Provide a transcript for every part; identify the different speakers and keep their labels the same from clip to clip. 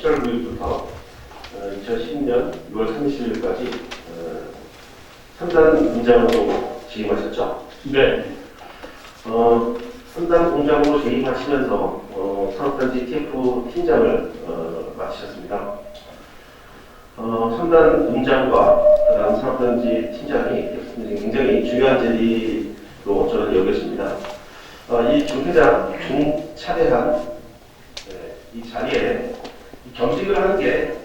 Speaker 1: 7월 9일부터 2010년 6월 30일까지 3단 공장으로 재임하셨죠?
Speaker 2: 네.
Speaker 1: 3단 공장으로 재임하시면서 산업단지 TF 팀장을 맡으셨습니다. 3단 공장과 그다음 산업단지 팀장이 굉장히 중요한 자리로 저는 여겨집니다. 이 중회장 중차대한 이 자리에 겸직을 하는 게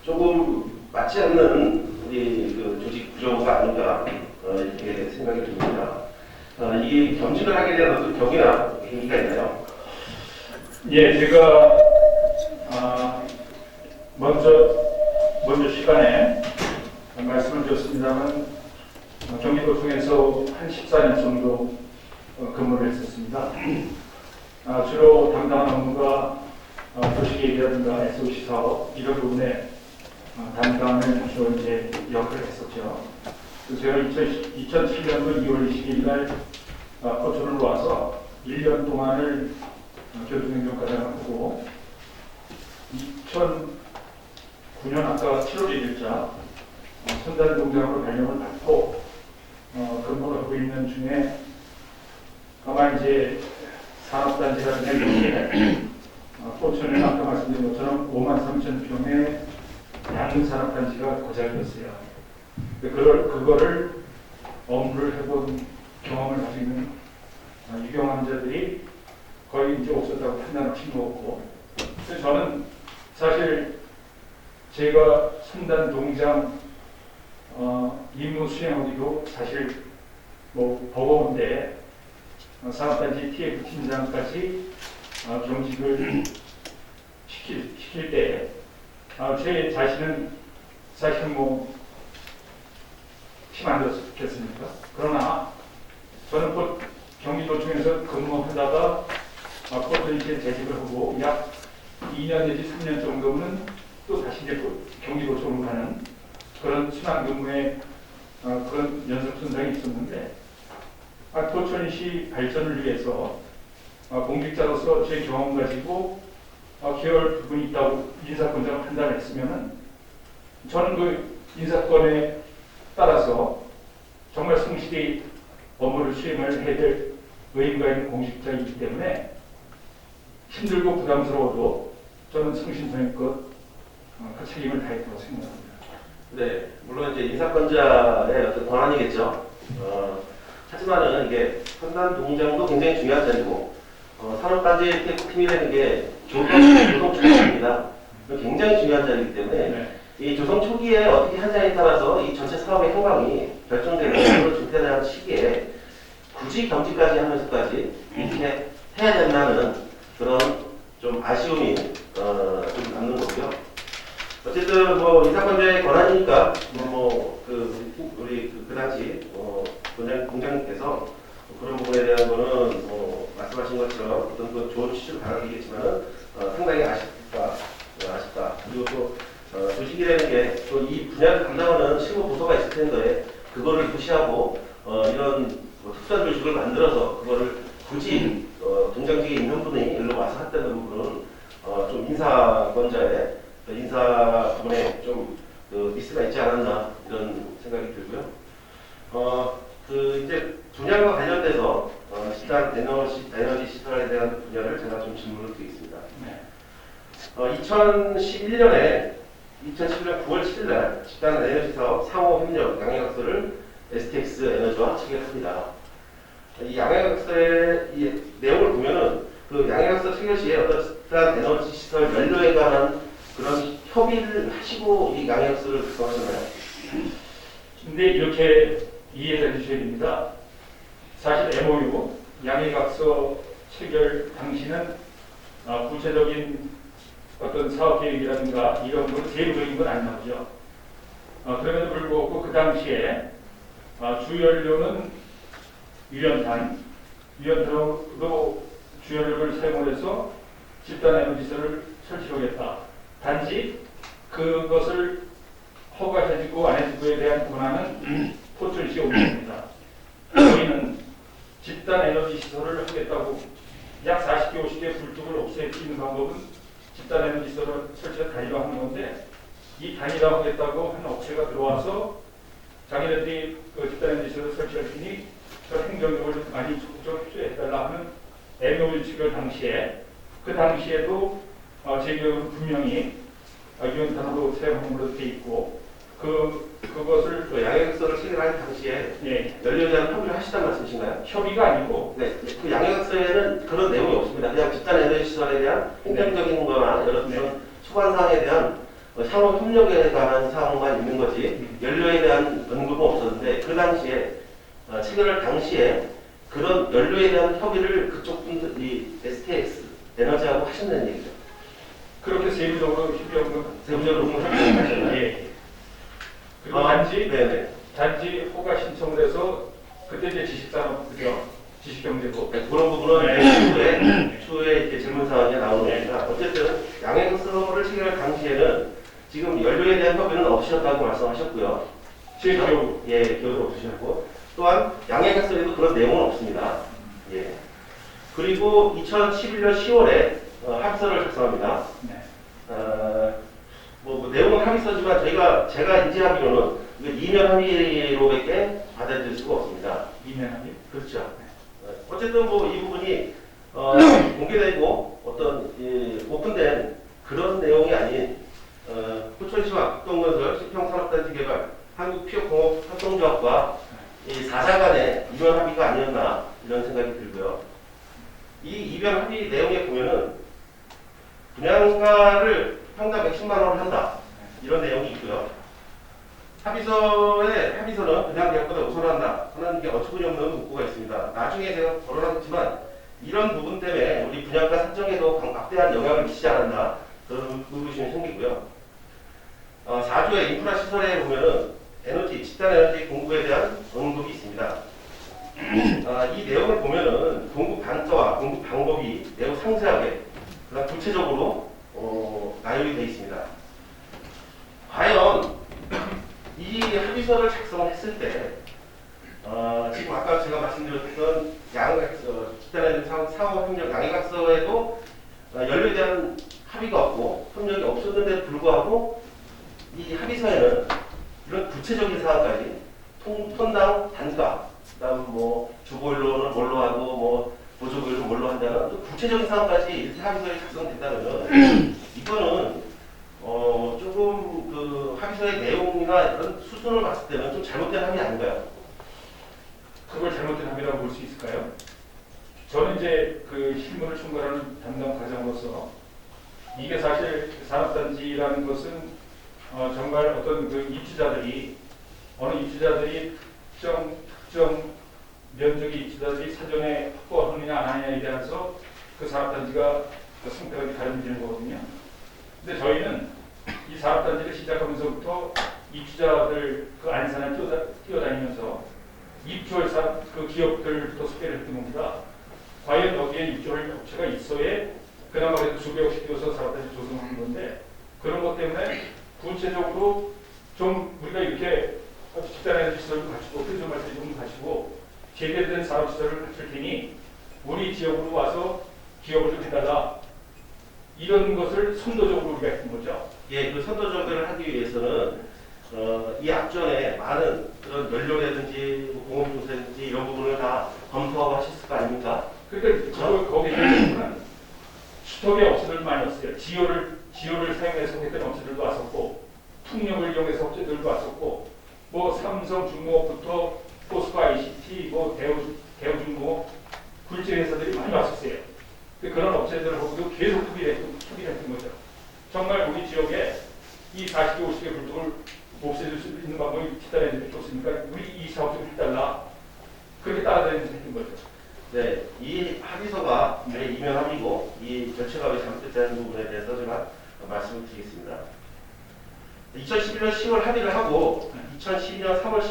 Speaker 1: 조금 맞지 않는 우리 그 조직 구조가 아닌가 이렇게 생각이 듭니다. 이 겸직을 하게 된 어떤 격이나 계기가 있나요?
Speaker 2: 예, 제가 먼저 시간에 말씀을 드렸습니다만 경기도청에서 한 14년 정도 근무를 했었습니다. 주로 담당한 업무가 도시계획이라든가 SOC 사업 이런 부분에 담당을 주로 이제 역할을 했었죠. 제가 2007년도 2월 20일 날 포천으로 와서 1년 동안을 교통행정과장을 하고 2009년 아까 7월 1일자 선단공장으로 발령을 받고 근무를 하고 있는 중에 아마 이제 산업단지라는 게 포천에 아까 말씀드린 것처럼 53,000평의 양산업단지가 고작이었어요. 그거를 업무를 해본 경험을 가지고 있는 유경험자들이 거의 이제 없었다고 판단하신 거고, 그래서 저는 사실 제가 3단 동장 임무 수행하기도 사실 뭐 버거운데 산업단지 TF 팀장까지 경직을 시킬 때 제 자신은 사실 뭐 힘 안 들었겠습니까? 그러나 저는 곧 경기도청에서 근무하다가 포천시에 재직을 하고 약 2년 내지 3년 정도는 또 다시 이제 경기도청으로 가는 그런 순환 근무의 그런 연습선상이 있었는데 포천시 발전을 위해서 공직자로서 제 경험 가지고 기여할 부분이 있다고 인사권자가 판단했으면은 저는 그 인사권에 따라서 정말 성실히 업무를 수행을 해야 될 의무가 있는 공직자이기 때문에 힘들고 부담스러워도 저는 성신성의껏 그 책임을 다했다고 생각합니다.
Speaker 1: 네, 물론 이제 인사권자의 어떤 권한이겠죠. 하지만은 이게 선단 동장도 굉장히 중요한 자리고 산업단지 TF팀이라는 게 조성 초기입니다. 굉장히 중요한 자리이기 때문에
Speaker 2: 네.
Speaker 1: 이 조성 초기에 어떻게 하냐에 따라서 이 전체 사업의 향방이 결정되는 그런 중대한 시기에 굳이 겸직까지 하면서까지 이렇게 해야 된다는 그런 좀 아쉬움이 좀 남는 거고요. 어쨌든 뭐 인사권자의 권한이니까 우리 그 당시 공장님께서 그런 부분에 대한 거는 말씀하신 것처럼 어떤 그 좋은 취지로 바라기겠지만 상당히 아쉽다. 그리고 또 조직이라는 게 또 이 분야를 담당하는 실무 부서가 있을 텐데 그거를 무시하고 이런 특수한 조직을 만들어서 그거를 굳이 동장직에 있는 분이 일로 와서 했다는 부분은 좀 인사권자의 인사 부분에 좀 미스가 있지 않았나 이런 생각이 들고요. 이제 분야와 관련돼서 시장 에너지 시설에 대한 분야를 제가 좀 질문을 드리겠습니다.
Speaker 2: 네.
Speaker 1: 2011년 9월 7일 날 집단 에너지 사업 상호 협력 양해각서를 STX 에너지와 체결합니다. 이 양해각서의 이 내용을 보면은 그 양해각서 체결 시에 어떤 집단 에너지 시설 연료에 관한 그런 협의를 하시고 이 양해각서를 작성하셨나요?
Speaker 2: 근데 이렇게 이해해 주셔야 됩니다. 사실 MOU 양해각서 체결 당시는 구체적인 어떤 사업 계획이라든가 이런 건 세부적인 건 안 나오죠. 그럼에도 불구하고 그 당시에 주연료는 유연탄으로 주연료를 사용을 해서 집단 에너지설을 설치하겠다. 단지 그것을 허가해주고 안 해주고에 대한 권한은 포천시에 올립니다. 저희는 집단 에너지 시설을 하겠다고 약 40개, 50개 불뚝을 없앨 수 있는 방법은 집단 에너지 설치가 단일화하는 건데 이 단일화하겠다고 한 업체가 들어와서 자기네들이 그 집단 에너지 설치할 테니 저 행정적으로 좀 많이 적극적으로 협조해달라 하는 MOU 체결 당시에 그 당시에도 제 기억으로 분명히 유연탄으로 사용하는 걸로 돼 있고 그것을
Speaker 1: 그 양해각서를 체결할 당시에
Speaker 2: 예,
Speaker 1: 연료에 대한 협의를 하시단 말씀이신가요?
Speaker 2: 협의가 아니고
Speaker 1: 네, 그 양해각서에는 그런 내용이 없습니다. 그냥 집단 에너지 시설에 대한 행정적인 거나 여러 그런 초반 사항에 대한 상호 협력에 관한 사항만 있는 거지 연료에 대한 언급은 없었는데 그 당시에 체결할 당시에 그런 연료에 대한 협의를 그쪽 분들이 STX 에너지하고 하신다는 얘기죠.
Speaker 2: 그렇게 세부적으로 협의한
Speaker 1: 세부적으로 협의하셨나요?
Speaker 2: 예. 그리고 단지
Speaker 1: 네네.
Speaker 2: 단지 허가 신청을 해서 그때 이제 지식산업 그죠? 지식경제부
Speaker 1: 네, 그런 부분은 추후에 이제 질문 사항이 나오는 겁니다. 어쨌든 양해각서를 체결할 당시에는 지금 연료에 대한 협의는 없으셨다고 말씀하셨고요.
Speaker 2: 제 기억
Speaker 1: 예, 기억은 없으셨고 또한 양해각서에도 그런 내용은 없습니다. 예. 그리고 2011년 10월에 합의서를 작성합니다.
Speaker 2: 네.
Speaker 1: 뭐 내용은 합의서지만 제가 인지하기로는 이거 2년 합의로밖에 받아들일 수가 없습니다.
Speaker 2: 2년 합의?
Speaker 1: 그렇죠. 어쨌든 뭐 이 부분이 공개되고 어떤 오픈된 그런 내용이 아닌 포천시와 국동건설 시평산업단지 개발 한국피업공업협동조합과 이 4자 간의 이별 합의가 아니었나 이런 생각이 들고요. 이 이별 합의 내용에 보면은 분양가를 평당 110만 원을 한다 이런 내용이 있고요. 합의서는 분양 계약보다 우선한다 하는 게 어처구니 없는 문구가 있습니다. 나중에 제가 거론하겠지만 이런 부분 때문에 우리 분양가 산정에도 막대한 영향을 미치지 않았나 그런 의구심이 생기고요. 4조의 인프라 시설에 보면은 집단 에너지 공급에 대한 언급이 있습니다. 이 내용을 보면은 공급 단가와 공급 방법이 매우 상세하게 그다음 구체적으로 나열이 되어 있습니다. 과연 이 합의서를 작성했을 때 지금 아까 제가 말씀드렸던 집단 에너지 상호 협력 양해각서에도 연료에 대한 합의가 없고 협력이 없었는데도 불구하고 이 합의서에는 이런 구체적인 사항까지 톤당 단가, 그다음 뭐 주보일로는 뭘로 하고 뭐 보조보일로는 뭘로 한다는 또 구체적인 사항까지 이렇게 합의서에 작성됐다면 이거는 조금 그 합의서의 내용이나 이런 수준을 봤을 때는 좀 잘못된 합의 아닌가요?
Speaker 2: 그걸 잘못된 합의라고 볼 수 있을까요? 저는 이제 그 실무를 총괄하는 담당 과장으로서 이게 사실 산업단지라는 것은 정말 어떤 그 입주자들이 어느 입주자들이 특정 면적의 입주자들이 사전에 확보하느냐 안 하느냐에 대해서 그 산업단지가 그 성격이 다른지는 거거든요. 근데 저희는 이 산업단지를 시작하면서부터 입주자들 그 안산을 뛰어다니면서 입주할 그 기업들부터 소개를 했던 겁니다. 과연 여기에 입주할 업체가 있어야 그나마 그래도 주배역시켜서 산업단지 조성하는 건데 그런 것 때문에 구체적으로 좀 우리가 이렇게 집단 에너지 시설도 갖추고 폐쇄 발전도 갖추고 제대로 된 산업 시설을 갖출 테니 우리 지역으로 와서 기업을 좀 해달라 이런 것을 선도적으로 우리가 했던 거죠.
Speaker 1: 예, 그 선도 정비를 하기 위해서는 이 앞전에 많은 그런 연료라든지 공업공사든지 이런 부분을 다 검토하고 하셨을 거 아닙니까?
Speaker 2: 그러니까 거기에 대해서는 수톱의 업체들 많이 왔어요. 지오를 사용해서 했던 업체들도 왔었고 풍력을 이용해서 업체들도 왔었고 뭐 삼성 중공업부터 포스코 ICT 뭐 대우중공업 굴지 회사들이 많이 왔었어요. 그런 업체들하고도 계속 협의를 했던 거죠. 정말 우리 지역에 이 40개 50개 불통을 없애줄 수 있는 방법이 집단 에너지밖에 없으니까 우리 이 사업 좀 해달라 그렇게 따라다니면서 했던 거죠.
Speaker 1: 네, 이 합의서가 왜 이면 합의고 이 결체가 왜 잘못됐다는 부분에 대해서 제가 말씀을 드리겠습니다. 2011년 10월 합의를 하고 2012년 3월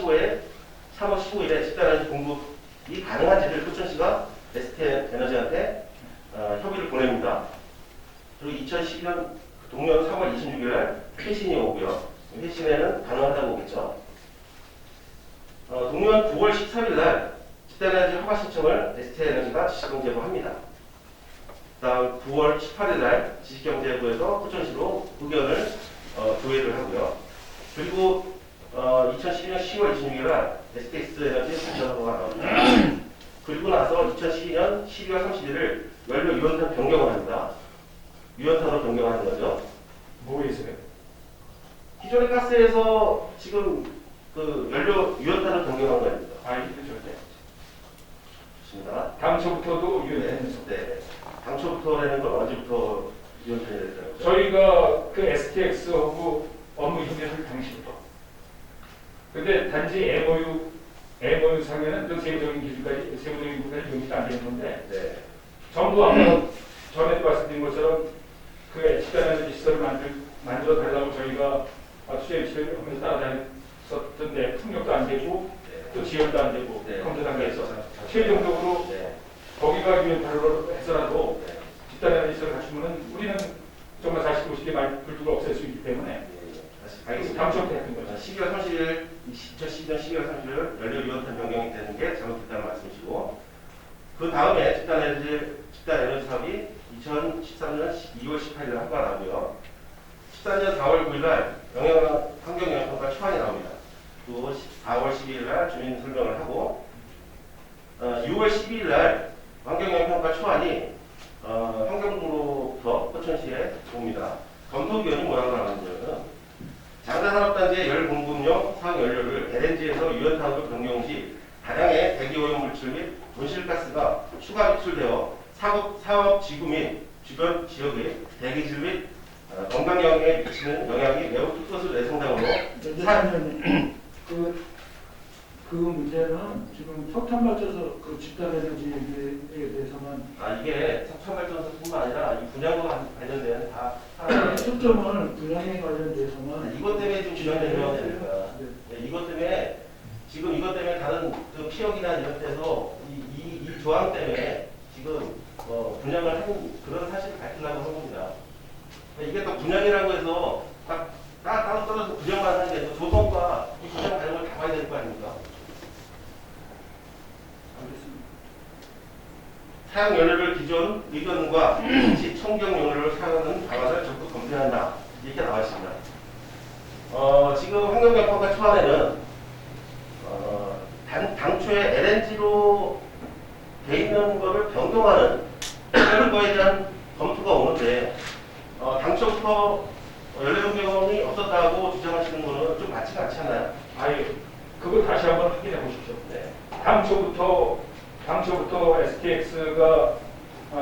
Speaker 1: 15일에 집단에너지 공급이 가능한지를 포천시가 ST에너지한테 협의를 보냅니다. 그리고 2012년 동년 3월 26일 회신이 오고요. 회신에는 가능하다고 오겠죠. 동년 9월 13일 날 집단에너지 허가 신청을 ST에너지가 지시공 제보합니다. 다음 9월 18일 날 지식경제부에서 포천시로 의견을 조회를 하고요. 그리고 2012년 10월 26일 날 STX 에너지 발전사고가 나옵니다. 그리고 나서 2012년 12월 31일 연료 유연탄 변경을 합니다. 유연탄으로 변경하는 거죠.
Speaker 2: 뭐에 있어요?
Speaker 1: 기존의 가스에서 지금 그 연료 유연탄을 변경한 거입니다.
Speaker 2: 아, 이게 절대.
Speaker 1: 좋습니다.
Speaker 2: 당초부터도 유연탄에서.
Speaker 1: 네. 당초부터라는 건 언제부터 유연탄이 됐다고요?
Speaker 2: 저희가 그 STX하고 업무 협의를 당시부터. 근데 단지 MOU 상에는 그 세부적인 기준까지, 세부적인 부분까지 명시가 안 되는 건데,
Speaker 1: 네.
Speaker 2: 정부 아까 전에도 말씀드린 것처럼 그 집단에너지 시설을 만들어 달라고 저희가 투자 유치를 하면서 따라다녔었던데 풍력도 안 되고 또 지원도 안 되고
Speaker 1: 네.
Speaker 2: 검토 단계에서 최종적으로
Speaker 1: 네.
Speaker 2: 거기가 유연탄으로 해서라도
Speaker 1: 네.
Speaker 2: 집단에너지 시설을 갖추면은 우리는 정말 40, 50개 불도가 없앨 수 있기 때문에
Speaker 1: 알겠습니다.
Speaker 2: 당초부터 했던 거죠.
Speaker 1: 12월 30일, 2012년 12월 30일 연료 유연탄 변경이 되는 게 잘못됐다는 말씀이시고, 그 다음에 집단에너지 사업이 2013년 2월 18일 한가 나오고요. 14년 4월 9일 날 환경영향평가 초안이 나옵니다. 또 4월 12일 날 주민 설명을 하고, 6월 12일 날 환경영향평가 초안이 환경부로부터 포천시에 옵니다. 검토기원이 뭐라고 나오는지는 장자산업단지의 열 공급용 사용연료를 LNG에서 유연탄으로 변경 시 다량의 대기오염 물질 및 온실가스가 추가 배출되어 사업지구 및 주변 지역의 대기질 및 건강 영향에 미치는 영향이 매우 큰 것으로 예상되므로
Speaker 3: 그 문제는 지금 석탄발전소 그 집단에너지에 대해서만
Speaker 1: 이게 석탄발전소뿐만 아니라 이 분양과 관련된 다 하나의
Speaker 3: 초점을 분양에 관련돼서만
Speaker 1: 이것 때문에 좀 진행되면 됩니다. 이것 때문에 지금 이것 때문에 다른 그 피역이나 이런 데서 이 조항 때문에 지금 분양을 하는 그런 사실을 밝히려고 하는 겁니다. 이게 또 분양이라고 해서 따로 떨어져 분양만 하는 게 아니고 조성과 이 분양 과정을 다 봐야 될 거 아닙니까? 사용 연료를 기존 의견과 같이 청정 연료를 사용하는 방안을 적극 검토한다. 이렇게 나와 있습니다. 지금 환경영향평가 초안에는 당초에 LNG로 돼 있는 거를 변경하는 그런 거에 대한 검토가 오는데 당초부터 연료 변경이 없었다고 주장하시는 거는 좀 맞지가 않지 않나요?
Speaker 2: 아예 그거 다시 한번 확인해 보십시오.
Speaker 1: 네.
Speaker 2: 당초부터 STX가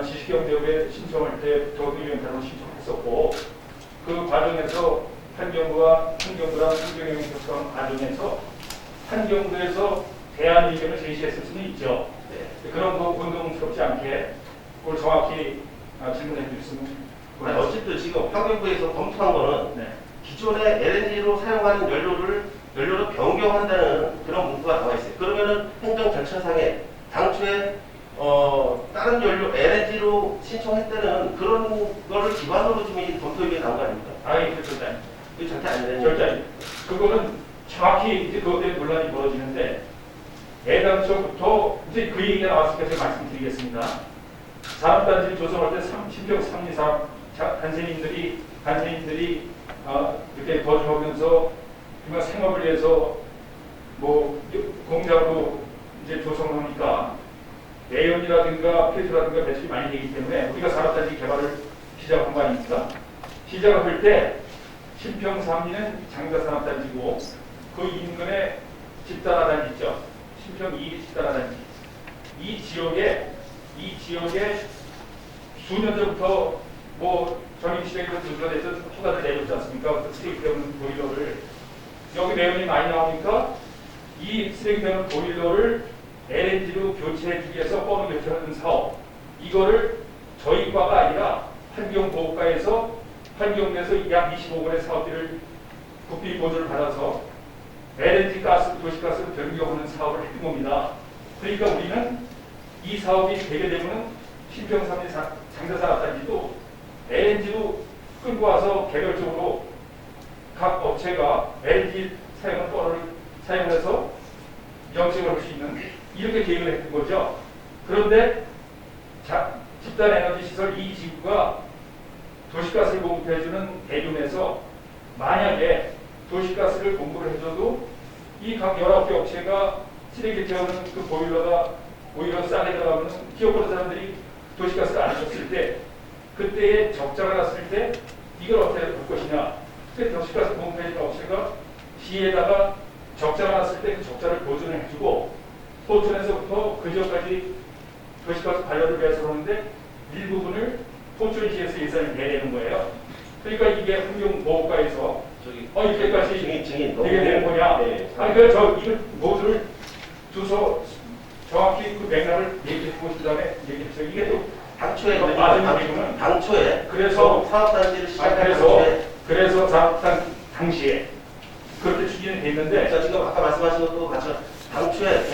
Speaker 2: 지식경제부에 신청할 때부터 유연탄을 신청했었고, 그 과정에서 환경부랑 환경영향평가 과정에서 환경부에서 대안 의견을 제시했을 수는 있죠.
Speaker 1: 네.
Speaker 2: 그런 거 운동스럽지 않게 그걸 정확히 질문해 주셨으면
Speaker 1: 어쨌든 지금 환경부에서 검토한 거는
Speaker 2: 네.
Speaker 1: 기존의 LNG로 사용하는 연료로 변경한다는 그런 문구가 나와 있어요. 그러면은 행정 절차상에 당초에 다른 연료 LNG로 신청했다는 그런 거를 기반으로 좀 이 검토위에 나온 거 아닙니까?
Speaker 2: 아예 절대 아닙니다.
Speaker 1: 그게 절대 안 되는
Speaker 2: 절대 아닙니다. 그거는 정확히 이제 그것에 논란이 벌어지는데, 애당초부터 이제 그 얘기가 나왔으니까 제가 말씀드리겠습니다. 산업단지를 조성할 때 신평 3, 2, 3 간세인들이 이렇게 거주하면서 정말 생업을 위해서 뭐 공장으로 이제 조성을 하니까 내연이라든가 필수라든가 배출이 많이 되기 때문에 우리가 산업단지 개발을 시작한 거 아닙니까? 시작할 때 신평 3리는 장자산업단지고 그 인근에 집단화단지 있죠. 신평 2리 집단화단지. 이 지역에 수년 전부터 뭐 전임시대에서 조사돼서 휴가를 내줬지 않습니까? 그 쓰레기 때문에 보일러를 여기 내용이 많이 나오니까 이 쓰레기 때문에 보일러를 LNG로 교체해주기 위해서 뻔히 교체하는 사업, 이거를 저희 과가 아니라 환경보호과에서 환경부에서 약 25억 원의 사업비를 국비 보조를 받아서 LNG 가스, 도시가스로 변경하는 사업을 했던 겁니다. 그러니까 우리는 이 사업이 되게 되면 신평3리 장자산업단지도 LNG로 끌고 와서 개별적으로 각 업체가 LNG 사용을 사용해서 영sek을 할 수 있는 이렇게 계획을 했던 거죠. 그런데 집단 에너지 시설 이 지구가 도시가스를 공급해주는 대림에서 만약에 도시가스를 공급을 해줘도 이 각 19개 업체가 쓰레기 태우는 그 보일러가 오히려 싸게 들어가면 기업으로 사람들이 도시가스를 안 썼을 때 그때에 적자가 났을 때 이걸 어떻게 볼 것이냐. 그 도시가스 공급해주는 업체가 시에다가 적자가 났을 때 그 적자를 보존을 해주고 포천에서부터 그 지역까지 도시가스 관련을 배설하는데 일부분을 포천시에서 예산을 내는 거예요. 그러니까 이게 환경보호과에서
Speaker 1: 저기
Speaker 2: 이때까지
Speaker 1: 증인
Speaker 2: 되게 되는 거냐?
Speaker 1: 네.
Speaker 2: 아니 그저 이걸 모두를 두서 정확히 그 맥락을 얘기해보고 그다음에 얘기했어요. 이게 또
Speaker 1: 당초에
Speaker 2: 맞은 얘기구나.
Speaker 1: 당초에
Speaker 2: 그래서
Speaker 1: 사업단지를 시작할 당초에
Speaker 2: 그래서 사업단 당시에 그렇게 추진이 됐는데
Speaker 1: 자, 지금 아까 말씀하신 것도 맞죠. 당초에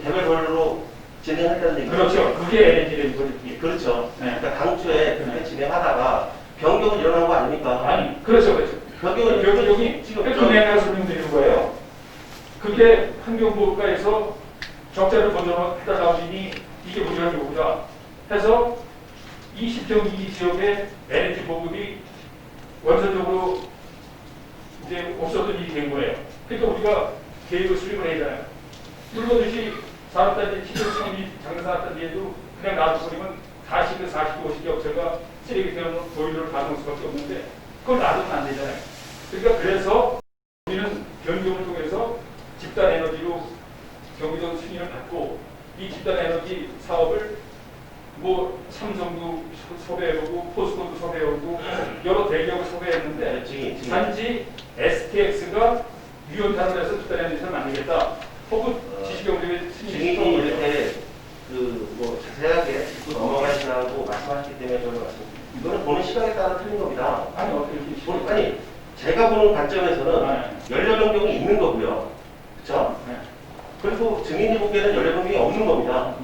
Speaker 1: 개별별로 진행했다는 얘기죠.
Speaker 2: 그렇죠. 그게 LNG라는 거죠.
Speaker 1: 그렇죠.
Speaker 2: 네.
Speaker 1: 그러니까 당초에 그렇게 진행하다가 변경은 일어난 거 아닙니까?
Speaker 2: 아니 그렇죠. 변경이
Speaker 1: 지금
Speaker 2: 그 맥락을 설명드리는 거예요. 그게 환경보호과에서 적자를 보존하다 나오니 이게 무리한 요구다 해서 20평 지역에 LNG 보급이 원천적으로 이제 없었던 일이 된 거예요. 그러니까 우리가 계획을 수립을 해야 되잖아요. 물론듯이 산업단지 시설성이 장사단지에도 그냥 놔둬버리면 40개, 50개 업체가 쓰레기 태우는 보일러를 가동할 수밖에 없는데 그걸 놔두면 안 되잖아요. 그러니까 그래서 우리는 변경을 통해서 집단 에너지로 경기도 승인을 받고 이 집단 에너지 사업을 뭐 삼성도 섭외해오고 포스코도 섭외해오고 여러 대기업을 섭외했는데 단지 STX가 유연탄을 해서 집단 에너지를 만들겠다. 혹은 지식경제의
Speaker 1: 증인이
Speaker 2: 승인이
Speaker 1: 이렇게 그뭐 자세하게 짚고 넘어가시라고 말씀하셨기 때문에 저는 이거는 보는 시각에 따라 틀린 겁니다.
Speaker 2: 아니 어떻게 이렇게
Speaker 1: 아니 제가 보는 관점에서는 연료 변경이 있는 거고요. 그렇죠?
Speaker 2: 네.
Speaker 1: 그리고 증인이 보기에는 연료 변경이 없는 겁니다.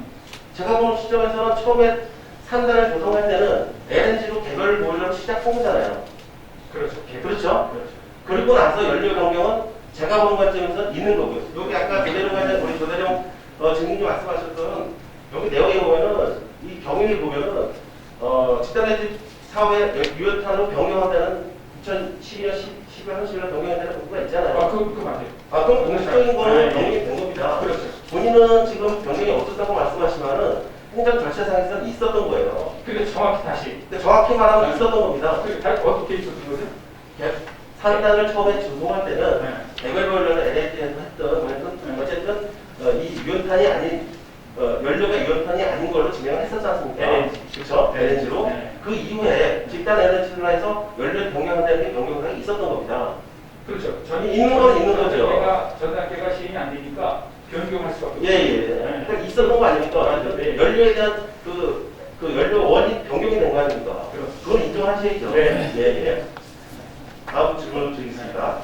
Speaker 1: 제가 보는 시점에서는 처음에 산단을 조성할 때는 LNG로 개별 보일러를 시작한 거잖아요.
Speaker 2: 그렇죠.
Speaker 1: 그렇죠?
Speaker 2: 그렇죠.
Speaker 1: 그리고 나서 연료 변경은 제가 보는 관점에서 있는 거고요. 여기 아까 조대룡 관련 우리 조대룡 증인이 말씀하셨던 여기 내용에 보면은 이 경위를 보면은 집단에너지 사업의 유효탄으로 변경한다는 2012년 12월 30일 변경한다는 부분가 있잖아요.
Speaker 2: 그거 맞아요.
Speaker 1: 그럼 공식적인 거는
Speaker 2: 네.
Speaker 1: 변경이 된 겁니다.
Speaker 2: 그렇죠.
Speaker 1: 본인은 지금 변경이 없었다고 말씀하시면은 행정 절차상에서는 있었던 거예요.
Speaker 2: 근데 정확히 다시
Speaker 1: 근데 정확히 말하면 있었던 겁니다.
Speaker 2: 어떻게 있었던 거죠?
Speaker 1: 산단을 처음에 조성할 때는
Speaker 2: 네.
Speaker 1: 개별별로는 LNG에서 했던 어쨌든 이 유연탄이 아닌 연료가 유연탄이 아닌 걸로 진행을 했었지 않습니까?
Speaker 2: LNG.
Speaker 1: 그렇죠?
Speaker 2: 네.
Speaker 1: LNG로
Speaker 2: 네.
Speaker 1: 그 이후에 집단 LNG로 해서 연료 변경한다는 게 변경사항이 있었던 겁니다.
Speaker 2: 그렇죠.
Speaker 1: 있는 건 있는 거죠.
Speaker 2: 전 단계가 시행이 안 되니까 변경할 수밖에 없어요.
Speaker 1: 예. 그러니까 있었던 거 아닙니까?
Speaker 2: 네.
Speaker 1: 연료에 대한 그 연료 원이 변경이 된 거 아닙니까?
Speaker 2: 그렇죠.
Speaker 1: 그건 인정하셔야죠.
Speaker 2: 네.
Speaker 1: 예. 다음 질문을 드리겠습니다.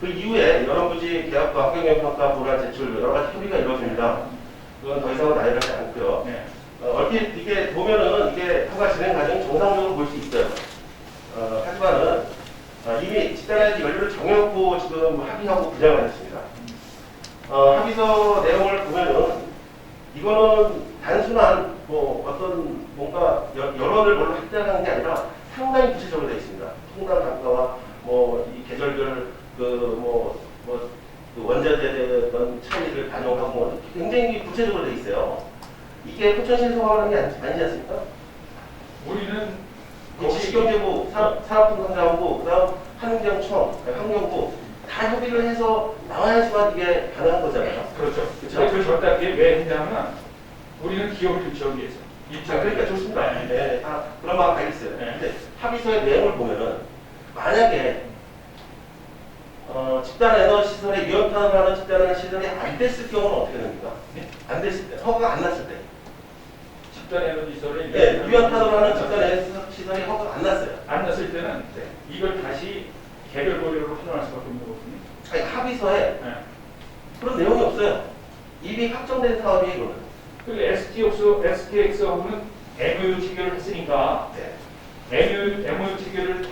Speaker 1: 그 이후에 여러분들이 계약과 환경영향평가 보란 제출 여러 가지 협의가 이루어집니다. 그건 더 이상은 나열하지 않고요.
Speaker 2: 네.
Speaker 1: 얼핏 이게 보면은 이게 허가 진행 과정이 정상적으로 볼 수 있어요. 하지만은 이미 집단에너지 연료를 정해놓고 지금 합의하고 부장을 했습니다. 합의서 내용을 보면은 이거는 단순한 뭐 어떤 뭔가 여론을 뭘로 확대하는 게 아니라 상당히 구체적으로 되어 있습니다. 통단 단가와 뭐 이 계절별 그 원자재의 어떤 차이를 반영하고 뭐 굉장히 구체적으로 되어 있어요. 이게 포천시에서 하는 게 아니지 않습니까?
Speaker 2: 우리는
Speaker 1: 지식경제부, 산업통상자원부, 그다음 환경청, 환경부 다 협의를 해서 나와야지만 이게 가능한 거잖아요.
Speaker 2: 그렇죠.
Speaker 1: 그렇죠?
Speaker 2: 근데 그 절단계 왜 했냐면 우리는 기업을 유치하기 위해서.
Speaker 1: 그러니까 좋습니다. 네. 그런 마음 알겠어요.
Speaker 2: 네.
Speaker 1: 근데 합의서의 내용을 보면은 만약에 집단 에너지 시설에 유연탄을 하는 집단 에너지 시설이 안 됐을 경우는 어떻게 됩니까?
Speaker 2: 네?
Speaker 1: 안 됐을 때, 허가가 안 났을 때.
Speaker 2: 집단 에너지 시설에
Speaker 1: 네, 유연탄으로 하는 집단 에너지 시설이 허가가 안 났어요.
Speaker 2: 안 났을 때는
Speaker 1: 네.
Speaker 2: 이걸 다시 개별 보일러로 활용할 수밖에 없는 거거든요.
Speaker 1: 아니, 합의서에
Speaker 2: 네.
Speaker 1: 그런 내용이 없어요. 이미 확정된 사업이에요, 이거는.
Speaker 2: 그 STX하고는 MOU 체결을 했으니까
Speaker 1: 네.
Speaker 2: MOU 체결을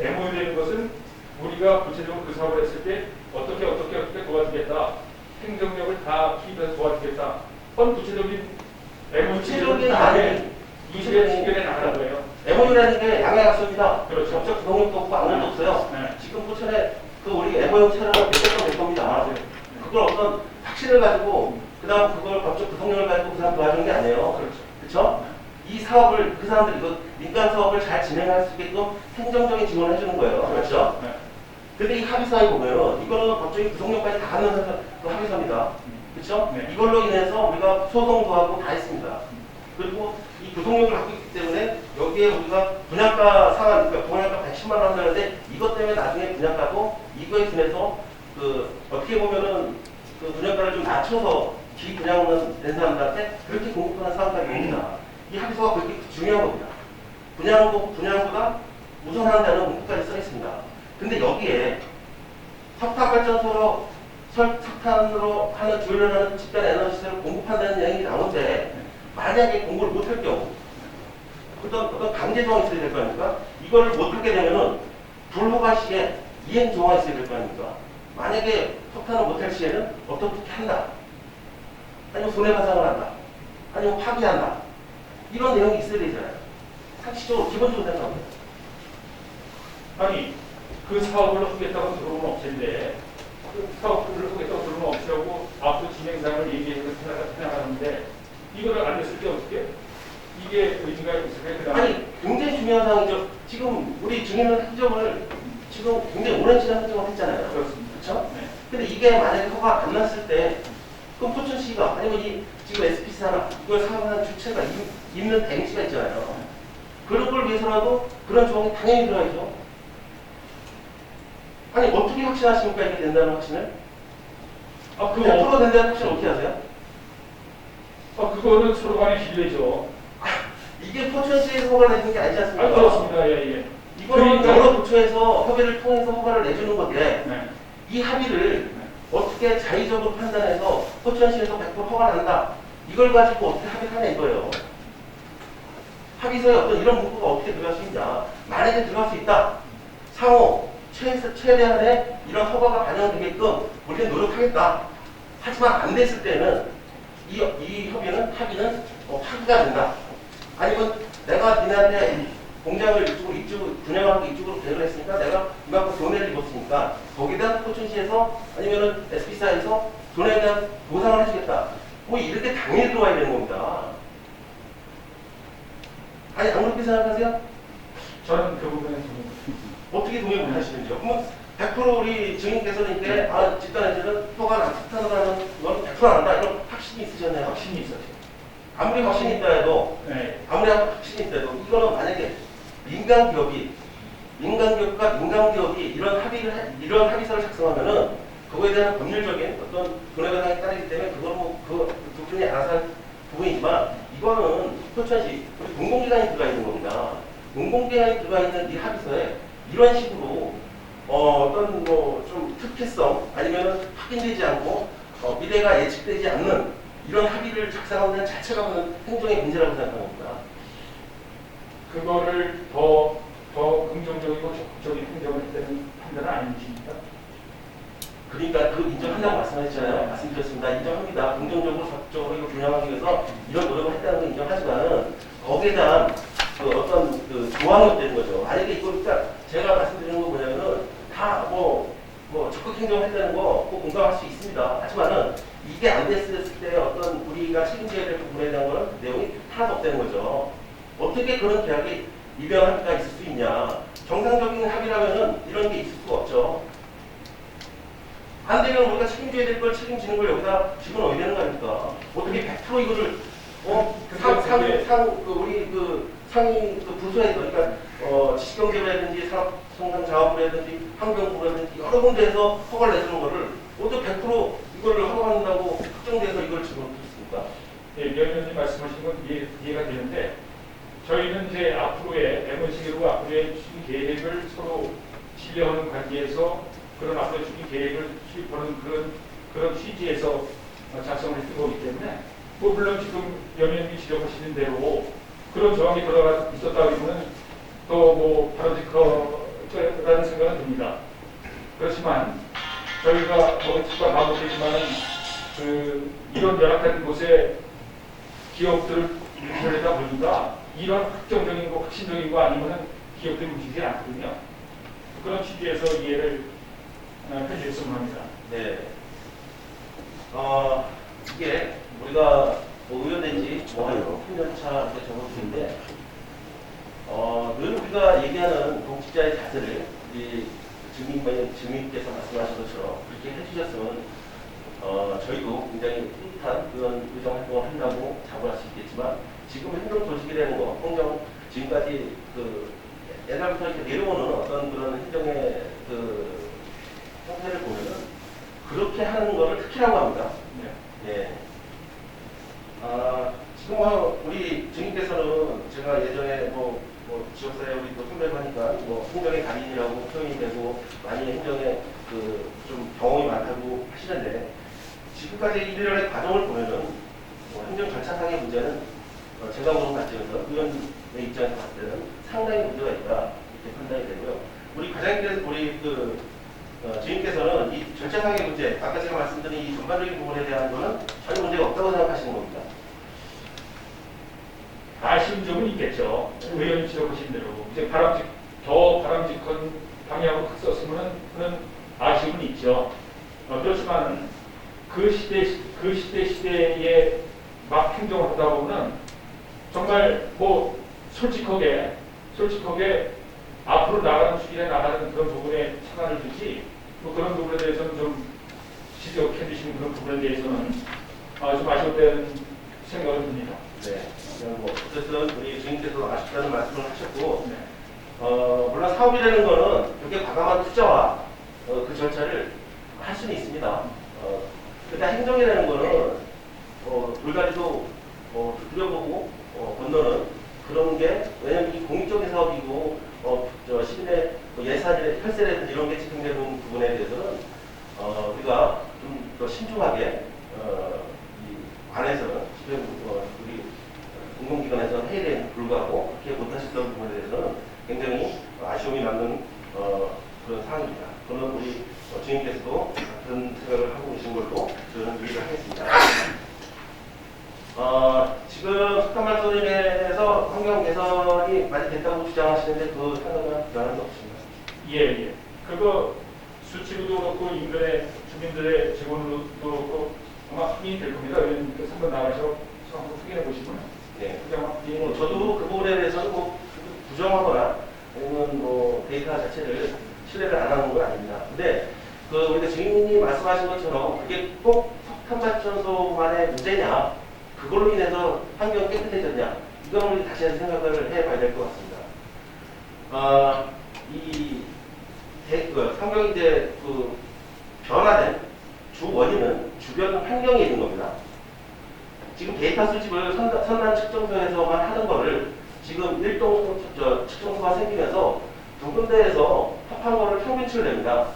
Speaker 2: MOU 되는 것은 우리가 구체적으로 그 사업을 했을 때 어떻게 도와주겠다. 행정력을 다 투입해서 도와주겠다. 그건 구체적인 MOU 체결을
Speaker 1: 구체적인
Speaker 2: 다음에
Speaker 1: 아니,
Speaker 2: 이제 체결해 나가는 거예요.
Speaker 1: MOU라는 게 양해 약속입니다.
Speaker 2: 그렇죠.
Speaker 1: 법적 구속력도 없고 아무것도 없어요.
Speaker 2: 네.
Speaker 1: 지금 포천에 그 우리 MOU 촬영을 몇백건 될 겁니다.
Speaker 2: 맞아요.
Speaker 1: 그걸 어떤 확신을 가지고 그다음 그걸 법적 구속력을 가지고 그 사람 도와주는 게 아니에요.
Speaker 2: 그렇죠.
Speaker 1: 그렇죠? 이 사업을 그 사람들이 이거 민간 사업을 잘 진행할 수 있게끔 행정적인 지원을 해주는 거예요. 그렇죠?
Speaker 2: 네.
Speaker 1: 근데 이 합의서에 보면은 이거는 법적인 구속력까지 다 갖는 그 합의서입니다. 그렇죠?
Speaker 2: 네.
Speaker 1: 이걸로 인해서 우리가 소송도 하고 다 했습니다. 그리고 이 구속력을 갖고 있기 때문에 여기에 우리가 분양가 상한, 그러니까 분양가 110만 원 한다는데 이것 때문에 나중에 분양가도 이거에 준해서 그 어떻게 보면은 그 분양가를 좀 낮춰서 기분양은 된 사람들한테 그렇게 공급하는 사업까지 옵니다. 이 합의서가 그렇게 중요한 겁니다. 분양보다 우선한다는 문구까지 써 있습니다. 근데 여기에 석탄으로 하는 조율하는 집단 에너지 시설을 공급한다는 내용이 나오는데 만약에 공부를 못할 경우 어떤 강제 조항이 있어야 될 거 아닙니까? 이거를 못하게 되면은 불허가 시에 이행 조항이 있어야 될 거 아닙니까? 만약에 석탄을 못할 시에는 어떻게 한다? 아니면 손해배상을 한다? 아니면 파기한다? 이런 내용이 있어야 되잖아요. 상식적으로 기본적으로 생각합니다.
Speaker 2: 아니, 그 사업을 하겠다고 들어오는 업체인데 그 사업을 하겠다고 들어오는 업체하고 앞으로 진행상을 얘기해서 생각하는데 이거를 안 했을 때 어떻게? 이게 의미가 있을까요?
Speaker 1: 아니, 굉장히 중요한 상황이죠. 지금 우리 증인은 행정을 지금 굉장히 오랜 시간 행정을 했잖아요.
Speaker 2: 그렇습니다.
Speaker 1: 그렇죠?
Speaker 2: 네.
Speaker 1: 근데 이게 만약에 허가 안 났을 때 그럼 포천시가 아니면 이 지금 SPC 산업 이걸 사용하는 주체가 있는 대행시가 있잖아요. 그런 걸 위해서라도 그런 조항이 당연히 들어야죠. 아니 어떻게 확신하십니까? 이게 된다는 확신을?
Speaker 2: 아,
Speaker 1: 100% 된다는 확신을 어떻게 하세요?
Speaker 2: 그거는 서로 간의 신뢰죠.
Speaker 1: 이게 포천시에서 허가를 내주는 게 아니지 않습니까?
Speaker 2: 아, 그렇습니다. 예, 예.
Speaker 1: 이거는
Speaker 2: 그러니까-
Speaker 1: 여러 부처에서 협의를 통해서 허가를 내주는 건데
Speaker 2: 네.
Speaker 1: 이 합의를 어떻게 자의적으로 판단해서 포천시에서 100% 허가를 한다. 이걸 가지고 어떻게 합의를 하냐 이거예요. 합의서에 어떤 이런 문구가 어떻게 들어갈 수 있냐. 만약에 들어갈 수 있다. 상호 최대한의 이런 허가가 반영되게끔 우리는 노력하겠다. 하지만 안 됐을 때는 이 합의는 파기가 된다. 아니면 내가 니네한테 공장을 이쪽으로 분양하고 이쪽으로 계획을 했으니까 내가 이만큼 손해를 입었으니까 거기에 대한 포천시에서 아니면은 SP사에서 손해에 대한 보상을 해주겠다. 뭐 이렇게 당연히 들어와야 되는 겁니다. 아니 안 그렇게 생각하세요?
Speaker 2: 저는 그 부분에 좀
Speaker 1: 어떻게 동의 못 하시는지요? 그러면 100% 우리 증인께서는 이제 집단에서는 허가를 안 하는 건 100% 안 한다 이런 확신이 있으셨나요?
Speaker 2: 확신이 있었죠.
Speaker 1: 아무리 확신이 있다 해도
Speaker 2: 네.
Speaker 1: 아무리 확신이 있다 해도 이거는 만약에 민간 기업과 민간 기업이 이런 합의서를 작성하면은 그거에 대한 법률적인 어떤 손해배상이 따르기 때문에 그건 뭐그 부분이 알아서 할 부분이지만 이거는 포천시 우리 공공기관이 들어가 있는 겁니다. 공공기관이 들어가 있는 이 합의서에 이런 식으로 어떤 뭐 좀 특혜성 아니면은 확인되지 않고 미래가 예측되지 않는 이런 합의를 작성하는 데 자체가 보는 행정의 문제라고 생각합니다.
Speaker 2: 그거를 더 긍정적이고 적극적인 행정을 했다는 판단은 아니십니까?
Speaker 1: 그러니까 그 인정한다고 말씀하셨잖아요. 말씀드렸습니다. 인정합니다. 긍정적으로 적극적으로 이거 분양하기 위해서 이런 노력을 했다는 건 인정하지만은 거기에 대한 그 어떤 그 조항이 없다는 거죠. 만약에 이거 그러니까 제가 말씀드리는 거 뭐냐면은 다 뭐 적극 행정을 했다는 거 꼭 공감할 수 있습니다. 하지만은 이게 안 됐을 때 어떤 우리가 책임져야 될 부분에 대한 거는 내용이 하나도 없다는 거죠. 어떻게 그런 계약이 이별 합의가 있을 수 있냐. 정상적인 합의라면은 이런 게 있을 수가 없죠. 안 되면 우리가 책임져야 될 걸 책임지는 걸 여기다 집어넣어야 되는 거 아닙니까? 어떻게 100% 이거를 우리 그 상위 그 부서에서 그러니까 지식경제부라든지 산업성장자원부라든지 환경부라든지 여러 군데에서 허가를 내주는 거를 어떻게 100% 이거를 허가한다고 확정돼서 이걸 집어넣겠습니까?
Speaker 2: 예, 위원장님 말씀하신 건 이해가 되는데 저희는 이제 앞으로의 MOC로 앞으로의 추진 계획을 서로 신뢰하는 관계에서 그런 앞으로의 추진 계획을 수립하는 그런 취지에서 작성을 했던 거기 때문에 뭐 물론 지금 위원장님이 지적하시는 대로 그런 조항이 들어가 있었다 그러면 또 뭐 바로직거라는 생각은 듭니다. 그렇지만 저희가 뭐 특과 반복되지만은 이런 열악한 곳에 기업들을 인출하다 보니까 이런 확정적인 거, 확신적인 거 아니면 기업들이 움직이지 않거든요. 그런 취지에서 이해를 해주셨으면 합니다.
Speaker 1: 네. 이게 우리가 뭐 의원된 지뭐한 3년 차 이렇게 접어드는데, 늘 우리가 얘기하는 공직자의 자세를 우리 주민께서 말씀하신 것처럼 그렇게 해주셨으면 저희도 굉장히 뿌듯한 그런 의정 활동을 한다고 자부할 수 있겠지만, 지금 행정 조직이라는 거, 지금까지 그 옛날부터 이렇게 내려오는 어떤 그런 행정의 그 형태를 보면은 그렇게 하는 거를 특혜라고 합니다.
Speaker 2: 네.
Speaker 1: 예. 지금 우리 주님께서는 제가 예전에 지역사회 우리 또 선배고 하니까 행정의 달인이라고 표현이 되고 많이 행정에 좀 경험이 많다고 하시는데, 지금까지 일련의 과정을 보면은 행정 절차상의 문제는 제가 보는 관점에서 의원의 입장에서 봤을 때는 상당히 문제가 있다 이렇게 판단이 되고요. 우리 과장님께서 우리 주임께서는 이 절차상의 문제, 아까 제가 말씀드린 이 전반적인 부분에 대한 거는 전혀 문제가 없다고 생각하시는 겁니다.
Speaker 2: 아쉬운 점은 있겠죠. 의원님 지적하신 대로 이제 더 바람직한 방향으로 썼으면 그런 아쉬움은 있죠. 그렇지만 그 시대에 막 행정을 하다 보면 정말 솔직하게 앞으로 나가는 길에 나가는 그런 부분에 차단을 두지, 그런 부분에 대해서는 좀 지적해 주시는 그런 부분에 대해서는 좀 아쉬웠다는 생각을 듭니다.
Speaker 1: 네. 어쨌든 우리 주임께서 아쉽다는 말씀을 하셨고,
Speaker 2: 네.
Speaker 1: 물론 사업이라는 거는 그렇게 과감한 투자와 그 절차를 할 수는 있습니다. 일단 행정이라는 거는 돌다리도 들여보고 건너는 그런 게, 왜냐면 이 공익적인 사업이고 시민의 예산이나 혈세라든지 이런 게 집행되는 부분에 대해서는 우리가 좀 더 신중하게 이 안에서는 우리 공공기관에서 회의에 불구하고 그렇게 못하셨던 부분에 대해서는 굉장히 아쉬움이 남는 그런 상황입니다. 저는 우리 주임께서도 같은 생각을 하고 계신 걸로 저는 이해를 하겠습니다. 지금 석탄발전에서 환경 개선이 많이 됐다고 주장하시는데 그 상관은 변한 게 없습니다.
Speaker 2: 예. 그거 수치로도 그렇고 인근의 주민들의 증언으로도 그렇고 아마 확인이 될 겁니다. 의원님께서 한번 나가셔서 한번 확인해 보시면.
Speaker 1: 네.
Speaker 2: 그냥
Speaker 1: 저도 그 부분에 대해서는 부정하거나 아니면 데이터 자체를 신뢰를 안 하는 건 아닙니다. 근데 우리가 주인님이 말씀하신 것처럼 그게 꼭 석탄발전소만의 문제냐, 그걸로 인해서 환경이 깨끗해졌냐, 이건 우리 다시 한번 생각을 해봐야 될 것 같습니다. 환경이 이제 변화된 주 원인은 주변 환경에 있는 겁니다. 지금 데이터 수집을 선단 측정소에서만 하는 거를 지금 일동 측정소가 생기면서 두 군데에서 합한 거를 평균치를 냅니다.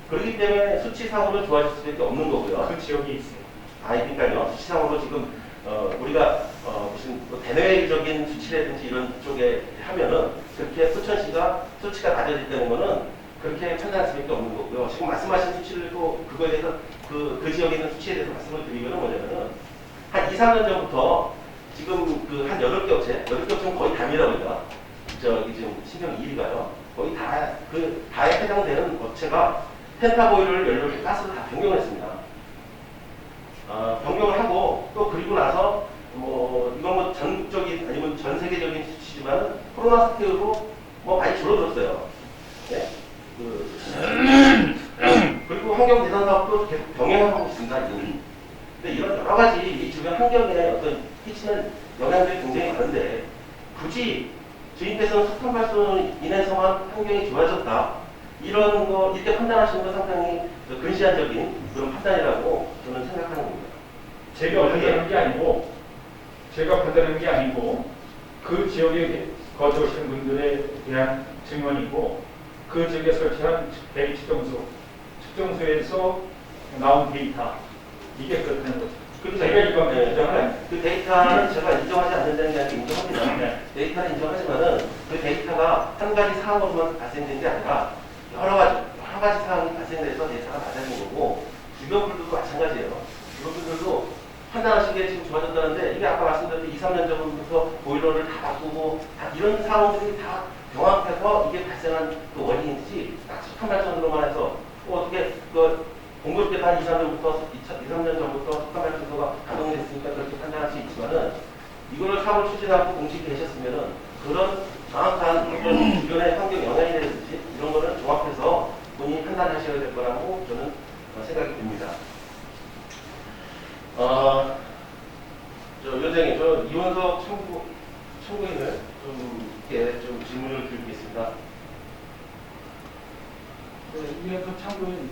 Speaker 1: 그렇기 때문에 수치상으로 좋아질 수밖에 없는 거고요.
Speaker 2: 그 지역이 있어요.
Speaker 1: 그러니까요. 수치상으로 지금 우리가 무슨 대내적인 수치라든지 이런 쪽에 하면은 그렇게 수천시가 수치가 낮아졌다는 거는 그렇게 판단할 수밖에 없는 거고요. 지금 말씀하신 수치를 또 그거에 대해서 그 지역에 있는 수치에 대해서 말씀을 드리면 뭐냐면은 한 2, 3년 전부터 지금 한 8개 업체는 거의 다 밀어버립니다. 지금 신경 1위가요. 거의 다에 해당되는 업체가 펜타보일을 연료를 가스를 다 변경을 했습니다. 변경을 하고 또 그리고 나서 이건 전국적인 아니면 전 세계적인 수치지만 코로나 사태로 많이 줄어들었어요. 네? 그리고 환경 개선 사업도 계속 병행하고 있습니다. 근데 이런 여러 가지 이 주변 환경에 어떤 끼치는 영향들이 굉장히 많은데, 굳이 주인께서는 석탄발전으로 인해서만 환경이 좋아졌다, 이렇게 판단하시는 건 상당히 근시안적인 그런 판단이라고 저는 생각하는 겁니다.
Speaker 2: 제가 판단하는 게 아니고 그 지역에 거주하시는 분들에 대한 증언이고, 그 지역에 설치한 대기 측정소에서 나온 데이터, 이게 그렇다는 거죠. 제가 이번
Speaker 1: 그 데이터는 제가 인정하지 않는다는 게 아니라 인정합니다.
Speaker 2: 네.
Speaker 1: 데이터는 인정하지만은 그 데이터가 한 가지 사항으로만 발생된 게 아니라 여러 가지 사항이 발생돼서 데이터가 낮아진 거고, 주변 분들도 마찬가지예요. 주변 분들도 판단하시기에 지금 좋아졌다는데 이게 아까 말씀드렸듯이 2, 3년 전부터 보일러를 다 바꾸고 다 이런 상황들이 다 병합해서 이게 발생한 그 원인이지 딱 석탄 발전으로만 해서 어떻게 그 공교롭게 한 2, 3년 전부터 석탄 발전소가 가동이 됐으니까 그렇게 판단할 수 있지만은 이거를 사업을 추진하고 공식이 되셨으면은 그런 정확한 어떤 주변의 환경 영향이 되는지 이런 거를 종합해서 본인이 판단하셔야 될 거라고 저는 생각이 듭니다. 저 위원장님, 저 이원석 청구인을 좀 질문을 드리겠습니다.
Speaker 3: 이현석 참고인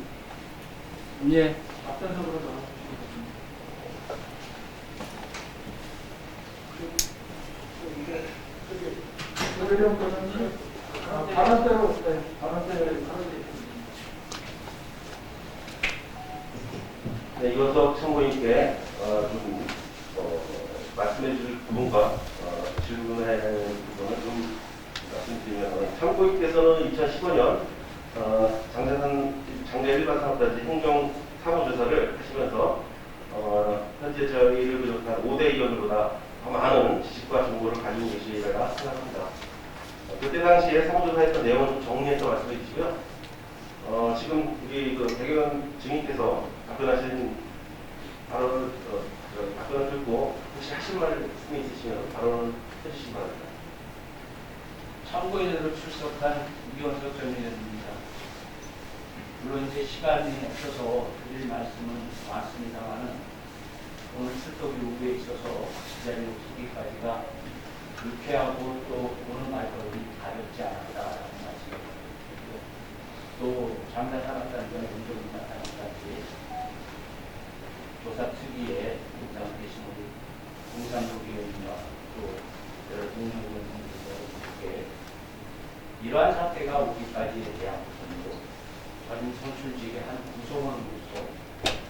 Speaker 4: 예.
Speaker 3: 앞단석으로 나와주시겠습니다. 그러려면 그러면 발언대로 발언대로
Speaker 1: 네, 이원석 참고인께 말씀해 주실 부분과 질문해야 하는 부분을 좀 말씀드리면 참고인께서는 2015년 장자 일반 사업단지 행정 사무조사를 하시면서 현재 저희를 비롯한 5대 의원보다 더 많은 지식과 정보를 가지고 계시리라 생각합니다. 그때 당시에 사무조사했던 내용을 좀 정리해서 말씀해 주시고요. 지금 우리 그 백의원 증인께서 답변하신 답변을 듣고 혹시 하실 말씀이 있으시면 발언을 해주시기 바랍니다.
Speaker 4: 참고인으로 출석한 이원석 전 의원입니다. 물론 이제 시간이 없어서 드릴 말씀은 많습니다만은 오늘 출석 요구에 있어서 이 자리에 오기까지가 불쾌하고 또 오는 말걸음이 가볍지 않았다라는 말씀을 드리고 또 장사산업단지와 운동산업단지 조사 특위에 동참해 계신 우리 공산국 의원님과 또 여러 동료의원님들께 이러한 사태가 오기까지에 대한 부분으로 전 선출직의 한 구성원으로서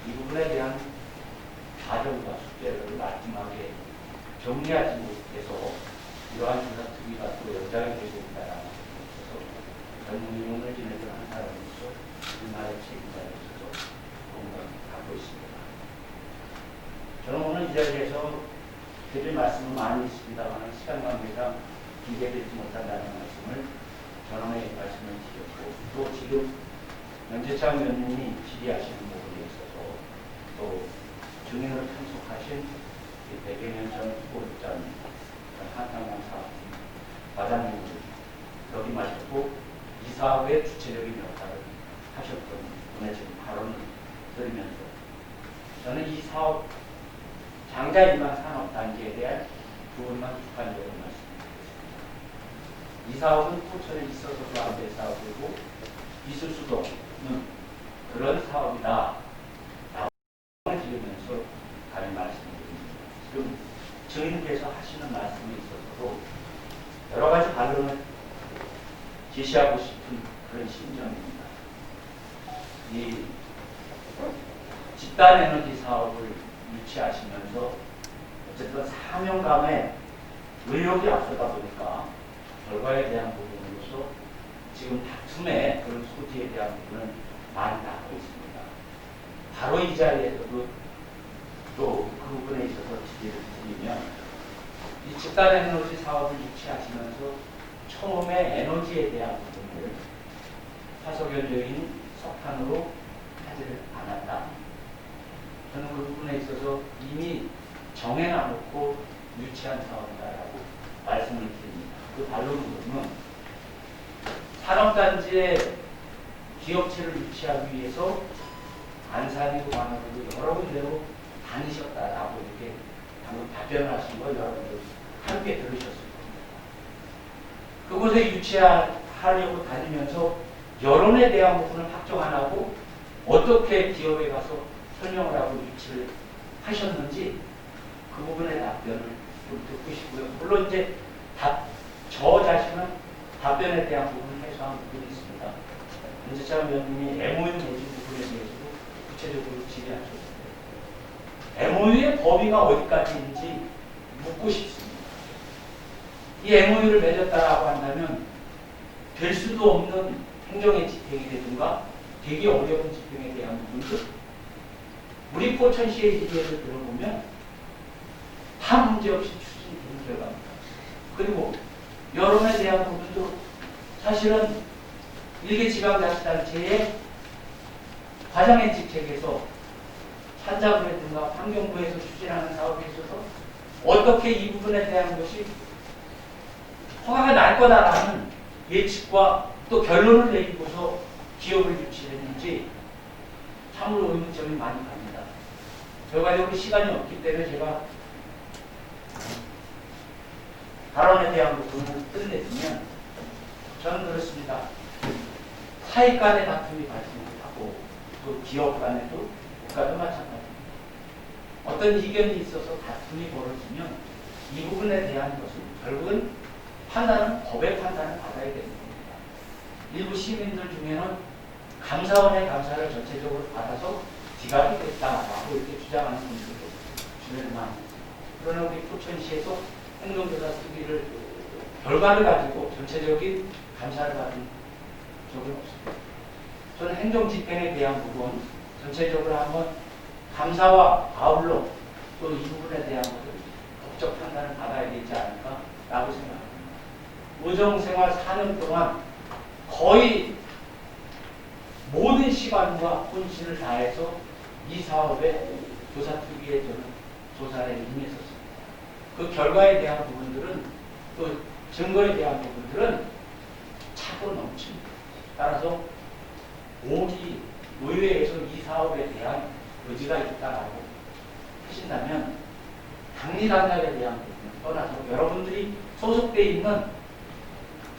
Speaker 4: 이 부분에 대한 과정과 숙제를 마지막에 정리하지 못해서 이러한 조사 특위가 또 연장이 되고 있다는 것에 있어서 젊은 의원을 지내던 한 사람으로서 우리나라의 책임자에 있어서 공감을 갖고 있습니다. 저는 오늘 이 자리에서 드릴 말씀은 많이 있습니다만 시간 관계상 기대되지 못한다는 말씀을 전원에 말씀을 드렸고 또 지금 연재창 의원님이 질의하시는 부분에 있어서 또 증인으로 참석하신 100여 년 전 후보였던 한탄강 사업팀 과장님을 역임하셨고 이 사업의 주체적인 역할을 하셨던 분의 지금 발언을 드리면서 저는 이 사업 장자 일반 산업단지에 대한 부분만 주관적으로 말씀드리겠습니다. 이 사업은 포천에 있어서도 안 될 사업이고 있을 수도 없는 그런 사업이다 라고 드리면서 감히 말씀드립니다. 지금 증인께서 하시는 말씀에 있어서도 여러 가지 반응을 제시하고 싶은 그런 심정입니다. 이 집단 에너지 사업을 유치하시면서 어쨌든 사명감에 의욕이 앞서다 보니까 결과에 대한 부분으로서 지금 다툼의 그런 소지에 대한 부분은 많이 나고 있습니다. 바로 이 자리에서도 또 그 부분에 있어서 지지를 드리면 이 집단 에너지 사업을 유치하시면서 처음에 에너지에 대한 부분을 화석연료인 석탄으로 하지를 않았다. 저는 그 부분에 있어서 이미 정해놔놓고 유치한 사업이다라고 말씀을 드립니다. 그 반론으로는 산업단지의 기업체를 유치하기 위해서 안산이고 광양으로 여러 군데로 다니셨다라고 이렇게 방금 답변하신 거 여러분들 함께 들으셨을 겁니다. 그곳에 유치하려고 다니면서 여론에 대한 부분을 확정 안 하고 어떻게 기업에 가서 설명을 하고 유치를 하셨는지 그 부분의 답변을 좀 듣고 싶고요. 물론 이제 저 자신은 답변에 대한 부분을 해소한 부분이 있습니다. 연재창 의원님이 MOU 내진 부분에 대해서도 구체적으로 질의하셨는데 MOU의 범위가 어디까지인지 묻고 싶습니다. 이 MOU를 맺었다라고 한다면 될 수도 없는 행정의 집행이라든가 되기 어려운 집행에 대한 부분들 우리 포천시의 얘기를 들어보면 다 문제없이 추진되는 결과입니다. 그리고 여론에 대한 부분도 사실은 일개지방자치단체의 과장의 직책에서 산자부라든가 환경부에서 추진하는 사업에 있어서 어떻게 이 부분에 대한 것이 허가가 날 거다라는 예측과 또 결론을 내리고서 기업을 유치했는지 참으로 의문점이 많이 갑니다. 결과적으로 시간이 없기 때문에 제가 발언에 대한 부분을 끝내주면 저는 그렇습니다. 사익 간의 다툼이 발생하고 또 기업 간에도 국가도 마찬가지입니다. 어떤 이견이 있어서 다툼이 벌어지면 이 부분에 대한 것은 결국은 판단은 법의 판단을 받아야 되는 겁니다. 일부 시민들 중에는 감사원의 감사를 전체적으로 받아서 지각이 됐다라고 이렇게 주장하는 분들도 주변에 많이 있습니다. 그러나 우리 포천시에서 행정조사 수기를 결과를 가지고 전체적인 감사를 받은 적은 없습니다. 저는 행정집행에 대한 부분 전체적으로 한번 감사와 아울러 또 이 부분에 대한 것을 법적 판단을 받아야 되지 않을까라고 생각합니다. 의정생활 4년 동안 거의 모든 시간과 혼신을 다해서 이 사업의 조사 특위에 저는 조사에 임했었습니다. 그 결과에 대한 부분들은 또 증거에 대한 부분들은 차고 넘칩니다. 따라서 오기 의회에서 이 사업에 대한 의지가 있다라고 하신다면 당리당략에 대한 부분을 떠나서 여러분들이 소속되어 있는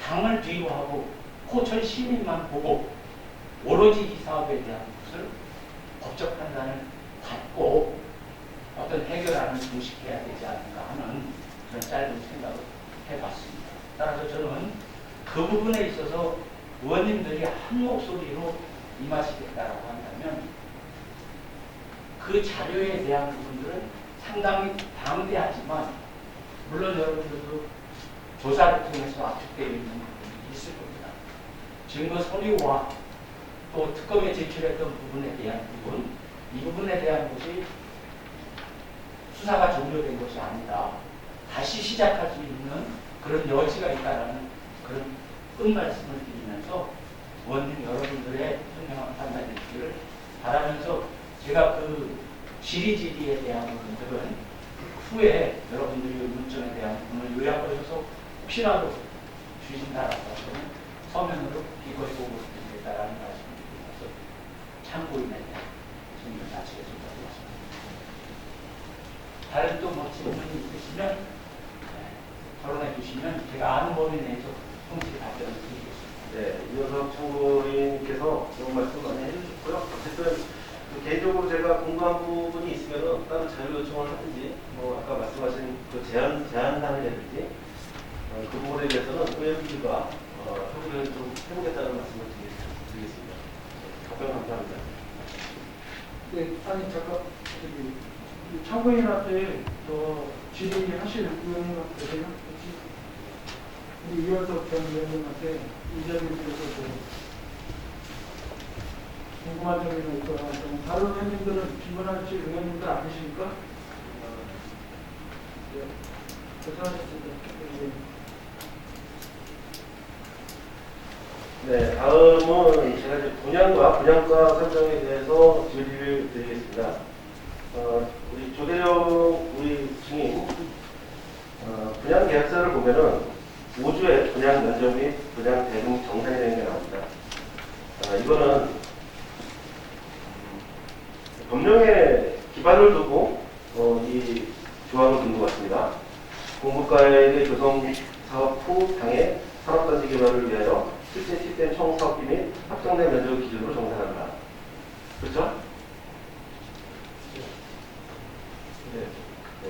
Speaker 4: 당을 뒤로 하고 포천 시민만 보고 오로지 이 사업에 대한 것을 법적 판단을 받고 어떤 해결안을 공식해야 되지 않을까 하는 그런 짧은 생각을 해봤습니다. 따라서 저는 그 부분에 있어서 의원님들이 한 목소리로 임하시겠다라고 한다면 그 자료에 대한 부분들은 상당히 방대하지만 물론 여러분들도 조사를 통해서 압축되어 있는 부분이 있을 겁니다. 증거 서류와 또 특검에 제출했던 부분에 대한 부분, 이 부분에 대한 것이 수사가 종료된 것이 아니다. 다시 시작할 수 있는 그런 여지가 있다라는 그런 끝말씀을 드리면서 의원님 여러분들의 현명한 판단이 있기를 바라면서 제가 그 지리지리에 대한 부분들은 후에 여러분들이 의문점에 대한 부분을 요약하셔서 혹시라도 주신다라고 하시면 서면으로 기꺼이 보고 드리겠다라는 말씀을 드리면서 참고인에 대한 질문을 마치겠습니다. 다른 또 뭐 질문이 있으시면 토론해 주시면 제가 아는 범위 내에서 성실히 답변을 드리겠습니다.
Speaker 1: 네, 이현석 참고인께서 좋은 말씀 많이 해주셨고요. 어쨌든 개인적으로 제가 궁금한 부분이 있으면 따로 자료 요청을 하든지, 뭐 아까 말씀하신 그 제안단이라든지 그 부분에 대해서는 의원님들과 협의를 좀 해보겠다는 말씀을 드리겠습니다. 답변 감사합니다.
Speaker 3: 네, 아니 잠깐 저기 참고인한테 질의하실 의원님한테 혹시 우리 이현석 전 의원님한테 이 자리에 대해서 궁금한 점이나 있거나 좀 다른 의원님들은 질문할지 의원님들 안 계십니까? 네, 죄송하셨습니다.
Speaker 1: 네, 다음은 제가 이제 분양과 분양가 설정에 대해서 질의를 드리겠습니다. 우리 조대영 우리 증인 분양 계약서를 보면은 5주에 분양 면적 및 분양 대금 정산이 되는 게 나옵니다. 이거는 법령에 기반을 두고 이 조항을 둔 것 같습니다. 공급가액의 조성 사업 후 당해 산업단지 개발을 위하여 실제 시스템 총 사업비 및 합정된 면적을 기준으로 정산한다. 그렇죠? 네. 네.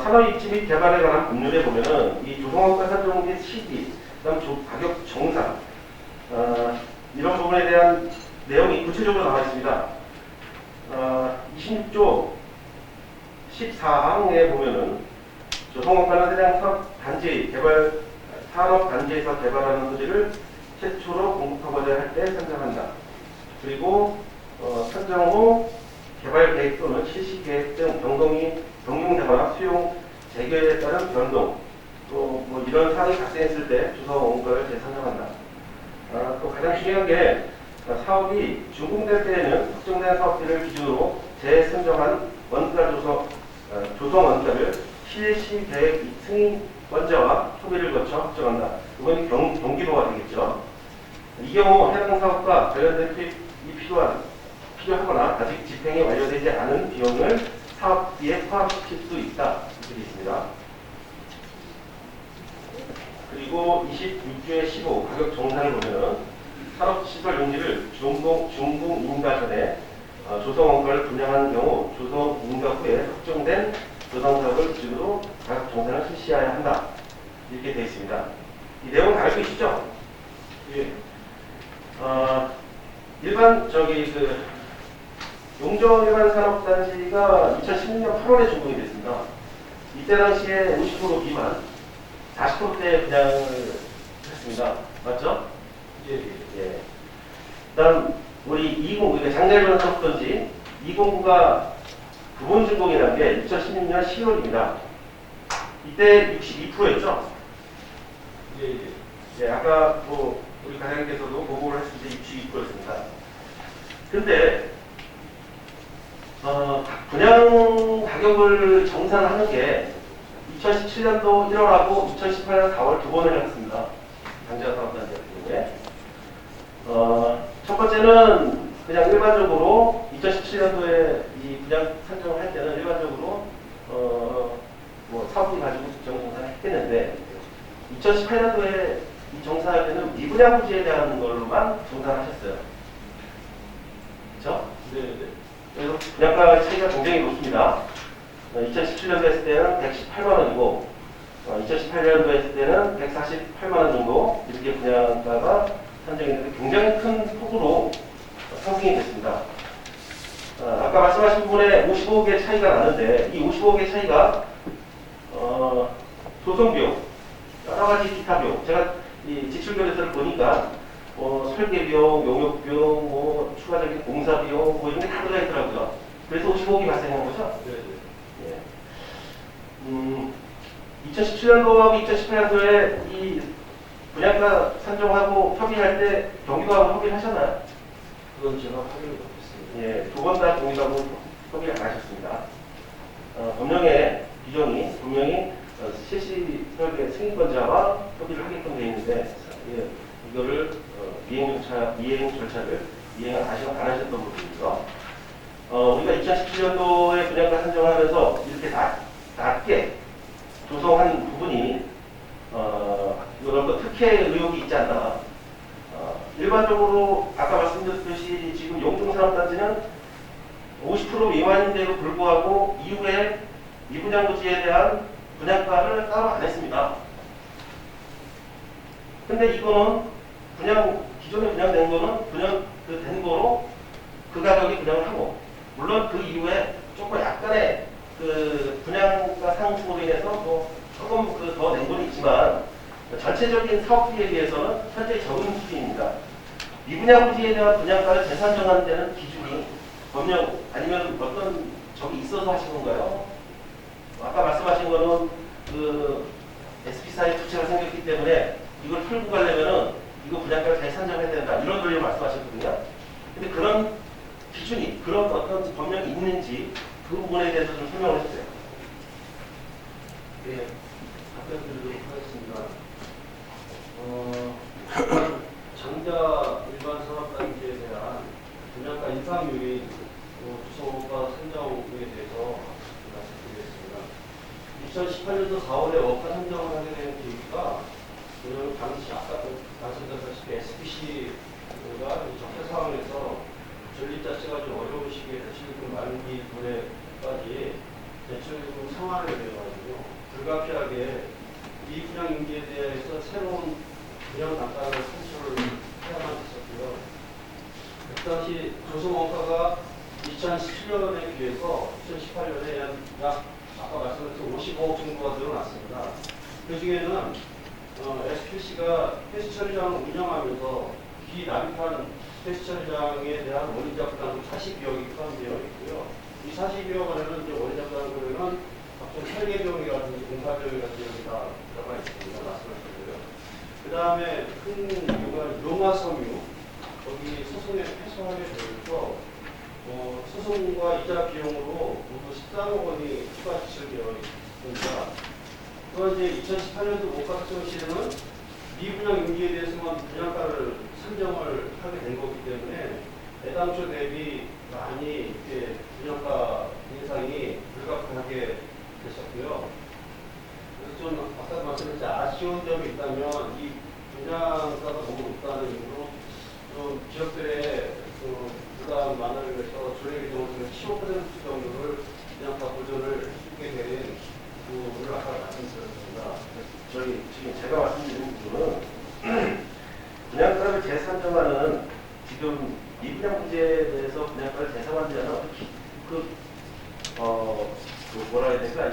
Speaker 1: 산업 입지 및 개발에 관한 법률에 보면은 이 조성업과 산정 및 시기, 그다음 가격 정산 이런 부분에 대한 내용이 구체적으로 나와 있습니다. 26조 14항에 보면은 조성업과는 해당 산업 단지에서 개발하는 토지를 최초로 공급하고자 할 때 선정한다. 그리고 선정 후 개발 계획 또는 실시 계획 등 변경되거나 수용 재개에 따른 변동, 또 뭐 이런 사항이 발생했을 때 주소 원가를 재선정한다. 또 가장 중요한 게 사업이 준공될 때에는 확정된 사업비를 기준으로 재선정한 원가 조성 원가를 실시 계획 승인권자와 협의를 거쳐 확정한다. 이건 경기도가 되겠죠. 이 경우 해당 사업과 관련된 투입이 필요하거나 아직 집행이 완료되지 않은 비용을 사업비에 포함시킬 수 있다. 이렇게 되어 있습니다. 그리고 26주의 15 가격 정산을 보면은 산업시설 용지를 준공인가 전에 조성 원가를 분양한 경우 조성 인가 후에 확정된 조성 사업을 기준으로 가격 정산을 실시해야 한다. 이렇게 되어 있습니다. 이 내용 다 알고 계시죠? 예. 일반 용적 일반 산업단지가 2016년 8월에 준공이 됐습니다. 이때 당시에 50% 미만, 40%대 분양을 했습니다. 맞죠? 예. 그다음 우리 20, 그러니까 장자일반 산업단지 209가 부분 준공이라는 게 2016년 10월입니다. 이때 62%였죠? 예. 아까 뭐 우리 과장님께서도 보고를 했을 때 62%였습니다. 근데 분양 가격을 정산하는 게 2017년도 1월하고 2018년 4월 두 번을 했습니다. 장자산업단지 같은 경우에. 첫 번째는 그냥 일반적으로 2017년도에 이 분양 산정을 할 때는 일반적으로 뭐 사업비 가지고 적정 정산을 했겠는데 2018년도에 이 정산할 때는 미분양 부지에 대한 걸로만 정산하셨어요. 그렇죠? 네. 그래서 분양가 차이가 굉장히 높습니다. 2017년도 했을 때는 118만 원이고 2018년도 했을 때는 148만 원 정도 이렇게 분양가가 산정이 되는데 굉장히 큰 폭으로 상승이 됐습니다. 아까 말씀하신 부분에 55억의 차이가 나는데 이 55억의 차이가 조성비용, 여러 가지 기타 비용, 제가 이 지출결에서를 보니까 설계 비용, 용역 비용, 뭐 추가적인 공사 비용, 뭐 이런 게 다 들어가 있더라고요. 그래서 55억이 발생한 거죠. 예. 2017년도하고 2018년도에 이 분양가 산정하고 협의할 때 경기도하고 협의를 하셨나요?
Speaker 4: 그건 제가 확인을 못했습니다.
Speaker 1: 예, 두 번 다 경기도하고 협의를 안 하셨습니다. 법령의 규정이 분명히 실시 설계 승인권자와 협의를 하게끔 되어 있는데 이거를 이행 절차를 이행을 안 하셨던 부분이죠. 우리가 2017년도에 분양가 산정을 하면서 이렇게 낮게 조성한 부분이 이런 특혜 의혹이 있지 않나. 일반적으로 아까 말씀드렸듯이 지금 용중산업단지는 50% 미만인데도 불구하고 이후에 미분양 부지에 대한 분양가를 따로 안 했습니다. 근데 이거는 기존에 분양된 거는 된 거로 그 가격에 분양을 하고, 물론 그 이후에 조금 약간의 그 분양가 상승으로 인해서 뭐 조금 더 낸 건 있지만 전체적인 사업비에 비해서는 현재 적은 수준입니다. 미분양 부지에 대한 분양가를 재산정하는 데는 기준이 법령 아니면 어떤 적이 있어서 하신 건가요? 아까 말씀하신 거는 그 SP사의 부채가 생겼기 때문에 이걸 풀고 가려면은 이거 분양가를 재산정해야 된다 이런 논리를 말씀하셨거든요. 근데 그런 기준이 그런 어떤 법령이 있는지 그 부분에 대해서 좀 설명을 해주세요.
Speaker 5: 네, 답변드리도록 하겠습니다. 장자 일반 산업단지에 대한 분양가 인상률이 주소가 산정에 대해서 말씀드리겠습니다. 2018년도 4월에 원가 산정을 하게 된 계기가 당시 아까 말씀드렸다시피 SPC가 적재 상황에서 전립 자체가 좀 어려운 시기에 대출금 만기 도래까지 대출금 상환을 해가지고 불가피하게 이 분양 용지에 대해서 새로운 분양 단가를 산출을 해야만 했었고요. 그 당시 조성 원가가 2017년에 비해서 2018년에 약 아까 말씀드린 55억 정도가 늘어났습니다. 그 중에는 SPC가 폐수 처리장을 운영하면서 비납입한 헬스장에 대한 원인자 부담금 40여억이 포함되어 있고요. 이 40여억 원에는 이제 원인자 부담금에는 각종 설계 비용이라든지 공사 비용이라든지 여기 다 들어가 있습니다. 말씀하셨고요. 그 다음에 큰 이유가 용화섬유 거기 소송에 패소하게 되어서 소송과 이자 비용으로 모두 13억 원이 추가 지출되어 있습니다. 또한 이제 2018년도 목각정시에는 미분양 용지에 대해서만 분양가를 산정을 하게 된 거기 때문에 애당초 대비 많이 이렇게 분양가 인상이 불가피하게 됐었고요. 그래서 좀 아까 말씀드렸듯이 아쉬운 점이 있다면 이 분양가가 너무 높다는 이유로 좀 기업들의 부담 완화를 위해서 조례 규정을 15% 정도를 분양가 보전을 하게 된 부분을 아까 말씀드렸습니다.
Speaker 1: 저희 지금 제가 말씀드린 부분은 분양가를 재산정하는 지금 미분양 문제에 대해서 분양가를 재산하지 않은 뭐라 해야 될까?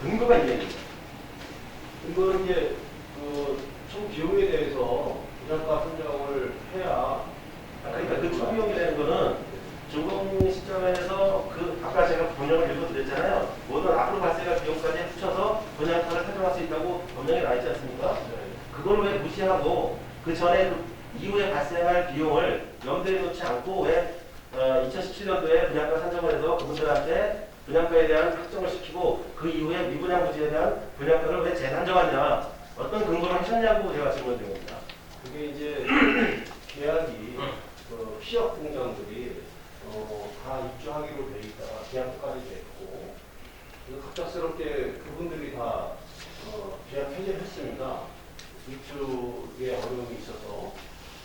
Speaker 1: 근거가 있는 거죠.
Speaker 5: 이거는 이제 총 비용에 대해서 분양가 산정을 해야
Speaker 1: 그러니까 그 초비용이라는 거는 준공 시점에서 아까 제가 법령을 읽어드렸잖아요. 모든 앞으로 발생할 비용까지 붙여서 분양가를 산정할 수 있다고 법령에 나와 있지 않습니까? 그걸 왜 무시하고 그 전에 그 이후에 발생할 비용을 염두에 놓지 않고 왜 2017년도에 분양가 산정을 해서 그분들한테 분양가에 대한 확정을 시키고 그 이후에 미분양 부지에 대한 분양가를 왜 재산정하냐 어떤 근거를 하셨냐고 제가 질문드린 겁니다.
Speaker 5: 그게 이제 계약이 피업 공장들이 다 입주하기로 돼 있다가 계약까지 됐고 갑작스럽게 그분들이 다 계약 해지를 했습니다. 입주에 어려움이 있어서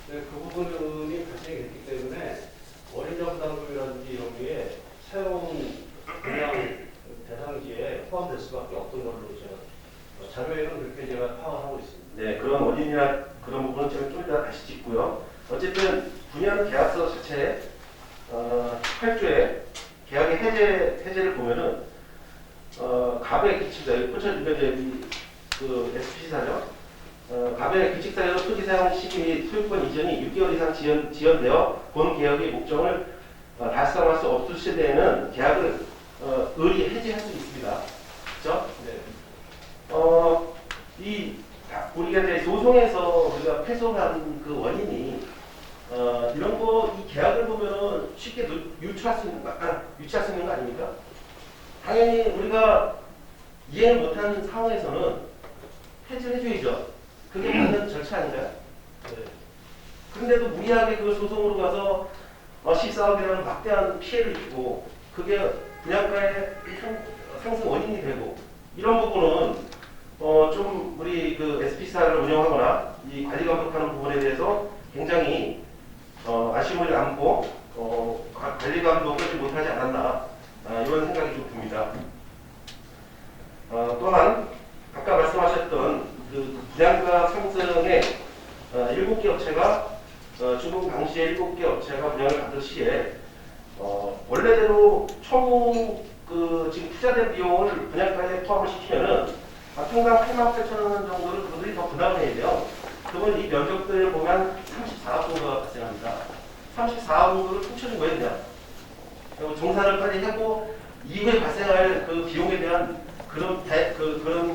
Speaker 5: 그 부분이 발생이 됐기 때문에 원인자 부담금이라든지 이런 게 새로운 분양 대상지에 포함될 수밖에 없던 걸로 제가 자료에는 그렇게 제가 파악을 하고 있습니다.
Speaker 1: 네, 그런 원인이나 그런 부분은 제가 좀 이따 다시 짚고요. 어쨌든 분양 계약서 자체에 8조에 계약의 해제를 보면은 갑의 기칙사유, 포천 유변제 그 SPC사죠. 갑의 기칙사유로 토지 사용 시기 및 소유권 이전이 6개월 이상 지연되어 본 계약의 목적을 달성할 수 없을 시대에는 계약을 의리 해지할 수 있습니다. 그렇죠? 네. 우리가 이제 소송에서 우리가 패소한 그 원인이 이런 이 계약을 보면은 쉽게 유추할 수 있는 거 아닙니까? 당연히 우리가 이해를 못하는 상황에서는 해지를 해줘야죠. 그게 맞는 절차 아닌가요? 네. 그런데도 무리하게 그 소송으로 가서 14억이라는 막대한 피해를 입고 그게 분양가의 상승 원인이 되고 이런 부분은 좀 우리 그 SP사를 운영하거나 이 관리 감독하는 부분에 대해서 굉장히 아쉬움을 남고 관리 감독을 못하지 않았나 이런 생각이 좀 듭니다. 또한 아까 말씀하셨던 그 분양가 상승에 7개 업체가 준공 당시에 7개 업체가 분양을 받을 시에 원래대로 총 지금 투자된 비용을 분양가에 포함을 시키면은 평당 88,000원 정도를 그분들이 더 부담을 해야 돼요. 그러면 이 면적들을 보면 34억 정도가 발생합니다. 34억 정도를 퉁쳐준 거예요, 그냥. 그리고 정산을 빨리 하고 이후에 발생할 그 비용에 대한 그런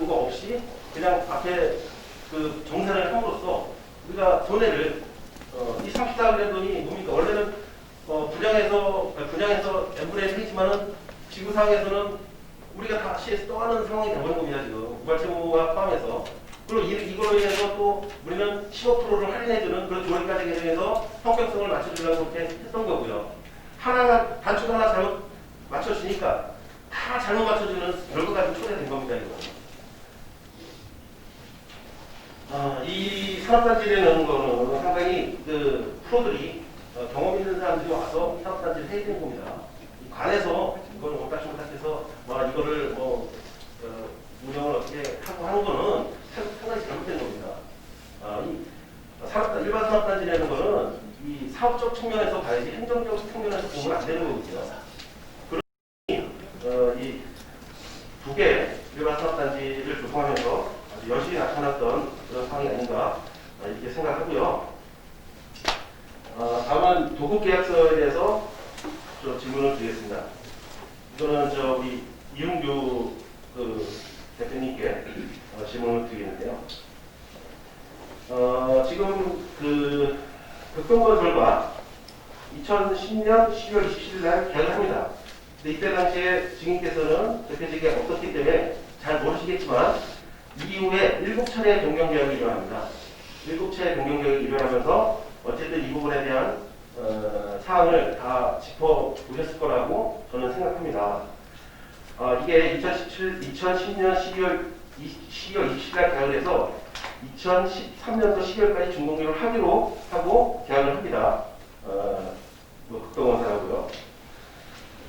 Speaker 1: 거 없이 그냥 앞에 그 정산을 함으로써 우리가 손해를 이 34억이라는 돈이 뭡니까? 원래는 분양에서 n분의 1 했지만은 지구상에서는 우리가 다시 떠하는 상황이 되는 겁니다, 지금. 무발채무가 포함해서. 그리고 이걸로 인해서 또 우리는 15%를 할인해주는 그런 조례까지 개정해서 형평성을 맞춰주려고 그렇게 했던 거고요. 단축 하나 잘못 맞춰주니까 다 잘못 맞춰주는 결과가 좀 초래된 겁니다, 이거. 이 산업단지를 내는 거는 상당히 그 프로들이 경험 있는 사람들이 와서 산업단지를 해야 되는 겁니다. 관에서 이걸 옳다시못해서 이거를 운영을 어떻게 하고 하는 거는 상당히 잘못된 겁니다. 일반 산업단지라는 거는 이 사업적 측면에서 봐야지 행정적 측면에서 보면 안 되는 거거든요. 그러니 이 두 개 일반 산업단지를 조성하면서 아주 여실히 나타났던 그런 상황이 아닌가 이렇게 생각하고요. 다음은 도급 계약서에 대해서 질문을 드리겠습니다. 이거는 우리 이용규 대표님께 질문을 드리는데요. 지금 극동건설과 2010년 12월 27일 날 계약을 합니다. 근데 이때 당시에 증인께서는 대표직에 없었기 때문에 잘 모르시겠지만 이후에 7차례 변경 계약이 일어납니다. 7차례 변경 계약이 일어나면서 어쨌든 이 부분에 대한 사항을 다 짚어보셨을 거라고 저는 생각합니다. 이게 2010년 12월 27일 날 계약을 해서 2013년도 12월까지 준공료를 하기로 하고 계약을 합니다. 극동건설하고요.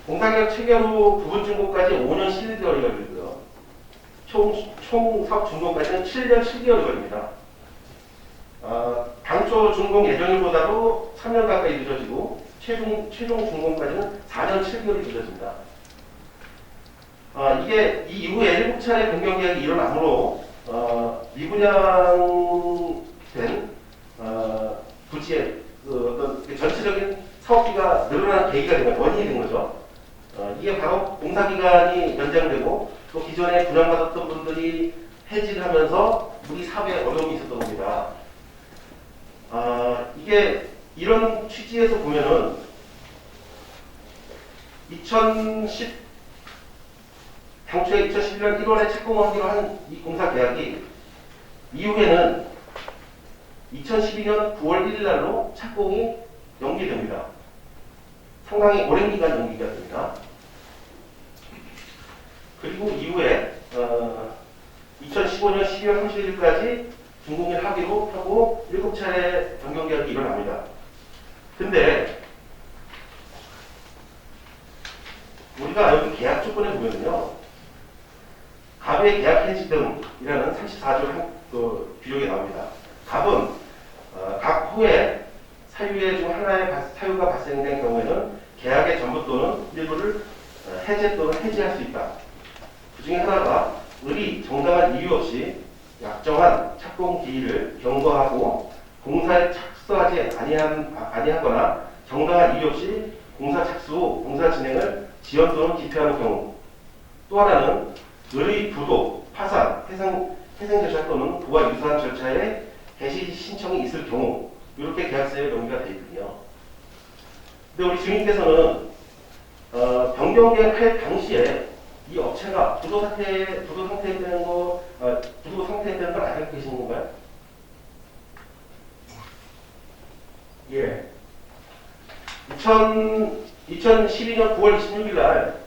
Speaker 1: 공사계약 체결 후 부분 준공까지 5년 11개월이 걸리고요. 총 사업 준공까지는 7년 7개월이 걸립니다. 당초 준공 예정일보다도 3년 가까이 늦어지고 최종 준공까지는 4년 7개월이 늦어집니다. 이게 이 이후에 7차례 변경 계약이 일어나므로 미분양된 부지의 어떤 전체적인 사업비가 늘어나는 계기가 된 거죠. 원인이 된 거죠. 이게 바로 공사기간이 연장되고 또 기존에 분양받았던 분들이 해지를 하면서 우리 사업에 어려움이 있었던 겁니다. 이게 이런 취지에서 보면은 당초에 2011년 1월에 착공하기로 한 이 공사 계약이 이후에는 2012년 9월 1일 날로 착공이 연기됩니다. 상당히 오랜 기간 연기가 됩니다. 그리고 이후에 2015년 12월 31일까지 준공을 하기로 하고 7차례 변경 계약이 일어납니다. 근데 우리가 여기 계약 조건에 보면요, 갑의 계약 해지 등이라는 34조 규정이 나옵니다. 갑은 각 호의 사유의 중 하나의 사유가 발생된 경우에는 계약의 전부 또는 일부를 해제 또는 해지할 수 있다. 그 중에 하나가 을이 정당한 이유 없이 약정한 착공 기일을 경과하고 공사에 착수하지 아니하거나 정당한 이유 없이 공사 착수 후 공사 진행을 지연 또는 기피하는 경우, 또 하나는 을의 부도, 파산, 회생절차 또는 그와 유사한 절차에 개시 신청이 있을 경우, 이렇게 계약서에 명기가 되어 있거든요. 근데 우리 증인께서는 변경 계약할 당시에 이 업체가 부도 상태에 되는 걸 알고 계시는 건가요?
Speaker 3: 예.
Speaker 1: 2012년 9월 26일 날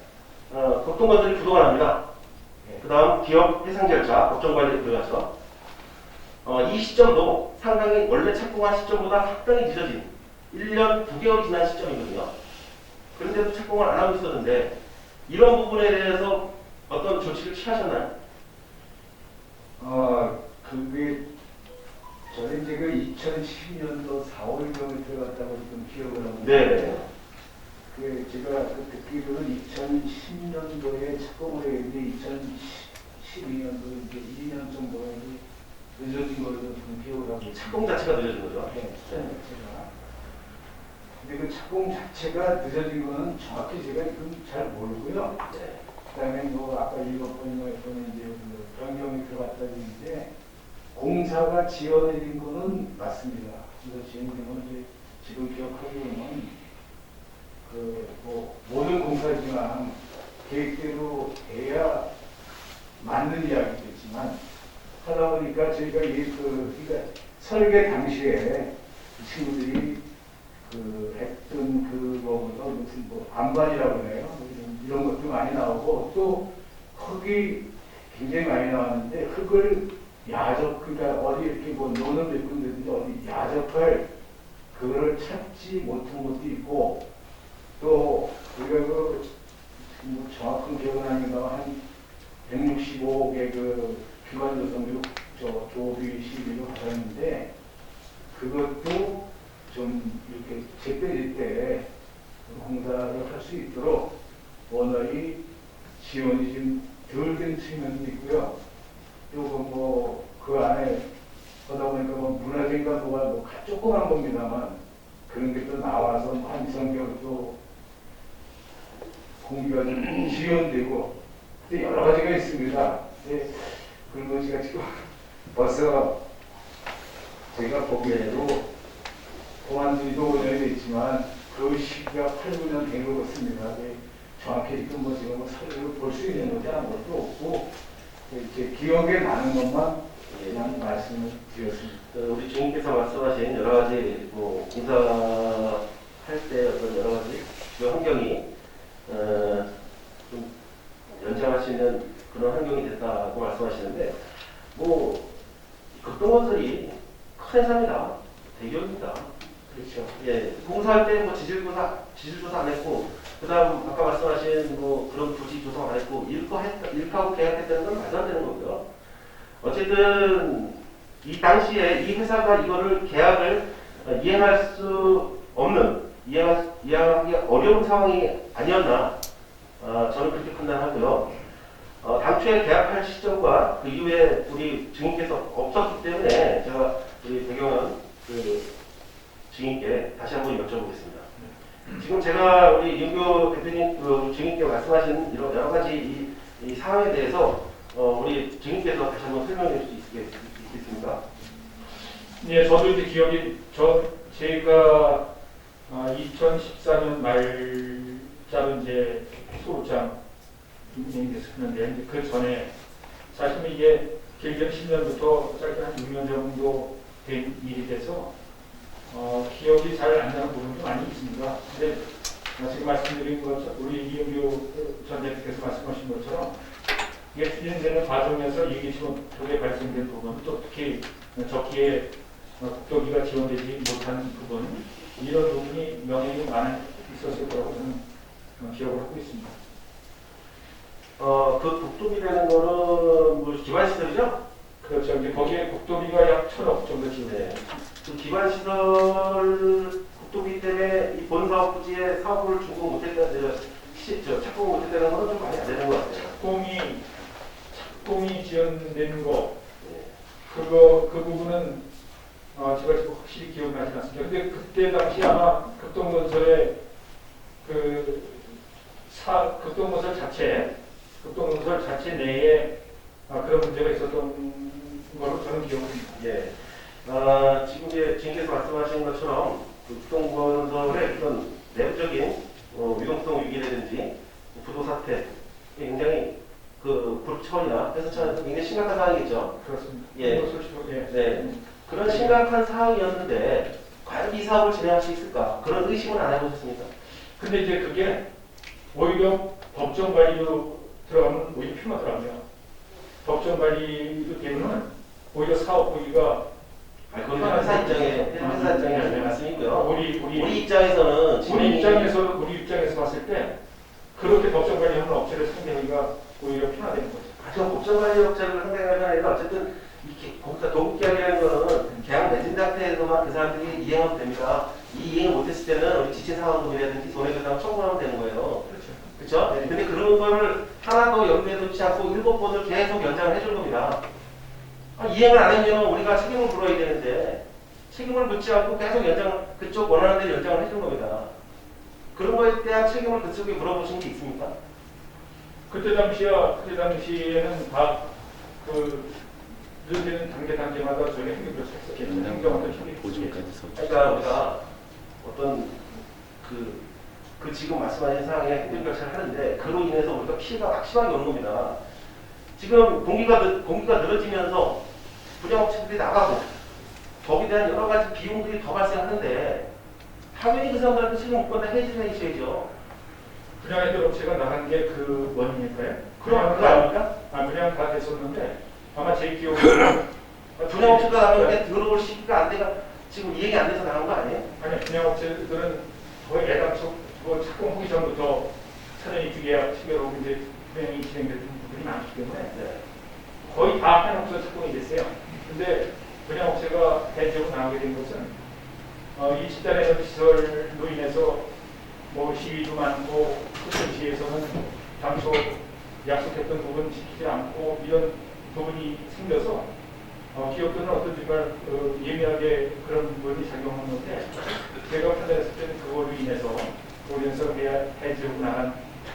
Speaker 1: 극동건설이 부도가 납니다. 그 다음 기업 해상 절차, 법정관리에 들어가서 이 시점도 상당히 원래 착공한 시점보다 상당히 늦어진 1년 9개월이 지난 시점이거든요. 그런데도 착공을 안 하고 있었는데 이런 부분에 대해서 어떤 조치를 취하셨나요?
Speaker 3: 그게 저는 이제 그 2012년도 4월경에 들어갔다고 지금 기억을 하고
Speaker 1: 네.
Speaker 3: 그 제가 듣기로는 2010년도에 착공을 했는데 2012년도 이제 2년 정도가 늦어진 걸로 좀 기억을 하고
Speaker 1: 착공 자체가 늦어진 거죠.
Speaker 3: 네, 착공 자체가. 근데 그 착공 자체가 늦어진 거는 정확히 제가 지금 잘 모르고요.
Speaker 1: 네.
Speaker 3: 그다음에 뭐 아까 읽었거든요. 이제 그 변경이 들어갔다 했는데 공사가 지연된 거는 맞습니다. 그래서 지연된 건 이제 지금 기억하기로는 뭐 모든 공사지만 계획대로 해야 맞는 이야기겠지만 하다 보니까 저희가 그러니까 설계 당시에 친구들이 했던 그거보다 무슨 뭐 안반이라고 그래요. 이런 것도 많이 나오고 또 흙이 굉장히 많이 나왔는데 흙을 그러니까 어디 이렇게 뭐 논을 메꾼다든지 어디 야적할 그거를 찾지 못한 것도 있고 또 우리가 뭐 정확한 기억은 아닌가 한 165억의 기관 조성비로 조비 시비로 받았는데 그것도 좀 이렇게 제때제때 공사를 할 수 있도록 원활히 지원이 좀 덜 된 측면도 있고요. 또 뭐 그 안에 보다 보니까 뭐 문화재인가 뭐가 조그만 겁니다만 그런 게 또 나와서 환경도 공기가 좀 지연되고 근데 여러 가지가 있습니다. 근데 그런 것이 지금 벌써 제가 보기에도 그만둔 지도 5년이 됐지만 그 시기가 8, 9년 된 것 같습니다. 정확히 지금 뭐 지금 사례를 볼 수 있는 것이 아무것도 없고 이렇게 기억에 나는 것만 그냥 말씀을 드렸습니다.
Speaker 1: 우리 주님께서 말씀하신 여러 가지 뭐 공사할 때 어떤 여러 가지 주요 환경이 좀 연장할 수 있는 그런 환경이 됐다고 말씀하시는데 뭐 극동건설이 큰 회사입니다. 대기업입니다.
Speaker 3: 그렇죠.
Speaker 1: 예, 공사할 때 뭐 지질조사 안 했고, 그 다음 아까 말씀하신 뭐 그런 부지 조사 안 했고, 일하고 계약했다는 건 말도 안 되는 거고요. 어쨌든 이 당시에 이 회사가 이거를 계약을 이행할 수 없는, 이해하기 어려운 상황이 아니었나, 저는 그렇게 판단하고요. 당초에 계약할 시점과 그 이후에 우리 증인께서 없었기 때문에 제가 우리 배경은 그 증인께 다시 한번 여쭤보겠습니다. 지금 제가 우리 윤교 대표님 그 증인께 말씀하신 이런 여러 가지 이 사항에 대해서 우리 증인께서 다시 한번 설명해 줄 수 있겠습니까?
Speaker 2: 네, 저도 이제 기억이 제가 2014년 말자로 이제 소장 임명이 됐었는데 그 전에 사실은 이게 길게는 10년부터 짧게 한 6년 정도 된 일이 돼서 기억이 잘 안 나는 부분도 많이 있습니다. 근데 지금 말씀드린 것처럼 우리 이은규 전 대표께서 말씀하신 것처럼 이게 추진되는 과정에서 이게 지금 그게 발생된 부분 또 특히 적기에 국토비가 지원되지 못한 부분 이런 부분이 명예히 많이 있었을 거라고 저는 기억을 하고 있습니다.
Speaker 1: 그 국도비라는 거는 뭐 기반 시설이죠?
Speaker 2: 그렇죠. 이제 거기에 국도비가 약 1,000억 정도 지원돼요.
Speaker 1: 그 기반 시설 국도비 때문에 이 본 사업 부지에 사업을 준공 못했다는 착공 못했다는 거는 좀 많이 안 되는 것 같아요.
Speaker 2: 착공이 지연되는 거 그 부분은 제가 지금 확실히 기억나지 않습니다. 근데 그때 당시 아마 극동건설의 극동건설 자체 내에 그런 문제가 있었던 걸로 저는 기억합니다.
Speaker 1: 예. 지금 이제 지금께서 말씀하신 것처럼 그 극동건설의 어떤 내부적인 유동성 위기라든지 부도 사태 굉장히 그 그룹 차원이나 회사 차원에서 굉장히 심각한 상황이겠죠.
Speaker 2: 그렇습니다.
Speaker 1: 예. 네. 그런 심각한 상황이었는데 과연 이 사업을 진행할 수 있을까? 그런 의심은 안 해보셨습니까?
Speaker 2: 근데 이제 그게 오히려 법정 관리로 들어가면 오히려 필요하더라고요. 법정 관리도 되면 오히려 사업 보기가
Speaker 1: 그건 회사 입장의 말씀이고요.
Speaker 2: 우리
Speaker 1: 입장에서는
Speaker 2: 우리 입장에서 봤을 때 그렇게 법정 관리하는 업체를 상대하기가 오히려 편하다는 거죠.
Speaker 1: 하지만 법정 관리 업체를 상대하는 게 아니라 어쨌든 거기서 도급 계약이라는 거는 계약 맺은 상태에서만 그 사람들이 이행하면 됩니다. 이 이행을 못했을 때는 우리 지체 상환금이라든지 손해배상 청구하면 되는 거예요. 그렇죠?
Speaker 2: 네.
Speaker 1: 근데 그런 거를 하나도 염두에 두지 않고 7번을 계속 연장을 해준 겁니다. 이행을 안 하면 우리가 책임을 물어야 되는데 책임을 묻지 않고 계속 그쪽 원하는 대로 연장을 해준 겁니다. 그런 거에 대한 책임을 그쪽에 물어보신 게 있습니까?
Speaker 2: 그때 당시에는 다 늘어지는 단계마다 저희 행정을 했었겠죠. 행정한테
Speaker 6: 보증까지서.
Speaker 1: 그러니까 우리가 어떤 그 지금 말씀하신 상황에 행정결제를 하는데 그로 인해서 우리가 피해가 확실하게 오는 겁니다. 지금 공기가 늘어지면서 분양업체들이 나가고 거기에 대한 여러 가지 비용들이 더 발생하는데 당연히 그 사람들한테 책임 묻거나 해지를 해주셔야죠.
Speaker 2: 분양했던 업체가 나간 게 그 원인일까요?
Speaker 1: 그럼 그거 아닙니까?
Speaker 2: 분양 다 됐었는데 아마 제 기억으로는
Speaker 1: 분양업체가 나가는데 들어올 시기가 안 돼가 지금 이행이 안 돼서 나간 거 아니에요?
Speaker 2: 아니 분양업체들은 거의 애당초 착공 후기 전부터 사전이 주계약 시계로 이제 분양이 진행됐던 부분이 많기 때문에
Speaker 1: 네.
Speaker 2: 거의 다 한없어 착공이 됐어요. 근데 분양업체가 대체로 나오게 된 것은 이 집단 에너지 시설로 인해서 뭐 시위도 많고 소설지에서는 당초 약속했던 부분 지키지 않고 이런 부분이 생겨서 기업들은 어떤 정말 예민하게 그런 부분이 작용하는데 제가 판단했을 때는 그걸로 인해서 해지고 나간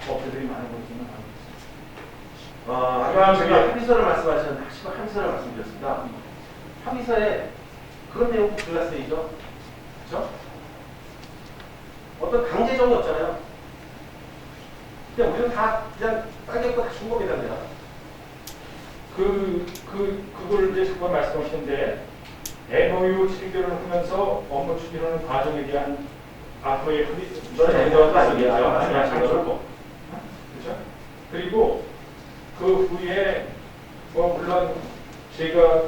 Speaker 2: 업체들이 많은 것으로 알고 있습니다.
Speaker 1: 아까 제가 합의서를 말씀하셨는데 합의서를 말씀드렸습니다. 합의서에 그런 내용도 들어가 쓰이죠. 그렇죠? 어떤 강제정이 없잖아요. 그냥 우리는 다 그냥 따겠고 다 준 겁니다. 그냥.
Speaker 2: 그걸 이제 잠깐 말씀하시는데 MOU 체결을 하면서 업무 추진하는 과정에 대한 앞으로의
Speaker 1: 저는 MOU 가 아니에요.
Speaker 2: 그렇죠? 그리고 그 후에 물론 제가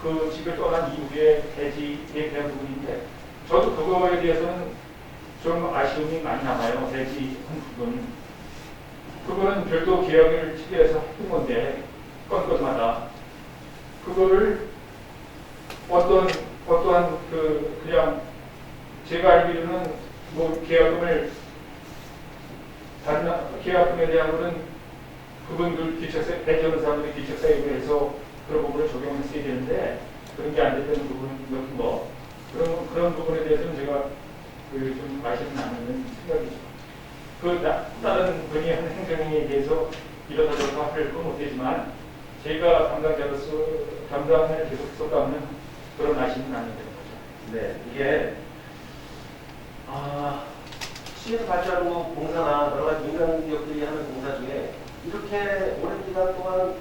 Speaker 2: 그 집을 떠난 이후에 해지에 대한 부분인데 저도 그거에 대해서는 좀 아쉬움이 많이 남아요. 해지한 부분. 그거는 별도 계약을 체결해서 했던 건데 건마다 그거를 어떠한 그냥 제가 알기로는 계약금을 다른 계약금에 대한거는 그분들 해지하는 사람들이 기책사유로 해서 그런 부분을 적용했어야 되는데 그런 게 안 됐다는 부분 그런 부분에 대해서는 제가 좀 아쉬움이 남는 생각이죠. 다른 분이 하는 행정에 대해서 이러다 저러다 할 건 못되지만 제가 담당자로서 담당을 계속 했었다면 그런 아쉬움이 나는 거죠.
Speaker 1: 네, 이게 시에서 발주하는 공사나 여러 가지 민간 기업들이 하는 공사 중에 이렇게 오랜 기간 동안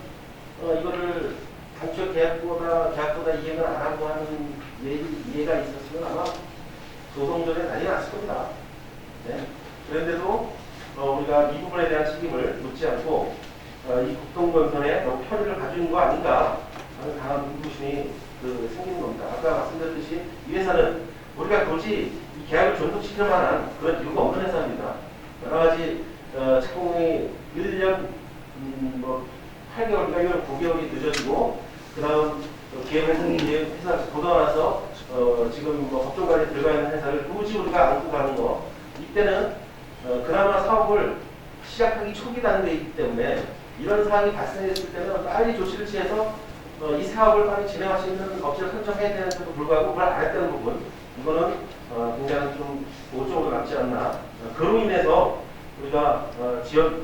Speaker 1: 이거를 당초 계약보다 이행을 안 하고 하는 예가 있었으면 아마 소송전에 난리 났을 겁니다. 네. 그런데도 우리가 이 부분에 대한 책임을 묻지 않고 이 국통건설에 너무 편의를 가지는 거 아닌가 하는 강한 의구심이 생기는 겁니다. 아까 말씀드렸듯이 이 회사는 우리가 굳이 이 계약을 존속시킬 만한 그런 이유가 없는 회사입니다. 여러 가지 착공이 1년 8개월, 8개월, 9개월이 늦어지고 그 다음 계획회사 보도가 나서 지금 법정관리 들어가 있는 회사를 굳이 우리가 안고 가는 거 이때는 그나마 사업을 시작하기 초기 단계이기 때문에 이런 사항이 발생했을 때는 빨리 조치를 취해서 이 사업을 빨리 진행할 수 있는 업체를 선정해야 되는데도 불구하고 그걸 안 했다는 부분 이거는 굉장히 좀 모적으로 남지 않나. 그로 인해서 우리가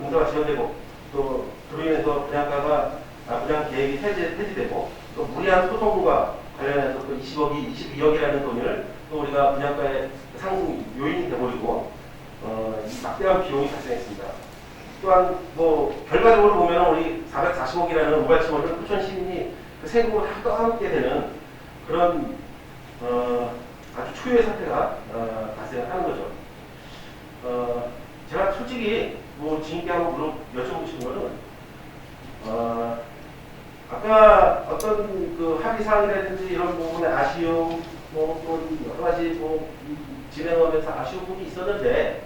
Speaker 1: 공사가 지연되고 또 그로 인해서 분양가가 분양 계획이 폐지되고 또 무리한 소송과 관련해서 또 22억이라는 돈을 또 우리가 분양가의 상승 요인이 돼버리고 막대한 비용이 발생했습니다. 또한 결과적으로 보면 우리 440억이라는 우발치원을 부천 시민이 그 세금으로 다 떠안게 되는 그런 아주 초유의 사태가 발생하는 거죠. 제가 솔직히 진있게 한번 여쭤보고 싶은 거는 아까 어떤 합의 사항이라든지 이런 부분에 아쉬움 또 여러 가지 진행하면서 아쉬운 부분이 있었는데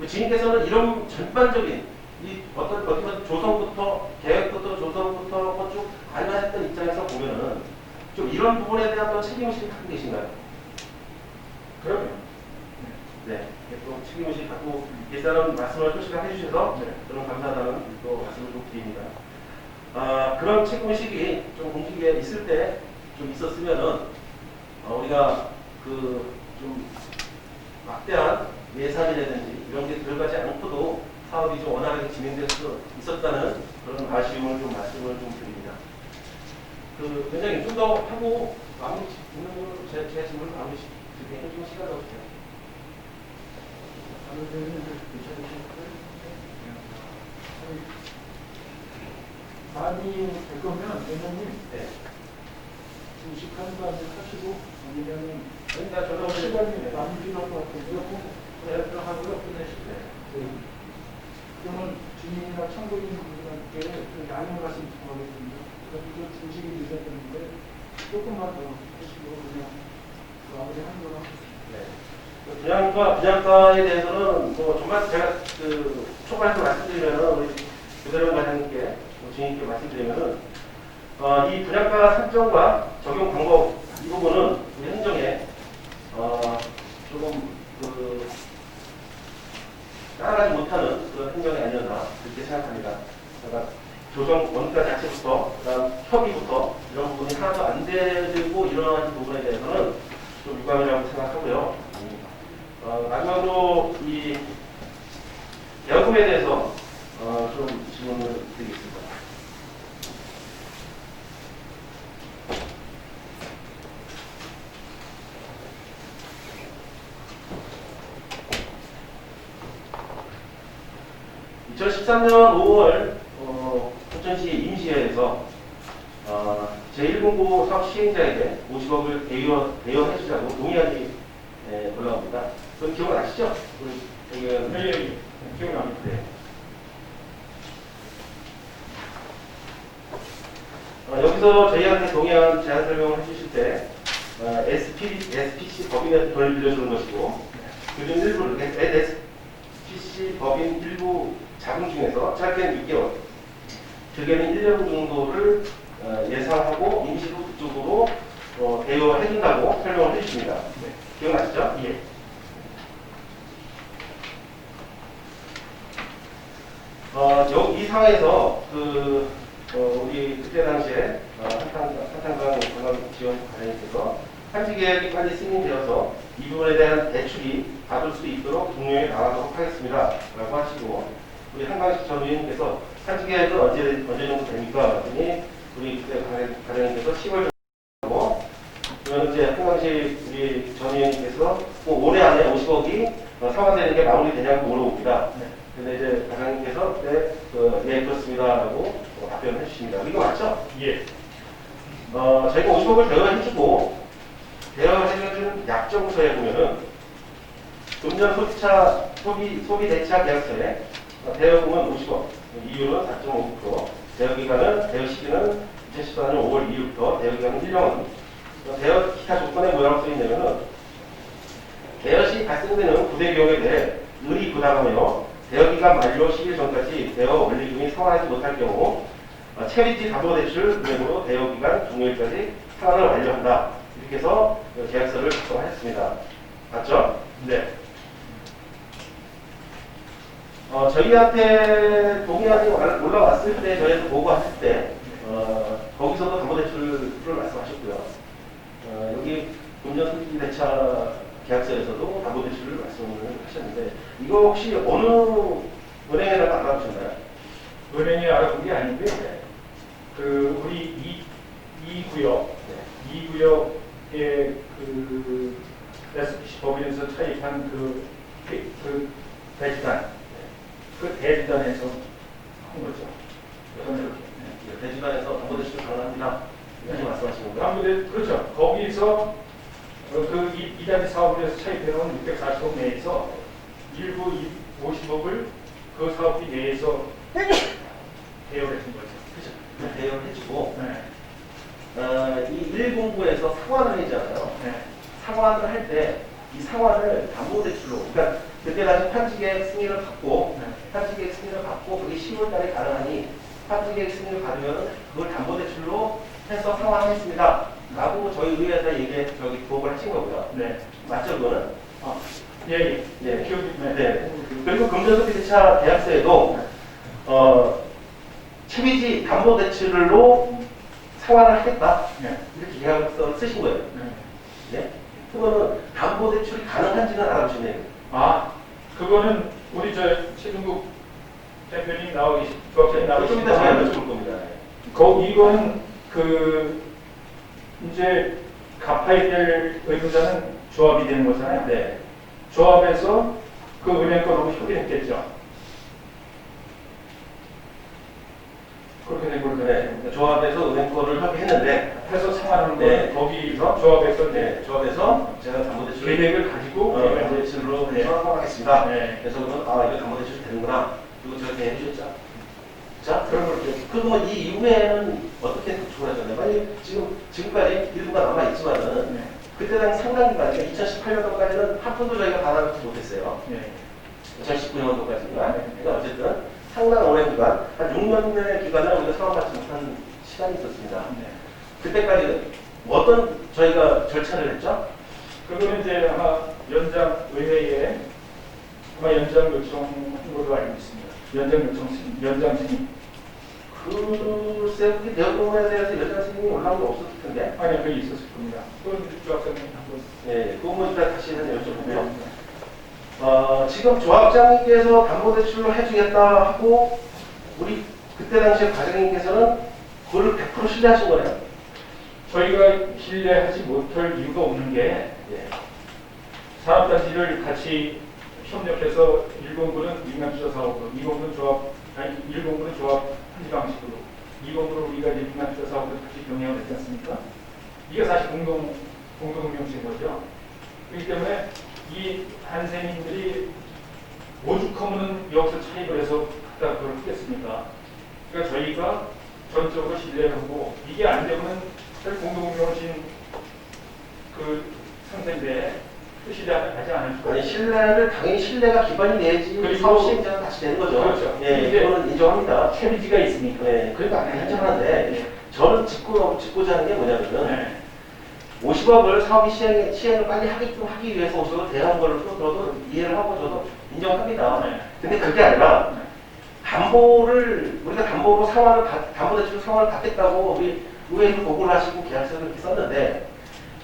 Speaker 1: 지인께서는 이런 전반적인 어떤 조성부터 계획부터 조성부터 쭉 관여했던 입장에서 보면은 좀 이런 부분에 대한 또 책임의식을 갖고 계신가요?
Speaker 2: 그럼요.
Speaker 1: 네, 또 책임의식 갖고 계시다는 말씀을 솔직하게 해주셔서 저는 감사하다는 또 말씀을 좀 드립니다. 그런 책임의식이 좀 공직에 있을 때 좀 있었으면은 우리가 좀 막대한 예산이라든지 이런 게 들어가지 않고도 사업이 좀 원활하게 진행될 수 있었다는 그런 아쉬움을 좀 말씀을 좀 드립니다. 굉장히 좀 더 하고 마무리 짓는 걸로 제 질문을 마무리 짓는 좀 시간이 없어요.
Speaker 6: 많이 될 거면 회장님
Speaker 1: 네.
Speaker 6: 시간도 안 하시고 아니면은
Speaker 1: 그러니까 저도
Speaker 6: 시간이 많이 필요할 것 같아요.
Speaker 1: 하고요 끝내시네.
Speaker 6: 그러면 주민이나 참고인 분들한테 좀 양해 말씀 부탁하겠습니다. 그래서 중식이 늦었는데 조금만 더 하시고 그냥 마무리하는 거랑.
Speaker 1: 네. 분양가에 대해서는 정말 제가 초반에도 말씀드리면은 우리 유대령 과장님께 주인님께 말씀드리면은 이 분양가 설정과 적용 방법 이 부분은 우리 행정에 조금 따라가지 못하는 그런 행정이 아니었나 그렇게 생각합니다. 그러니까 조정 원가 자체부터 그다음 협의부터 이런 부분이 하나도 안 되고 이런 불가능한 부분에 대해서는 좀 유감이라고 생각하고요. 마지막으로 이 대여금에 대해서 좀 질문을 드리겠습니다. (2013년 5월) 포천시 임시회에서 제1공고 사업 시행자에게 50억을 대여해주자고 동의안이 올라옵니다. 그건 기억나시죠?
Speaker 2: 네, 기억납니다.
Speaker 1: 네. 여기서 저희한테 동의안 제안 설명을 해주실 때 SPC 법인에서 돈을 빌려주는 것이고 그중 일부 SPC 법인 일부 자금 중에서 짧게는 6개월, 길게는 1년 정도를 예상하고 임시로 그쪽으로 대여해준다고 설명을 해주십니다.
Speaker 2: 네.
Speaker 1: 기억나시죠?
Speaker 2: 예.
Speaker 1: 이 상황에서 우리 그때 당시에 한탄강 관광 지원 과장님께서 한지 계획이 빨리 승인되어서 이 부분에 대한 대출이 받을 수 있도록 동료에 나가도록 하겠습니다. 라고 하시고 우리 한강식 전 의원님께서 한지 계획은 언제 정도 됩니까? 그랬더니 우리 그때 과장님께서 10월 정도 그러면 이제 한강식 우리 전 의원님께서 올해 안에 50억이 상환되는 게 마무리되냐고 물어봅니다.
Speaker 2: 네.
Speaker 1: 근데 이제 과장님께서 그때 네 그렇습니다라고 답변을 해주십니다. 이거 맞죠?
Speaker 2: 예.
Speaker 1: 저희가 50억을 대여해주고 대여해준 약정서에 보면은 금년 소비 대차 계약서에 대여금은 50억, 이율은 4.5%, 대여기간은 대여 시기는 2014년 5월 2일부터 대여기간은 1년. 대여 기타 조건에 뭐라고 써 있냐면은 대여 시 발생되는 부대 비용에 대해 의리 부담하며 대여기간 만료 10일 전까지 대여 원리금이 상환하지 못할 경우 체리지 담보대출 금액으로 대여기간 종료일까지 상환을 완료한다. 이렇게 해서 계약서를 작성하였습니다. 맞죠?
Speaker 2: 네.
Speaker 1: 저희한테 동의안이 올라왔을 때 저희한테 보고했을 때 거기서도 담보대출을 말씀하셨고요. 여기 금전 대차 계약서에서도 담보대출을 말씀을 하셨는데 이거 혹시 어느 은행에다가 알아보셨나요?
Speaker 2: 은행에 알아본 게 아닌데 우리 이 구역
Speaker 1: 네.
Speaker 2: 이 구역의 SPC 법인에서 차입한 대지단 대지단에서 한 거죠.
Speaker 1: 대지단에서 담보대출 가능합니다. 이렇게 말씀하시는 거예요?
Speaker 2: 아무래도 그렇죠. 거기서 이단지 사업을 해서 차입해놓은 640억 내에서 일부 50억을 그 사업비 내에서 대여를 해준 거죠.
Speaker 1: 그렇죠. 대여를 해주고
Speaker 2: 네.
Speaker 1: 이 1공부에서 상환을 하잖아요.
Speaker 2: 네.
Speaker 1: 상환을 할 때 이 상환을 담보대출로, 그러니까 그때 당시 판지계획 승인을 받고, 판지계획 승인을 받고 그게 10월 달에 가능하니 판지계획 승인을 받으면 그걸 담보대출로 해서 상환했습니다. 라고 저희 의회에다 보고를 하신 거고요.
Speaker 2: 네.
Speaker 1: 맞죠, 그거는?
Speaker 2: 예.
Speaker 1: 네.
Speaker 2: 기억이
Speaker 1: 네. 그리고 금전소비대차 계약서에도 채비지 담보대출로 상환을 하겠다.
Speaker 2: 네.
Speaker 1: 이렇게 계약서 쓰신 거예요.
Speaker 2: 네.
Speaker 1: 네? 그거는 담보대출이 가능한지는 알아보시네요.
Speaker 2: 그거는 우리 최종국 대표님 나와 계신, 조합장님 나와
Speaker 1: 좀
Speaker 2: 계신
Speaker 1: 이따 제가 여쭤볼 겁니다.
Speaker 2: 이거는 이제 갚아야 될 의무자는 조합이 되는 거잖아요.
Speaker 1: 네.
Speaker 2: 조합에서 그 은행 거로 협의했겠죠. 그렇게 된 걸로
Speaker 1: 네. 조합에서 은행 거를 협의했는데,
Speaker 2: 해서 상환하는
Speaker 1: 네.
Speaker 2: 건 거기서 조합에서
Speaker 1: 네. 조합에서 제가 담보대출
Speaker 2: 계획을 가지고
Speaker 1: 담보대출로
Speaker 2: 네.
Speaker 1: 상환하겠습니다.
Speaker 2: 네.
Speaker 1: 그래서 그러면 이거 담보대출 되는구나. 그리고 저한테 해주셨죠. 자,
Speaker 2: 그런 걸
Speaker 1: 그러면 이 이후에는 어떻게 도출을 하셨나요? 만약 지금까지 일부가 남아있지만은,
Speaker 2: 네.
Speaker 1: 그때 당시 상당 기간, 2018년도까지는 한 푼도 저희가 받아놓지 못했어요.
Speaker 2: 네.
Speaker 1: 2019년도까지는.
Speaker 2: 네.
Speaker 1: 그러니까 어쨌든 상당한 오랜 기간, 한 6년의 기간을 우리가 상환받지 못한 시간이 있었습니다.
Speaker 2: 네.
Speaker 1: 그때까지는 어떤 저희가 절차를 했죠?
Speaker 2: 그거는 이제 아마 의회에 아마 연장 요청한 걸로 알고 있습니다. 연장 요청 연장 승인.
Speaker 1: 글쎄, 그 대학 공부에 대해서 여자 선생님이 올라온 게 없었을 텐데.
Speaker 2: 아니, 그게 있었을 겁니다. 그건 조합장님 한번.
Speaker 1: 예, 그거 뭐 이따 다시 여쭤보고요. 지금 조합장님께서 담보대출로 해주겠다 하고 우리 그때 당시에 과장님께서는 그거를 100% 신뢰하신 거네요.
Speaker 2: 저희가 신뢰하지 못할 이유가 없는 게
Speaker 1: 예.
Speaker 2: 산업단지를 같이 협력해서 1공부는 민간투자 사업으로, 2공부는 조합, 아니 1공부는 조합 한지 방식으로, 2공부는 우리가 이제 민간투자 사업을 같이 병행을 했지 않습니까? 이게 사실 공동운영체인 거죠. 그렇기 때문에 이 한센인들이 오죽하면은 여기서 차입을 해서 갖다 그걸 하겠습니까? 그러니까 저희가 전적으로 신뢰하고 이게 안 되면 공동운영신 그 상태인데 그 신뢰하지 않을 수가
Speaker 1: 아니,
Speaker 2: 없어요.
Speaker 1: 신뢰를 당연히 신뢰가 기반이 돼야지
Speaker 2: 그리고-
Speaker 1: 사업 시행자가 같이 되는 거죠.
Speaker 2: 그렇죠.
Speaker 1: 예,
Speaker 2: 이제-
Speaker 1: 그거는 인정합니다.
Speaker 2: 캐비지가 있으니까.
Speaker 1: 네, 그러니까 인정하는데 저는 짚고자 하는 게 뭐냐면은
Speaker 2: 네.
Speaker 1: 50억을 사업이 시행을 빨리 하기 위해서 50억을 대한 걸로 저도 이해를 하고 저도 인정합니다.
Speaker 2: 네.
Speaker 1: 근데 그게 아니라 우리가 담보로 담보대출 상환을 받겠다고 우리 의회에서 보고를 하시고 계약서를 이렇게 썼는데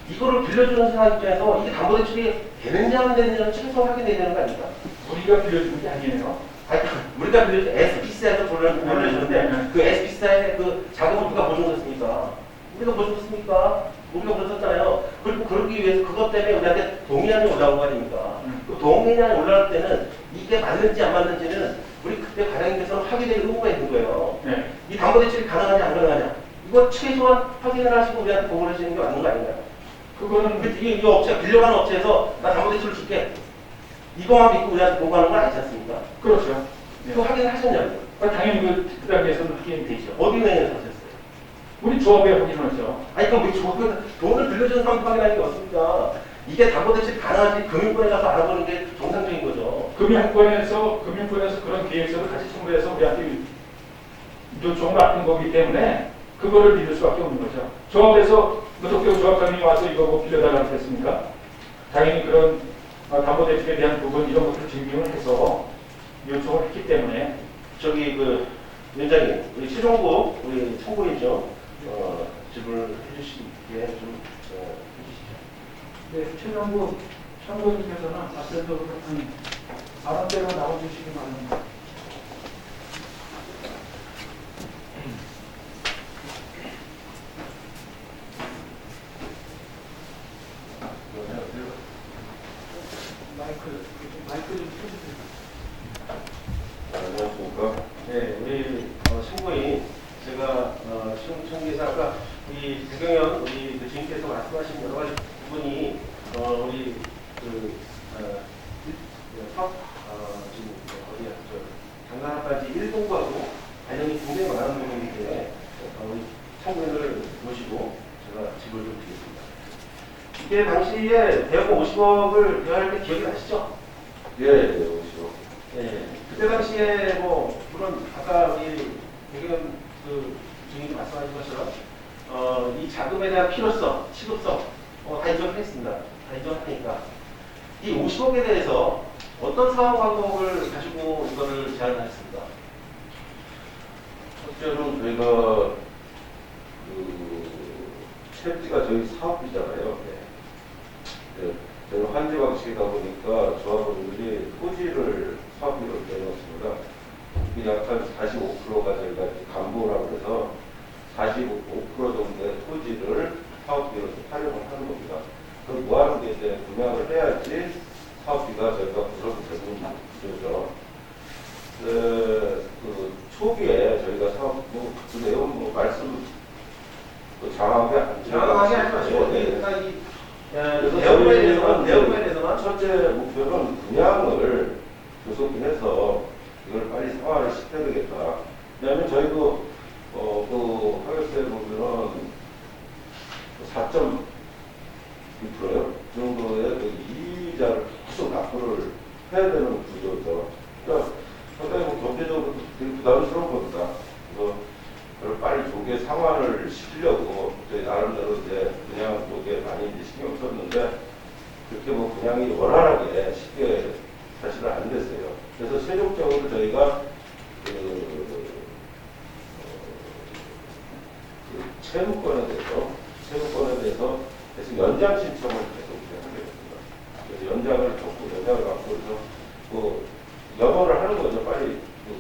Speaker 1: 이거를 빌려주는 사람 입장에서 이게 담보대출이 되는지 안 되는지를 최소 확인해야 되는 거 아닙니까?
Speaker 2: 우리가 빌려주는 게 아니에요.
Speaker 1: 아니, 우리가 빌려준 SP사에서 돌려주는데 그 SP사의 그 자금을 누가 보증했습니까? 우리가 보증했습니까? 우리가 그랬었잖아요. 그리고 그러기 위해서 그것 때문에 우리한테 동의안이 올라온 거 아닙니까? 그 동의안이 올라올 때는 이게 맞는지 안 맞는지는 우리 그때 과장님께서는 확인될 의무가 있는 거예요.
Speaker 2: 네.
Speaker 1: 이 담보대출이 가능하냐 안 가능하냐 이거 최소한 확인을 하시고 우리한테 보고를 해주는 게 맞는 거 아닌가요?
Speaker 2: 그거는
Speaker 1: 이 업체 빌려가는 업체에서 나 담보대출을 줄게 이거만 믿고 우리한테 보고하는 건 아니지 않습니까?
Speaker 2: 그렇죠.
Speaker 1: 그 확인을 하셨냐고요?
Speaker 2: 당연히 그 단계에서는 확인이 되죠.
Speaker 1: 어디 은행에서 하셨어요?
Speaker 2: 우리 조합에 확인하죠.
Speaker 1: 아니 그럼 왜 조합에 돈을 빌려주는 사람 확인하는 게 없습니까? 이게 담보대출이 가능한지 금융권에 가서 알아보는 게 정상적인 거죠.
Speaker 2: 금융권에서 그런 계획서를 같이 첨부해서 우리한테 요청을 받는 거기 때문에 그거를 믿을 수밖에 없는 거죠. 조합에서 무조건 조합장님이 와서 이거 뭐 빌려달라고 했습니까? 당연히 그런 담보대출에 대한 부분 이런 것들을 증명을 해서 요청을 했기 때문에
Speaker 1: 저기 그 위원장님 우리 최종국 우리 총무님죠. 질문을 해주시기에 좀 해주시죠.
Speaker 6: 네, 최정부 참고인께서는 앞서도 그렇다니 발언대로 나와주시기 바랍니다. 마이크 좀 켜주세요.
Speaker 3: 안녕하십니까.
Speaker 1: 네, 우리 신고인 제가 신청기사 아까 우리 배경현 우리 그 주임께서 말씀하신 여러 가지 부분이 우리 그 지금 어디야 장난까지 1동과도 관련이 굉장히 많은 부분이기 때문에 우리 참고인을 모시고 제가 질문을 좀 드리겠습니다. 이때 당시에 대여금 50억을 대여할 때 기억이 나시죠?
Speaker 3: 예, 오시오.
Speaker 1: 네, 그때 당시에 뭐 물론 아까 우리 배경 그 주인이 말씀하신 것처럼 이 자금에 대한 필요성, 취급성 다 인정을 했습니다. 다 인정하니까 이 50억에 대해서 어떤 사업 방법을 가지고 이거를 제안하셨습니까?
Speaker 3: 첫째로는 저희가 그 채지가 저희 사업이잖아요. 네. 저는 환지 방식이다 보니까 조합원들이 토지를 사업비로 내놓습니다. 그 약한 45%가 저희가 간보라고 해서 45% 정도의 토지를 사업비로 활용을 하는 겁니다. 그럼 뭐 하는 게 이제 분양을 해야지 사업비가 저희가 구성되는 구조죠. 그 초기에 저희가 사업, 그 내용 말씀 장하게 안
Speaker 1: 정확하게 하지 마시고
Speaker 3: 네.
Speaker 1: 그러니까 이
Speaker 3: 그래서
Speaker 1: 내용에 대해서만
Speaker 3: 첫째 목표는 분양을 교섭해서 이걸 빨리 상환을 시켜야 되겠다. 왜냐하면 저희도 그 하회세 보면은 4.2%요 정도의 그 이자를 계속 납부를 해야 되는 구조죠. 그러니까 상당히 뭐 경제적으로 되게 부담스러운 겁니다. 그래서 그걸 빨리 조기에 상환을 시키려고 저희 나름대로 이제 분양 쪽에 많이 이제 신경 썼는데 그렇게 뭐 분양이 원활하게 쉽게 사실은 안 됐어요. 그래서 최종적으로 저희가 그
Speaker 7: 세무권에 대해서 계속 연장 신청을 계속 하게 됩니다. 그래서 연장을 갖고 그래서 뭐 영어를 하는 거죠. 빨리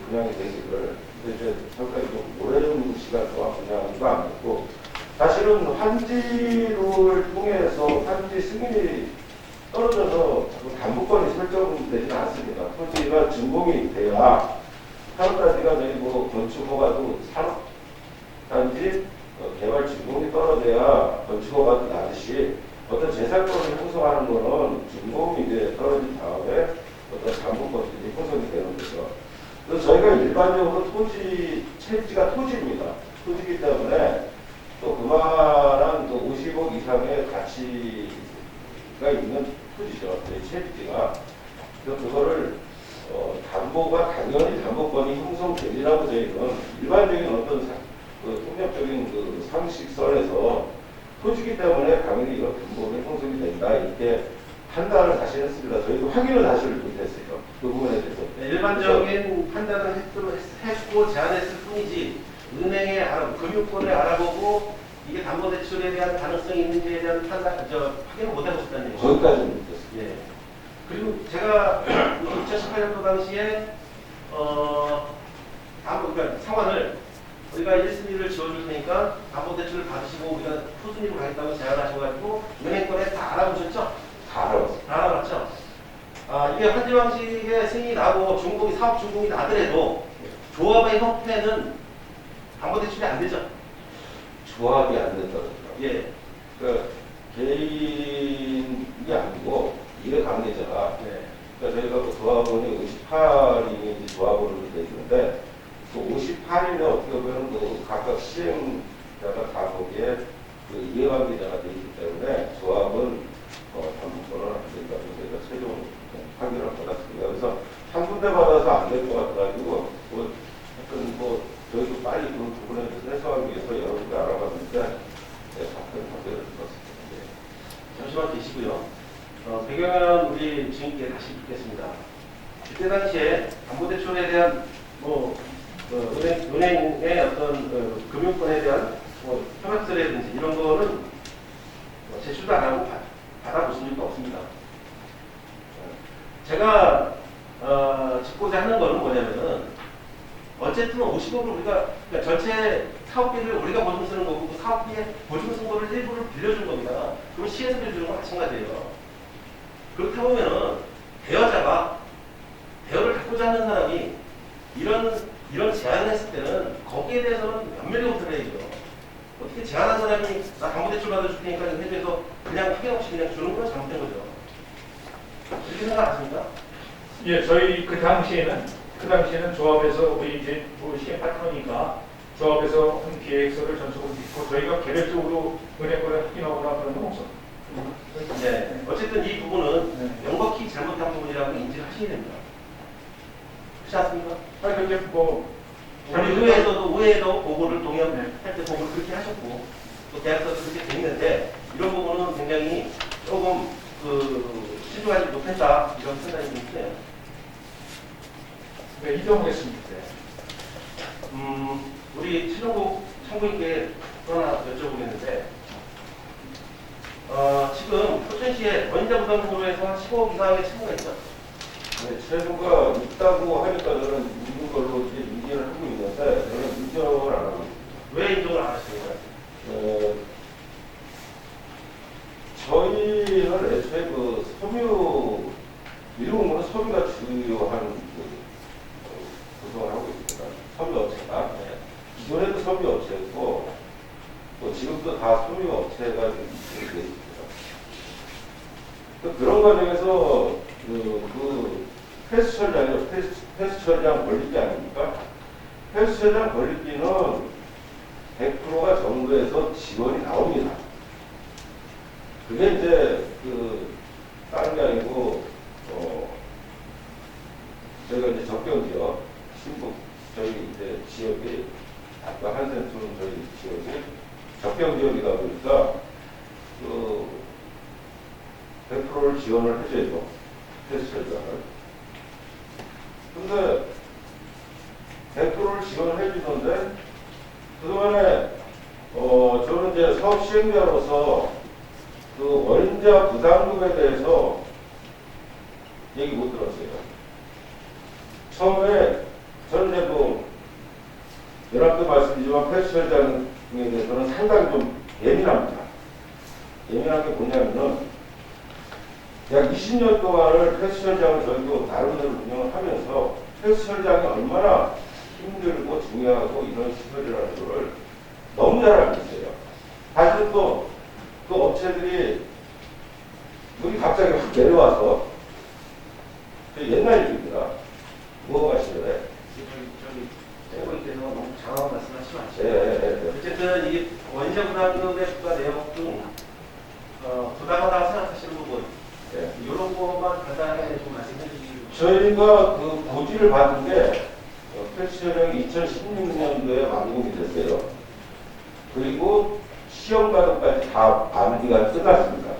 Speaker 7: 분양이 되기를. 근데 이제 상당히 좀 오랜 시간 동안 분양도 안 됐고, 사실은 환지를 통해서 환지 승인이 떨어져서 담보권이 설정되지는 않습니다. 토지가 준공이 돼야 산업단지가 되고 건축 허가도 산업단지 개발 준공이 떨어져야 건축 허가도 나듯이 어떤 재산권을 형성하는 거는 준공이 이제 떨어진 다음에 어떤 담보권들이 형성이 되는 거죠. 그래서 저희가 일반적으로 토지, 채지가 토지입니다. 토지이기 때문에 또 그만한 또 50억 이상의 가치가 있는 토지죠. 채지가. 그래서 그거를 담보가 당연히 담보권이 형성되리라고 저희는 일반적인 어떤 통념적인 그 상식선에서 토지기 때문에 당연히 이런 담보는 형성이 된다 이렇게 판단을 다시 했습니다. 저희도 확인을 다시 못했어요. 그 부분에 대해서.
Speaker 1: 네, 일반적인 판단을 했고 제안했을 뿐이지 은행의 금융권을 알아보고 이게 담보대출에 대한 가능성이 있는지에 대한 확인을 못하고 있다는 얘기죠.
Speaker 7: 거기까지는 못했어요.
Speaker 1: 예. 그리고 제가 2018년도 당시에 그러니까 상환을 우리가 1순위를 지어줄 테니까 담보대출을 받으시고 우리가 후순위로 가겠다고 제안하셔가지고 은행권에 다 알아보셨죠?
Speaker 7: 다 알아봤어요.
Speaker 1: 다 알아봤죠? 이게 환지 방식의 승인이 나고 사업 준공이 나더라도 조합의 형태는 담보대출이 안 되죠?
Speaker 7: 조합이 안 된다고.
Speaker 1: 예.
Speaker 7: 그러니까 개인이 아니고 이해 관계자가.
Speaker 1: 네.
Speaker 7: 그러니까 저희가 그 조합원이 58인이 조합원으로 되어 있는데 그 58인에 어떻게 보면 그 각각 시행자가 다 거기에 그 이해관계자가 되어 있기 때문에 조합은 담보권은 안 된다고 저희가 최종 확인을 받았습니다. 그래서 한 군데 받아서 안 될 것 같아가지고 하여튼 저희도 빨리 그 부분에 대해서 해소하기 위해서 여러분들 알아봤는데 답변을 들었습니다.
Speaker 1: 잠시만 계시고요. 배경은 우리 주인께 다시 묻겠습니다. 그때 당시에 담보대출에 대한 은행의 어떤 금융권에 대한 협약서라든지 이런 거는 제출도 안 하고 받아보신 적도 없습니다. 제가 짚고자 하는 거는 뭐냐면은 어쨌든 50억을 그러니까 전체 사업비를 우리가 보증 쓰는 거고 그 사업비에 보증 쓴 거를 일부를 빌려준 겁니다. 그럼 시에서 빌려주는 건 마찬가지예요. 그렇다 보면은 대여를 갖고자 하는 사람이 이런 제안을 했을 때는 거기에 대해서는 면밀히 검토를 해야죠. 어떻게 제안한 사람이 나 담보대출 받아줄 테니까 해줘서 그냥 확인 없이 그냥 주는 건 잘못된 거죠. 그렇게 생각하십니까?
Speaker 2: 예, 저희 그 당시에는 조합에서 우리 이제 시행 파트너니까 조합에서 한 계획서를 전속으로 믿고 저희가 개별적으로 은행권을 확인하거나 그런 건 없었어요.
Speaker 1: 네. 어쨌든 이 부분은 명백히 잘못한 부분이라고 인지를 하셔야 됩니다. 그렇지 않습니까?
Speaker 2: 아니 근데
Speaker 1: 우리 의회에도 보고를 동의할 때 보고를 그렇게 하셨고 또 계약서도 그렇게 돼 있는데 이런 부분은 굉장히 조금 신중하지 못했다 이런 생각이 좀 드네요.
Speaker 2: 네, 이동하겠습니다.
Speaker 1: 우리 최종국 참고인께 또 하나 여쭤보겠는데 지금 포천시에 원자부담금으로 해서 15억 이상의 채무가 있죠?
Speaker 7: 네, 채무가 있다고 하니까 저는 있는 걸로 이제 인지를 하고 있는데 저는 인정을 안 하고 있습니다.
Speaker 1: 왜 인정을 안 하시는 거예요?
Speaker 7: 저희는 애초에 그 섬유 일용으로 섬유가 주요한 구성을 하고 있습니다. 섬유 업체가 기존에도 섬유 업체였고 또 지금도 다 섬유 업체가 되어 있습니다. 그런 과정에서 폐수 처리장 권리비 아닙니까? 폐수 처리장 권리비는 100%가 정부에서 지원이 나옵니다. 그게 이제 다른 게 아니고 저희가 이제 적경지역 신북 저희 이제 지역이 아까 한센트는 저희 지역이 적경지역이다 보니까 100%를 지원을 해줘야죠. 폐수 처리장을. 근데 100%를 지원을 해주는데 그동안에 저는 이제 사업 시행자로서 그 원자 부담금에 대해서 얘기 못 들었어요. 처음에 저는 이제 뭐 여러 번 말씀드리지만 폐수처장에 대해서는 상당히 좀 예민합니다. 예민한 게 뭐냐면은 약 20년 동안을 폐수처장을 저희도 나름대로 운영을 하면서 폐수처장이 얼마나 힘들고 중요하고 이런 시설이라는 거를 너무 잘 알고 있어요. 사실 또 그 업체들이 여기 갑자기 확 내려와서 옛날 일입니다. 뭐가 하시래?
Speaker 1: 장관님께서 너무 장황한 말씀하시지 마시고.
Speaker 7: 예.
Speaker 1: 어쨌든 이게 원자 부담금의 부과 내용 중 부당하다고 생각하시는 부분 이런 것만 간단하게 좀 말씀해 주시고.
Speaker 7: 저희가 그 고지를 받은 게 폐수처장이 2016년도에 완공이 됐어요. 그리고 시험과정까지 다 암기가 끝났습니다.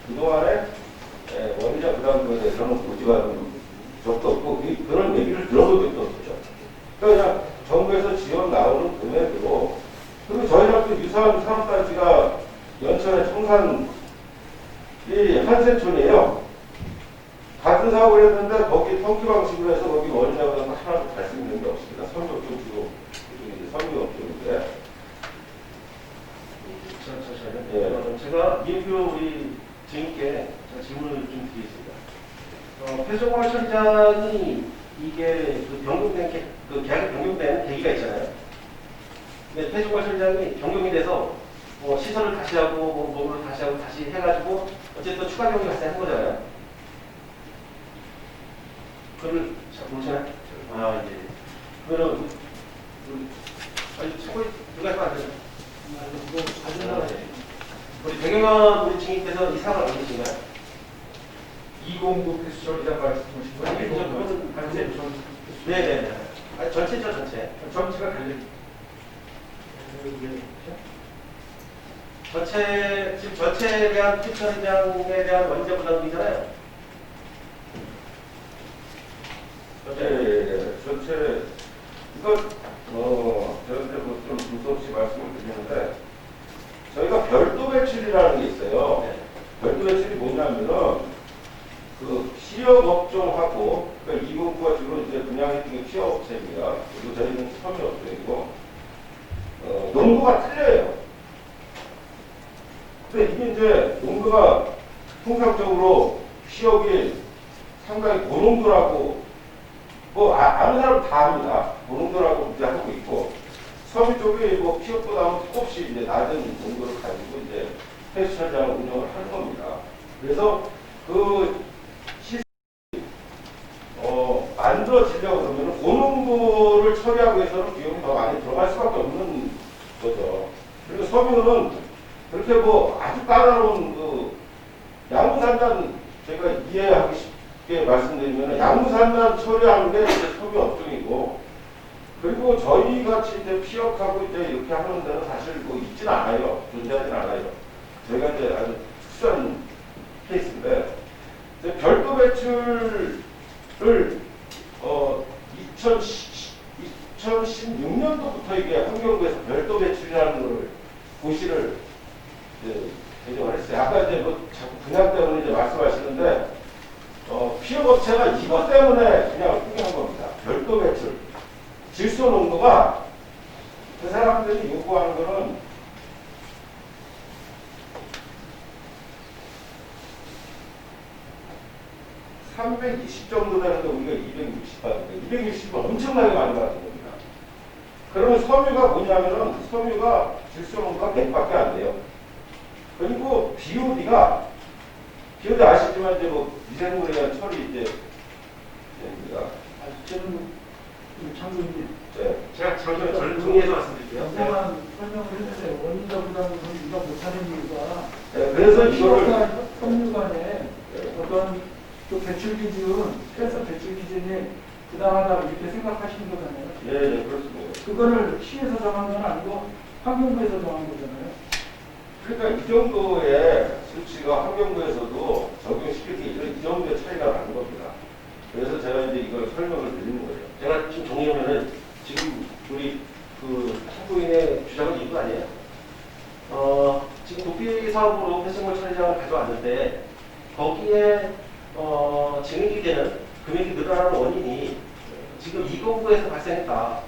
Speaker 7: 그동안에 원자 부담금에 대해서는 고지받은 적도 없고 그런 얘기를 들어본 적도 없죠. 그냥 정부에서 지원 나오는 금액으로 그리고 저희랑 또 유사한 산업단지가 연천의 청산이 한센촌이에요. 같은 사업을 했는데 거기 통기 방식으로 해서 거기 원자가 하나도 갈 수 있는 게 없습니다. 섬유업종 주로 섬유업종인데.
Speaker 1: 제가 이인표 우리 증인께 질문을 좀 드리겠습니다. 패종월 처리장이 이게 그 변경된 그 계약이 변경된 계기가 있잖아요. 근데 패종월 처리장이 변경이 돼서 시설을 다시 하고 뭐를 다시 하고 다시 해가지고 어쨌든 추가 경비 발생한 거잖아요. 그걸 잘 모르시나요? 이제 그러면 아니 최고 들어가시면 안 되죠. 우리 백영환 우리 증인께서 이 사항을 알고 계신가요?
Speaker 2: 209 폐수처리장 말씀하신 거예요?
Speaker 1: 네네네. 아니 전체죠 전체.
Speaker 2: 전체가 달려.
Speaker 1: 지금 전체에 대한 폐처리장에 대한 원자 부담금이잖아요.
Speaker 7: 전체 이거 제가 이제 뭐좀 문서 없이 말씀을 드리는데 저희가 별도 배출이라는 게 있어요.
Speaker 1: 네.
Speaker 7: 별도 배출이 뭐냐면은 그 시업업종하고 그러니까 이분과 주로 이제 분양했던 게 취업업체입니다. 그리고 저희는 섬유업종이고 농구가 틀려요. 근데 이게 이제 농구가 통상적으로 취업이 상당히 고농도라고 아는 사람 다 합니다. 고농도라고 이제 하고 있고 섬유 쪽이 뭐 취업보다는 조금씩 이제 낮은 농도를 가지고 이제 폐수처장을 운영을 하는 겁니다. 그래서 그 만들어지려고 그러면 고농도를 처리하기 위해서는 비용이 더 많이 들어갈 수밖에 없는 거죠. 그리고 섬유는 그렇게 뭐 아주 까다로운 그 양분산단 제가 이해하기 쉽게 말씀드리면 양분산단 처리하는 게 이제 섬유 업종이고 그리고 저희 같이 이제 피역하고 이제 이렇게 하는 데는 사실 뭐 있진 않아요. 존재하진 않아요. 저희가 이제 아주 특수한 케이스인데 별도 배출을 2016년도부터 이게 환경부에서 별도 배출이라는 걸 고시를 제정을 했어요. 아까 이제 뭐 자꾸 분양 때문에 이제 말씀하시는데 피업업체가 이것 때문에 그냥 포기한 겁니다. 별도 배출. 질소 농도가 그 사람들이 요구하는 거는 (320) 정도 되는데 우리가 260 받는데 260은 엄청나게 많이 받는 겁니다. 그러면 섬유가 뭐냐면은 섬유가 질소 농도가 100밖에 안 돼요. 그리고 BOD가 아시지만 이제 뭐 미생물에 대한 처리 이제 됩니다.
Speaker 6: 저는 장군님
Speaker 1: 제가 저를 정리해서 말씀드릴게요.
Speaker 6: 자세한 설명을 해주세요. 원자 부담금을 우리가 못하는 이유가
Speaker 7: 그래서 이거를
Speaker 6: 섬유 간에 어떤 그 배출 기준, 폐수 배출 기준이 부당하다 이렇게 생각하시는 거잖아요.
Speaker 7: 예, 그렇습니다.
Speaker 6: 그거를 시에서 정한 건 아니고 환경부에서 정한 거잖아요.
Speaker 7: 그러니까 이 정도의 수치가 환경부에서도 적용시킬 게 이 정도의 차이가 나는 겁니다. 그래서 제가 이제 이걸 설명을 드리는 거예요.
Speaker 1: 제가 지금 정리하면은 지금 우리 그 참고인의 주장은 이거 아니에요? 있는데 거기에 증액이 되는 금액이 늘어나는 원인이 지금 2공구에서 발생했다.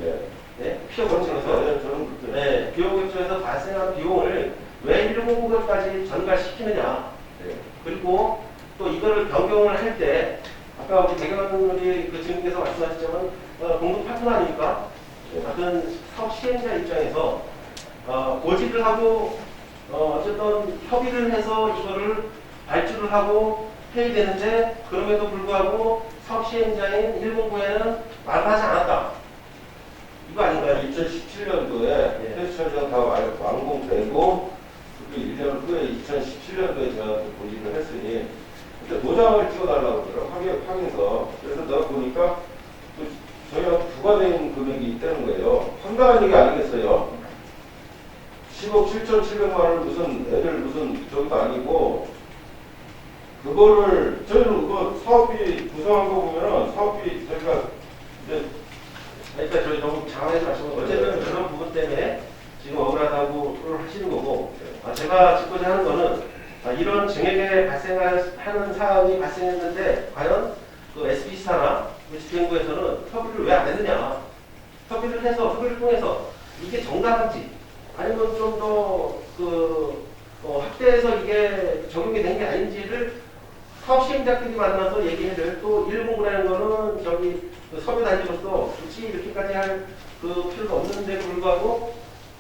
Speaker 7: 예.
Speaker 1: 네? 피어 거쳐서
Speaker 7: 저는 그렇게.
Speaker 1: 네, 비용 결정에서 발생한 비용을 왜 1공구까지 전가시키느냐.
Speaker 7: 예.
Speaker 1: 그리고 또 이거를 변경을 할 때 아까 우리 대경환 우리 그 증인께서 말씀하셨지만 공동 파트너 아닙니까? 같은 사업 시행자 입장에서 고지를 하고 어쨌든 협의를 해서 이거를 발주를 하고 해야 되는데 그럼에도 불구하고 사업 시행자인 1공구에는 말을 하지 않았다. 이거 아닌가요?
Speaker 7: 2017년도에 헬스 현장 다 완공되고 그 1년 후에 2017년도에 제가 고지를 했으니 그때 도장을 찍어달라고 그러더라고요. 확인서. 그래서 내가 보니까 저희랑 부과된 금액이 있다는 거예요. 황당한 얘기 아니겠어요? 10억 7,700만 원을 무슨 애들 무슨 저것도 아니고 그거를 저희는 그 사업비 구성한 거 보면은 사업비 저희가 이제
Speaker 1: 그러니까 저희 너무 장황하지 마시고 어쨌든 그런 부분 때문에 지금 억울하다고 하시는 거고 제가 짚고자 하는 거는 이런 증액에 발생하는 사안이 발생했는데 과연 그 SBC사나 집행부에서는 협의를 왜 안 했느냐. 협의를 해서 협의를 통해서 이게 정당한지 아니면 좀 더 확대해서 이게 적용이 된 게 아닌지를 사업 시행자끼리 만나서 얘기를 또 1공부라는 거는 저기 그 서류 단지로서 굳이 이렇게까지 할 그 필요가 없는데 불구하고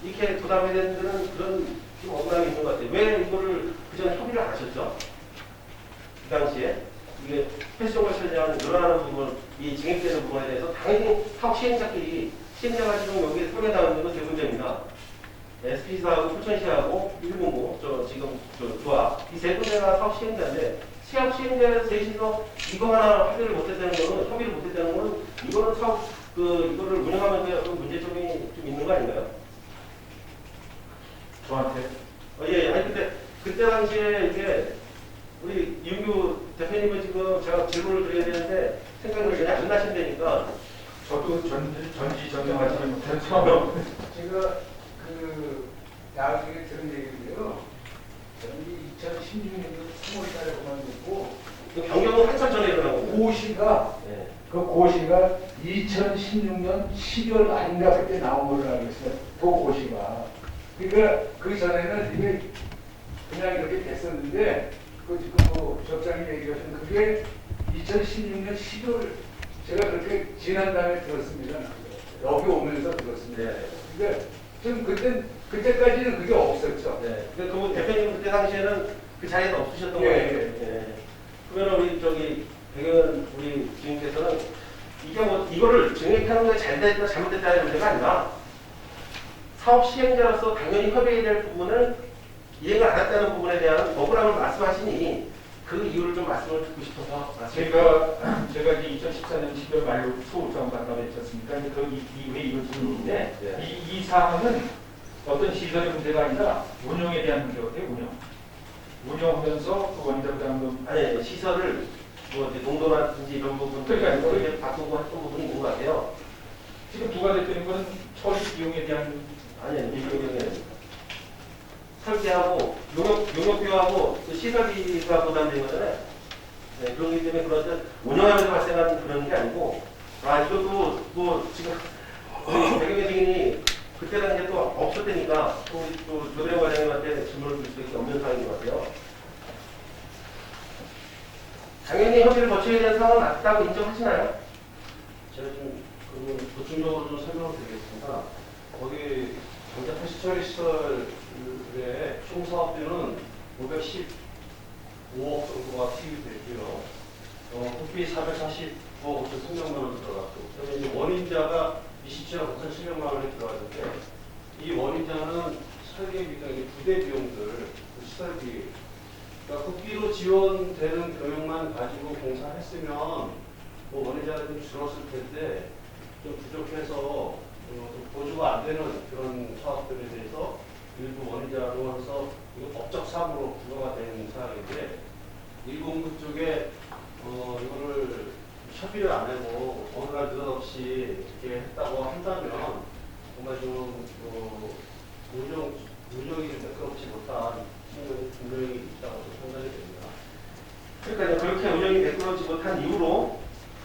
Speaker 1: 이렇게 부담이 되는 그런 좀 억울함이 있는 것 같아요. 왜 이거를 그전에 협의를 안 하셨죠? 그 당시에 이게 폐수종과 처리하는 늘어나는 부분, 이 증액되는 부분에 대해서 당연히 사업 시행자끼리 시행자가 지금 여기에 소개 나오는 건 세 군데입니다. SP사하고 포천시하고 1공부, 지금 조합 이 세 군데가 사업 시행자인데 사업 시행자에서 셋이서 이거 하나 합의를 못했다는 거는 협의를 못했다는 거는 이거는 사업 이거를 운영하면서 어떤 문제점이 좀 있는 거 아닌가요?
Speaker 2: 저한테
Speaker 1: 예, 아니 근데 그때 당시에 이게 우리 이윤규 대표님은 지금 제가 질문을 드려야 되는데 생각이 전혀 안 나신다니까.
Speaker 2: 저도 전지전능하지 못해서
Speaker 3: 제가 그 나중에 들은 얘기인데요. 저는 2016년도 3월달에 그만두고
Speaker 1: 그 변경은 한참 전에 일어난 거고.
Speaker 3: 고시가
Speaker 1: 예.
Speaker 3: 그 고시가 2016년 12월 말인가 그때 나온 걸로 알고 있어요. 그 고시가. 그러니까 그 전에는 이게 그냥 이렇게 됐었는데 그 지금 뭐 적장님 얘기하신 그게 2016년 12월 제가 그렇게 지난 다음에 들었습니다. 여기 오면서 들었습니다.
Speaker 1: 네.
Speaker 3: 그러니까 좀 그때까지는 그게 없었죠.
Speaker 1: 네. 그 대표님 그때 당시에는 그 자리에 없으셨던
Speaker 3: 예,
Speaker 1: 거예요.
Speaker 3: 예.
Speaker 1: 예. 그러면 우리 백현 우리 주임께서는 이게 뭐 이거를 증액하는 게 잘 됐다 잘못됐다는 문제가 아니라 사업 시행자로서 당연히 협의해야 될 부분을 이해가 안 했다는 부분에 대한 억울함을 말씀하시니 그 이유를 좀 말씀을 듣고 싶어서
Speaker 2: 제가 이제 2014년 12월 말로 소우장 간다고 했지 않습니까? 이제 그 이후에 이걸 질문인데
Speaker 1: 네.
Speaker 2: 이 사항은 어떤 시설의 문제가 아니라 운영에 대한 문제거든요. 운영하면서 그 원자 부담금
Speaker 1: 아니 시설을 뭐 이제 농도라든지 이런 부분
Speaker 2: 그러니까
Speaker 1: 그렇게 바꾸고 했던 부분이 있는 것 같아요.
Speaker 2: 지금 부과됐다는 것은 처리 비용에 대한
Speaker 1: 아니 이게 설계하고 용역비하고 그 시설비가 부담된 거잖아요. 네, 그렇기 때문에 그런데 운영하면서 발생한 그런 게 아니고 이것도 뭐 지금 백영애 증인이 그때 당시에 또 없었다니까 또 조대영 과장님한테 질문을 드릴 수밖에 없는 상황인 것 같아요. 당연히 협의를 거쳐야 되는 상황은 맞다고 인정하시나요?
Speaker 5: 제가 좀 보충적으로 좀 설명을 드리겠습니다. 거기 전자 폐수처리 시설의 총 사업비는 515억 정도가 투입이 됐고요. 국비 449억 5,300만 원 들어갔고, 그다음에 이제 원인자가 27억 5,700만 원이 들어갔는데, 이 원인자는 설계비가 부대 비용들, 그 시설비, 그러니까 국비로 지원되는 금액만 가지고 공사했으면 뭐 원인자가 좀 줄었을 텐데 좀 부족해서 좀 보조가 안 되는 그런 사업들에 대해서 일부 원인자로 해서 이거 법적 사고로 부과가 된 사항인데 1공부 쪽에 이거를 협의를 안 하고 어느 날 느닷없이 이렇게 했다고 한다면 정말 좀 운영이 좀 매끄럽지 못한 측면이 분명히 있다고 생각이 됩니다.
Speaker 1: 그러니까 그렇게 운영이 매끄러지지 못한 이후로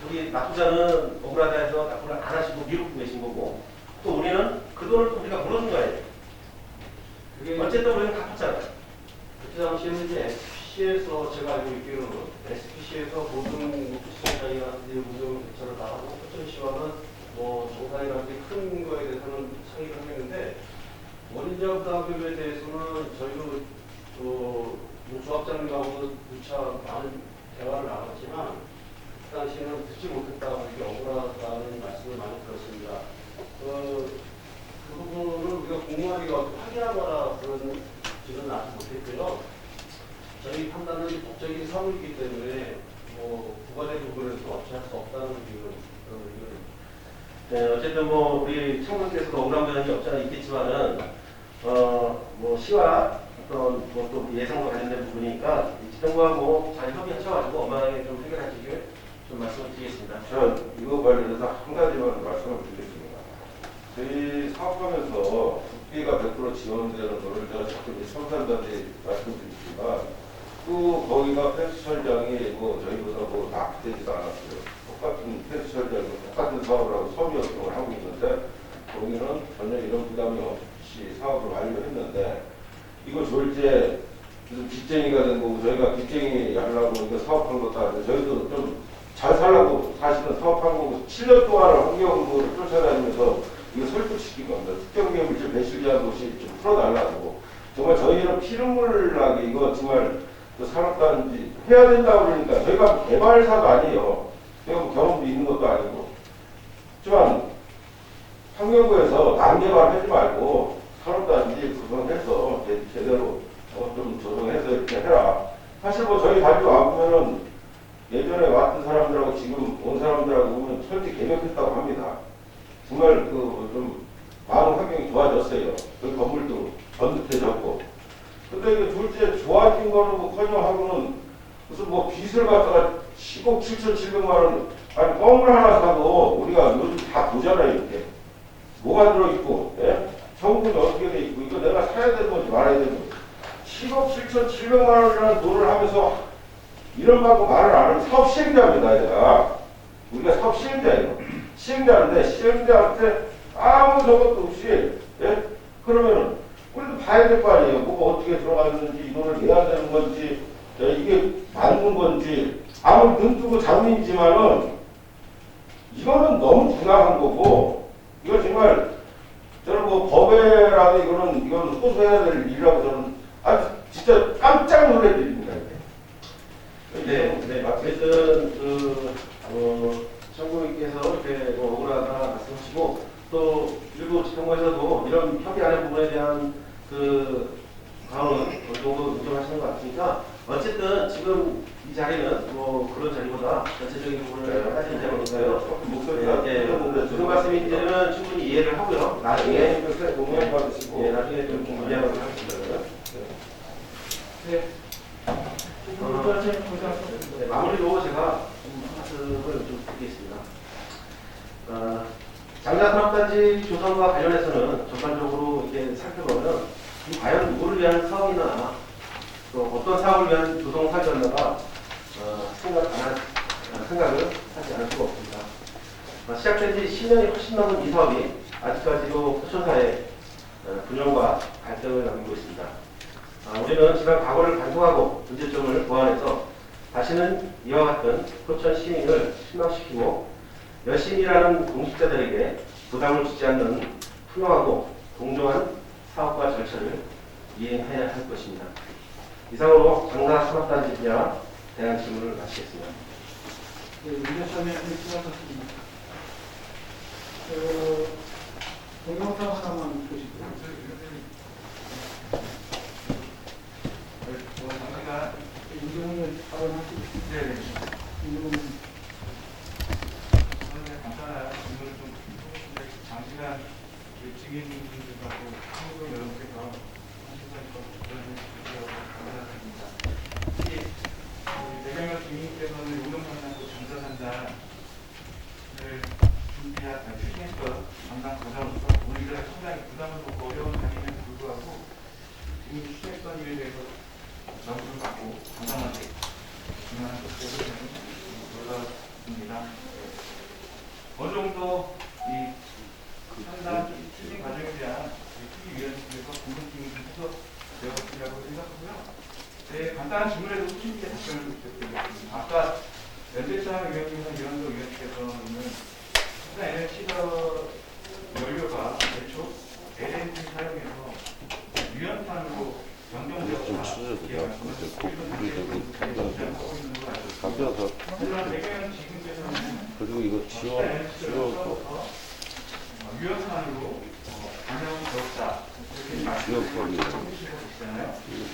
Speaker 1: 우리 납부자는 억울하다 해서 납부를 안 하시고 미루고 계신 거고 또 우리는 그 돈을 또 우리가 물어준 거예요.
Speaker 5: 그게
Speaker 1: 어쨌든 우리는 갚았잖아요.
Speaker 5: 그때 당시에는 이제 SPC에서 제가 알고 있기로는 SPC에서 모든 시장이라든지 운영 대처를 다 하고 포천시와는 뭐 정상이라든지 큰 거에 대해서는 상의를 하겠는데 원인자부담금에 대해서는 저희도 조합장님하고도 누차 많은 대화를 나눴지만 그 당시에는 듣지 못했다고 이게 억울하다는 말씀을 많이 들었습니다. 그 부분을 우리가 공무원이 확인하거나 그런 지는 아직 못했고요. 저희 판단은 법적인 사무이기 때문에 뭐 부과된 부분에서 어찌할 수 없다는 그런 의견입니다.
Speaker 1: 네, 어쨌든 뭐 우리 청구께서도 억울한 면이 없지 않아 있겠지만은 뭐 시와 어떤 뭐또 예상과 관련된 부분이니까 지정부하고 잘 협의하셔가지고 엄하게 좀 해결하시길 좀 말씀을 드리겠습니다.
Speaker 7: 저 이거 관련해서 한 가지만 말씀을 드리겠습니다. 저희 사업하면서 국비가 100% 지원되는 거를 제가 자꾸 청산자들이 말씀드리지만 또 거기가 펜스철장이 뭐 저희보다 뭐 낙되지도 않았어요. 똑같은 펜스철장이 똑같은 사업을 하고 섬유협동을 하고 있는데 거기는 전혀 이런 부담이 없이 사업을 완료했는데 이거 졸지에 무슨 빚쟁이가 된 거고 저희가 빚쟁이 하려고 이거 사업한 것도 아니고 저희도 좀 잘 살라고 사실은 사업한 거고 7년 동안 환경부를 쫓아다니면서 이거 설득시킨 겁니다. 특정기업을 배실기한 곳이 좀 풀어달라고. 정말 저희는 피눈물 나게 이거 정말 그 산업단지 해야 된다고 그러니까 저희가 개발사도 아니에요. 저희가 뭐 경험도 있는 것도 아니고. 하지만 환경부에서 난개발하지 말고 산업단지 구성해서 제대로 좀 조정해서 이렇게 해라. 사실 뭐 저희 다리도 와보면은 예전에 왔던 사람들하고 지금 온 사람들하고 보면 철지 개벽했다고 합니다. 정말 그 좀 많은 환경이 좋아졌어요. 그 건물도 번듯해졌고. 근데 이게 둘째 좋아진 거는 뭐 커녕하고는 무슨 뭐 빚을 갖다가 10억 7,700만 원 아니 껌을 하나 사도 우리가 요즘 다 보잖아요 이렇게. 뭐가 들어있고 예? 정부는 어떻게 돼 있고 이거 내가 사야 되는 건지 말아야 되는 건지 10억 7,700만 원이라는 돈을 하면서 이런 방법 말을 안 하면 사업 시행자입니다. 얘가. 우리가 사업 시행자예요. 시행자인데 시행자한테 아무 저것도 없이 예? 그러면은 우리도 봐야 될 거 아니에요. 뭐가 어떻게 들어갔는지 이 돈을 내야 되는 건지 예? 이게 맞는 건지 아무리 눈 뜨고 장민이지만은 이거는 너무 분화한 거고 이거 정말 저는 뭐 법에라도 이거는 소소해야 될 일이라고 저는 아주 진짜 깜짝 놀랄 일입니다.
Speaker 1: 네, 어쨌든 청구인께서 이렇게 뭐 억울하다 말씀하시고 또 일부 지정부에서도 이런 협의하는 부분에 대한 그 강은 어느 정도 인정하시는 것 같으니까 어쨌든 지금 이 자리는 뭐 그런 자리보다 전체적인 부분을 하시는 자리니까요.
Speaker 7: 목소리가
Speaker 1: 무슨 말씀인지는 충분히 이해를 하고요. 나중에
Speaker 7: 공무원 받으시고
Speaker 1: 나중에 좀 문의하도록 하겠습니다.
Speaker 6: 네.
Speaker 1: 네, 마무리로 제가 말씀을 좀 드리겠습니다. 장자산업단지 조성과 관련해서는 전반적으로 이렇게 살펴보면 과연 누구를 위한 사업이나 또 어떤 사업을 위한 조성 사업이었나가 생각을 하지 않을 수가 없습니다. 시작된 지 10년이 훨씬 넘은 이 사업이 아직까지도 포천사의 분열과 갈등을 남기고 있습니다. 우리는 지난 과거를 반성하고 문제점을 보완해서 다시는 이와 같은 포천 시민을 실망시키고 열심히 일하는 공직자들에게 부담을 주지 않는 투명하고 공정한 사업과 절차를 이행해야 할 것입니다. 이상으로 장사산업단지 분야 대한 질문을 마치겠습니다.
Speaker 6: 네, 윤대선에 수고하셨습니다. 동영상 하나만 보시고요. 윤정훈 발언하시고.
Speaker 3: 네.
Speaker 6: 윤정훈.
Speaker 3: 간단한 질문을 좀 해보겠습니다. 장시간 증인분들하고 한국 여러분께서 하시니까 감사드립니다. 특히 내경영 증인께서는 용동산하고 전자산단을 추진했던 담당 과장으로서 우리가 상당히 부담을 놓고 어려운 단위에도 불구하고 증인 추진했던 일에 대해서
Speaker 8: 상황인데 이만 올라왔습니다. 어느 정도 이 상당 추진 과정에 대한 투기위원회에서 궁금증이 좀 해소되었으리라고 생각하고요. 네, 간단한 질문에도 쉽게 답변을 부탁드리겠습니다. 아까 연대상 위원님과 이현도 위원께서는 일단 에너지 시설 연료가 애초 LNG 사용해서 유연탄으로 변경되었다.
Speaker 7: 가벼워서
Speaker 8: 하지만 배경은 지금께서는
Speaker 7: 그리고 이거 지워
Speaker 8: 유연탄으로 변경되었다. 이렇게
Speaker 7: 지워버리고
Speaker 8: 말씀하시잖아요.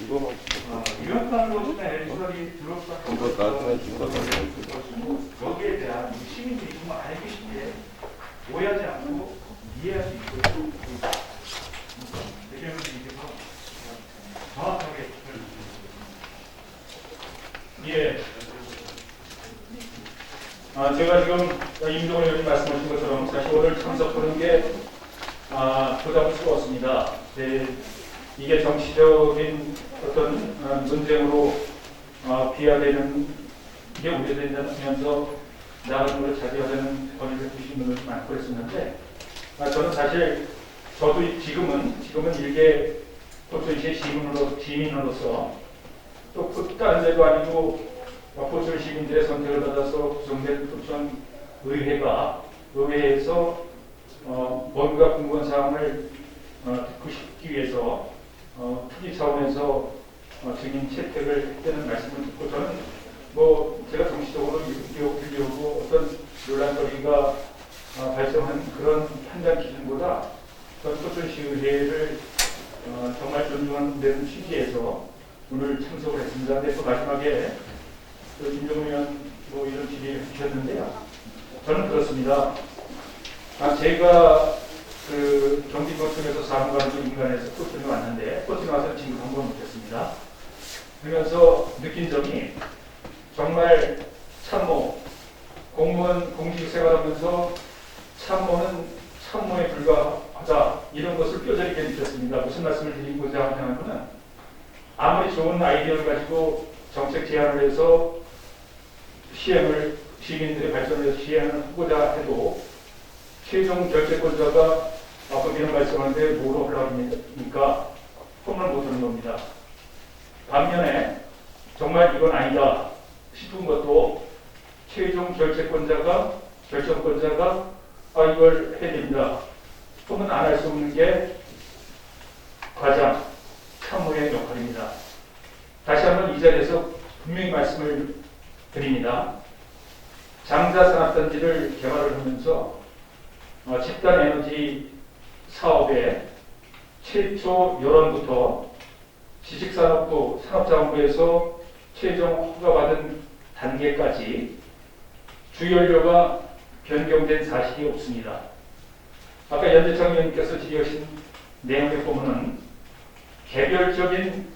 Speaker 7: 이거만
Speaker 8: 유연탄으로 LNG설이 들어올까
Speaker 7: 이거 나한테 준 거다.
Speaker 8: 여기에 대한 시민들이 정말 알기 쉽게 오해하지 않고 이해할 수 있도록 대표님께서 정확하게
Speaker 2: 예. 제가 지금 임종원 의원님 말씀하신 것처럼 사실 오늘 참석하는 게 부담스러웠습니다. 네, 이게 정치적인 어떤 논쟁으로 비화되는 게 우려된다면서 나가는 걸 자제하자는 권유를 주신 분들도 많고 그랬었는데 저는 사실 저도 지금은 일개 포천시의 시민으로서 또 다른 데도 아니고 포천 시민들의 선택을 받아서 구성된 포천 의회에서 뭔가 궁금한 사항을 듣고 싶기 위해서 투기 차원에서 증인 채택을 했다는 말씀을 듣고 저는 제가 정치적으로 들려오고 어떤 논란거리가 발생한 그런 판단 기준보다 전 포천시의회를 정말 존중하는 취지에서 오늘 참석을 했습니다. 그래서 마지막에 김정은 의원 이런 질의를 주셨는데요. 저는 그렇습니다. 제가 경기 포천에서 사무관으로 인간에서 포천에 왔는데 포천에 와서 진급 한 번 못했습니다. 그러면서 느낀 점이 정말 참모, 공무원 공직 생활하면서 참모는 참모에 불과하다 이런 것을 뼈저리게 느꼈습니다. 무슨 말씀을 드리고자 하냐면은 아무리 좋은 아이디어를 가지고 정책 제안을 해서 시민들의 발전을 위해서 시행을 하고자 해도 최종 결재권자가 아까 이런 말씀하는데 뭐로 하려니까 손을 못 드는 겁니다. 반면에 정말 이건 아니다 싶은 것도 최종 결정권자가 이걸 해야 됩니다. 손은 안 할 수 없는 게 과장, 참모의 역할입니다. 다시 한번 이 자리에서 분명히 말씀을 드립니다. 장자산업단지를 개발을 하면서 집단에너지 사업의 최초 여론부터 지식산업부, 산업자원부에서 최종 허가받은 단계까지 주연료가 변경된 사실이 없습니다. 아까 연대창 의원님께서 질의하신 내용에 보면은 개별적인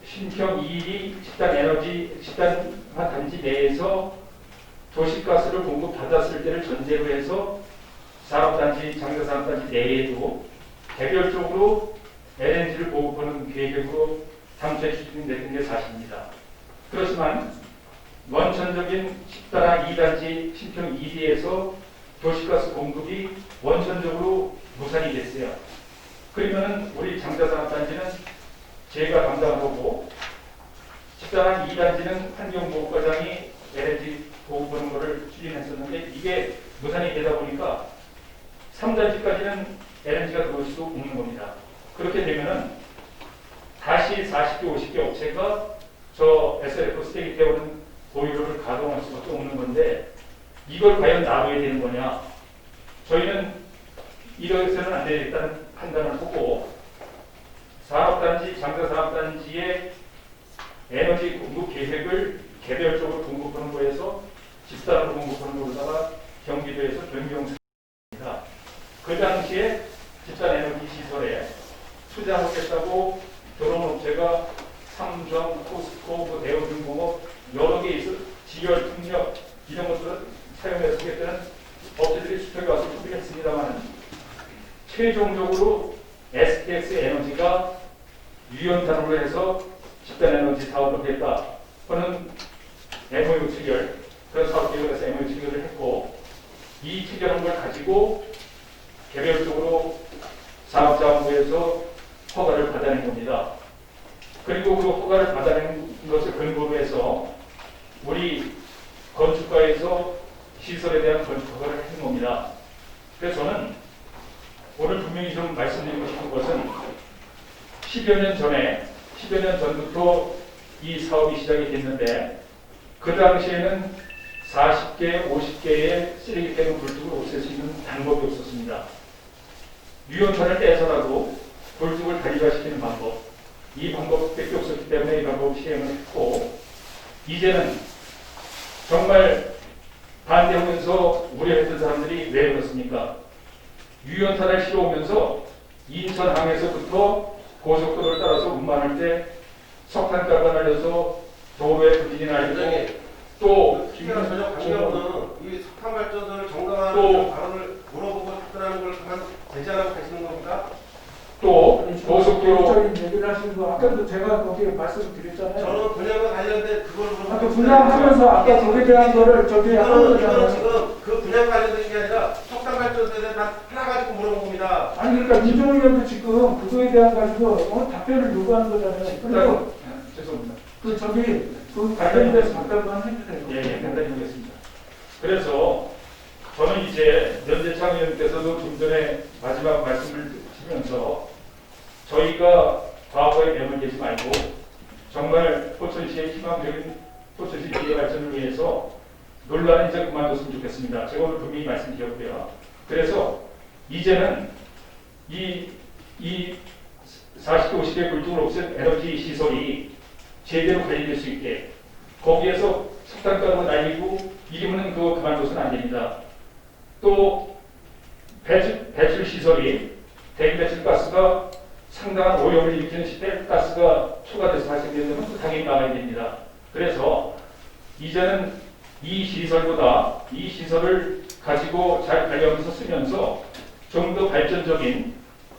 Speaker 2: 신평 이익이 집단단지 내에서 도시가스를 공급받았을 때를 전제로 해서 장자산업단지 내에도 개별적으로 LNG를 보급하는 계획으로 당초에 추진됐던 게 사실입니다. 그렇지만 원천적인 10단항 2단지 신평 2D에서 도시가스 공급이 원천적으로 무산이 됐어요. 그러면 우리 장자산업단지는 제가 담당하고 10단항 2단지는 환경보호과장이 LNG 보급하는 것을 추진했었는데 이게 무산이 되다 보니까 3단지까지는 LNG가 들어올 수 없는 겁니다. 그렇게 되면은 다시 40개, 50개 업체가 저 SRF 스테이크 태우는 보일러를 가동할 수밖에 없는 건데 이걸 과연 놔둬야 되는 거냐? 저희는 이래서는 안 되겠다는 판단을 하고 장자산업단지의 에너지 공급 계획을 개별적으로 공급하는 거에서 집단으로 공급하는 거로다가 경기도에서 변경했습니다. 그 당시에 집단 에너지 시설에 투자하겠다고 들어온 업체가 삼성, 포스코, 대우중공업 여러 개 있어 지열, 풍력 이런 것들을 사용해서 하겠다는 업체들이 수표에 와서 투입했습니다만 최종적으로 STX 에너지가 유연탄으로 해서 집단 에너지 사업을 하겠다 하는 MOU 체결, 그런 사업 계획에서 MOU 체결을 했고, 이 체결한 걸 가지고 개별적으로 산업자원부에서 허가를 받아낸 겁니다. 그리고 그 허가를 받아낸 것을 근거로 해서 우리 건축가에서 시설에 대한 건축 허가를 한 겁니다. 그래서 저는 오늘 분명히 좀 말씀드리고 싶은 것은 10여 년 전부터 이 사업이 시작이 됐는데, 그 당시에는 40개, 50개의 쓰레기 때문에 굴뚝을 없앨 수 있는 방법이 없었습니다. 유연탄을 떼서라도 굴뚝을 단일화시키는 방법, 이 방법밖에 없었기 때문에 이 방법을 시행을 했고, 이제는 정말 반대하면서 우려했던 사람들이 왜 그렇습니까? 유연탄을 실어오면서 인천항에서부터 고속도로를 따라서 운반할 때 석탄가루가 날려서 도로에 부진이 날리고, 또
Speaker 1: 김기현 전역 강의하고는 이 석탄 발전소를 정당화하는
Speaker 2: 또-
Speaker 1: 발언을 물어보고 답변하는 걸 그만 제지하라고 하시는 겁니까?
Speaker 2: 또 고속도로
Speaker 6: 적인 얘기를 하시는 거 아까도 제가 거기에 말씀을 드렸잖아요.
Speaker 1: 저는 분양과 관련된 그걸 물어보고
Speaker 6: 아까 분양하면서 아까 거기에 대한 거를 저기 하는
Speaker 1: 이거는
Speaker 6: 거잖아요.
Speaker 1: 지금 그 분양 관련된 게 아니라 석탄 발전소에 대해 다 하나 가지고 물어본 겁니다.
Speaker 6: 아니 그러니까 이종훈 의원도 지금 그거에 대한 가지고 답변을 요구하는 거잖아요. 그리고
Speaker 2: 죄송합니다.
Speaker 6: 그 저기 그 관련돼서 답변만 해주세요.
Speaker 2: 예, 간단히 하겠습니다. 그래서 저는 이제 연재창 의원께서도 좀 전에 마지막 말씀을 드리면서 저희가 과거에 매몰되지 말고 정말 포천시의 희망적인 포천시 미래 발전을 위해서 논란은 이제 그만뒀으면 좋겠습니다. 제가 오늘 분명히 말씀드렸고요. 그래서 이제는 이 40개, 50개 굴뚝을 없앤 에너지 시설이 제대로 관리될 수 있게, 거기에서 석탄가루가 날리고 이러면 그거 그만둬서는 안 됩니다. 또 배출 시설이 대기 배출 가스가 상당한 오염을 일으키는 시대 가스가 초과돼서 발생되는 건 당연히 나가야 됩니다. 그래서 이제는 이 시설보다 이 시설을 가지고 잘 관리하면서 쓰면서 좀 더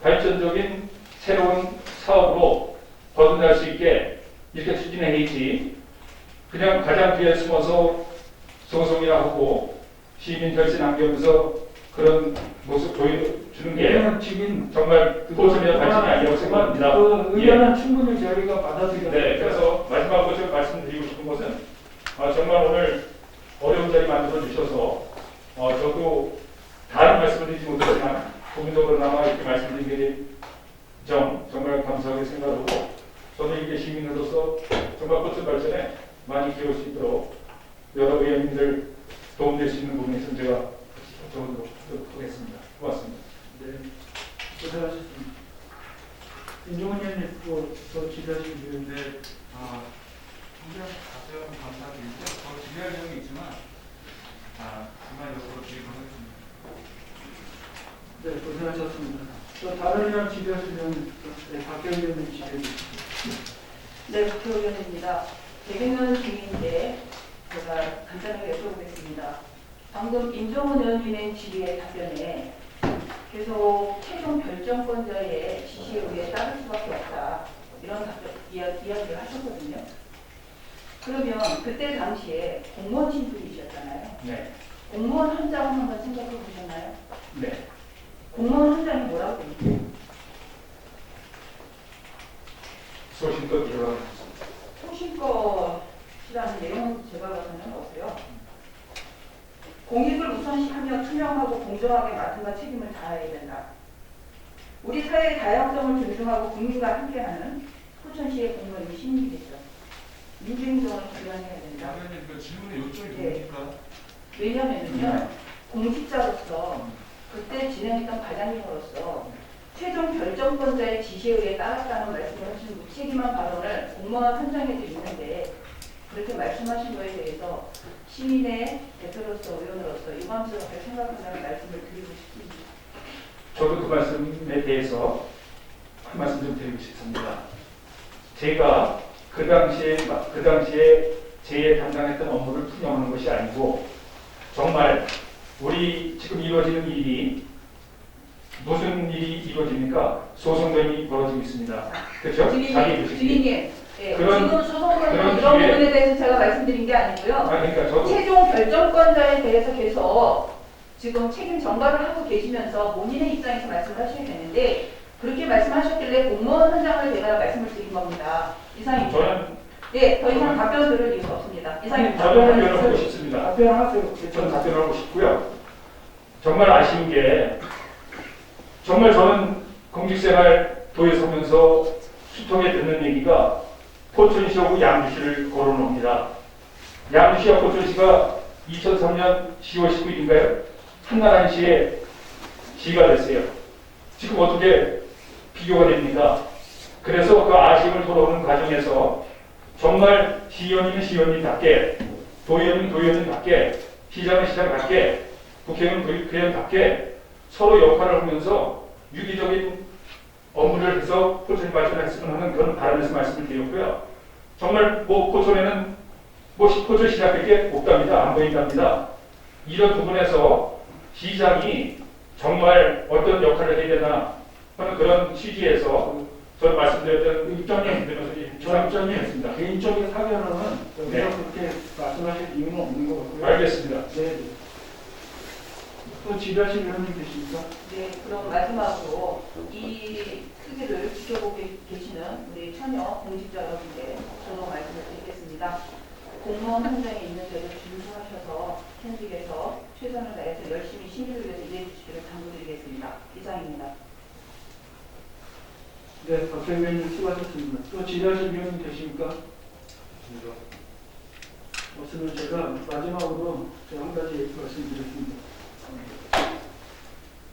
Speaker 2: 발전적인 새로운 사업으로 거듭날 수 있게 이렇게 추진해야지, 그냥 가장 뒤에 숨어서 소송이나 하고 시민 혈세 남기면서 그런 모습 보여주는 게
Speaker 6: 의원은 지금
Speaker 2: 정말 포천의 발전이 아니라고 생각합니다.
Speaker 6: 그 의견은 충분히 저희가 받아들여야
Speaker 2: 네, 그래서 마지막으로 제가 말씀드리고 싶은 것은 정말 오늘 어려운 자리 만들어 주셔서 저도 다른 말씀을 드리지 못했지만 부분적으로나마 이렇게 말씀드린 게 정말 감사하게 생각하고, 저도 이렇게 시민으로서 정말 포천 발전에 많이 기여할 수 있도록 여러 의원님들 도움될 수 있는 부분에 있어서 제가 적어도록 하겠습니다. 고맙습니다.
Speaker 6: 네, 고생하셨습니다. 임종훈 의원님 또 질의하시면 되는데
Speaker 8: 정리한 답변 감사드리고 더 질의할 내용이 있지만 중간적으로 질의하겠습니다.
Speaker 6: 네, 고생하셨습니다. 또 다른 의원 질의하시면 박경 의원님 질의해 주시죠.
Speaker 9: 네, 박효연입니다. 대개는 중인데 제가 간단하게 여쭤보겠습니다. 방금 임종훈 의원님의 질의의 답변에 계속 최종 결정권자의 지시에 의해 따를 수밖에 없다, 이런 이야기를 하셨거든요. 그러면 그때 당시에 공무원 신분이셨잖아요.
Speaker 2: 네.
Speaker 9: 공무원 헌장 한번 생각해 보셨나요?
Speaker 2: 네.
Speaker 9: 공무원 헌장이 뭐라고 됩니까?
Speaker 2: 소신껏 들어가겠습니다.
Speaker 9: 소신껏이라는 내용은 제가 봐서는 없고요. 공익을 우선시하며 투명하고 공정하게 맡은바 책임을 다해야 된다. 우리 사회의 다양성을 존중하고 국민과 함께하는 포천시의 공무원이 시민이겠죠. 민주행정을 기반해야 된다.
Speaker 8: 의원님 그 질문의 요점이
Speaker 9: 네.
Speaker 8: 뭡니까?
Speaker 9: 왜냐하면요, 공직자로서 그때 진행했던 과장님으로서 최종 결정권자의 지시에 의해 따랐다는 말씀을 하신 무책임한 발언을 공무원 현장에도 있는데, 그렇게 말씀하신 거에 대해서 시민의 대표로서 의원으로서 유감스럽게 생각한다는 말씀을 드리고 싶습니다.
Speaker 2: 저도 그 말씀에 대해서 한 말씀 좀 드리고 싶습니다. 제가 그 당시에 제 담당했던 업무를 투영하는 것이 아니고, 정말 우리 지금 이루어지는 일이 무슨 일이 이루어집니까? 소송전이 벌어지고 있습니다. 그렇죠? 자기 주식이.
Speaker 9: 주인님, 예,
Speaker 2: 그런-
Speaker 9: 지금 소송으로
Speaker 2: 그런
Speaker 9: 이런
Speaker 2: 기회에-
Speaker 9: 부분에 대해서 제가 말씀드린 게 아니고요.
Speaker 2: 그러니까 저도
Speaker 9: 최종 결정권자에 대해서 계속 지금 책임 전가를 하고 계시면서 본인의 입장에서 말씀을 하셔야 되는데 그렇게 말씀하셨길래 공무원 현장을 제가 말씀을 드린 겁니다. 이상입니다.
Speaker 2: 저는
Speaker 9: 네, 더 이상 답변 들을 이유가 없습니다. 이상입니다.
Speaker 2: 답변을 하고 싶습니다.
Speaker 6: 답변하세요.
Speaker 2: 저는 답변하고 싶고요. 정말 아쉬운 게 정말 저는 공직생활 도에 서면서 수통에 듣는 얘기가 포천시하고 양주시를 거론합니다. 양주시와 포천시가 2003년 10월 19일인가요? 한날 한시에 시가 됐어요. 지금 어떻게 비교가 됩니까? 그래서 그 아쉬움을 토로하는 과정에서 정말 시의원이면 시의원님답게, 도의원은 도의원님답게, 시장은 시장답게, 국회의원은 국회의원답게 서로 역할을 하면서 유기적인 업무를 해서 포천이 발전했으면 하는 그런 바람에서 말씀을 드렸고요. 정말 뭐 포천에는 포천 시장밖에 없답니다. 안 보인답니다. 이런 부분에서 시장이 정말 어떤 역할을 해야 되나 하는 그런 취지에서 저는 말씀드렸던 입장에
Speaker 6: 저
Speaker 2: 입장이었습니다.
Speaker 6: 개인적인 사견은
Speaker 2: 네.
Speaker 6: 그렇게 말씀하실 이유는 없는 것 같고요.
Speaker 2: 알겠습니다.
Speaker 6: 네. 또 지배하실 위원님 계십니까?
Speaker 9: 네, 그럼 마지막으로 이 특위를 지켜보고 계시는 우리 처녀 공직자 여러분께 저도 말씀을 드리겠습니다. 공무원 현장에 있는 대로 준수하셔서 현직에서 최선을 다해서 열심히 시민을 위해서 일해 주시기를 당부드리겠습니다. 이상입니다.
Speaker 6: 네, 박현 위원님 수고하셨습니다. 또 지배하실 위원님 계십니까? 없으면 제가 마지막으로 제가 한 가지 말씀드리겠습니다.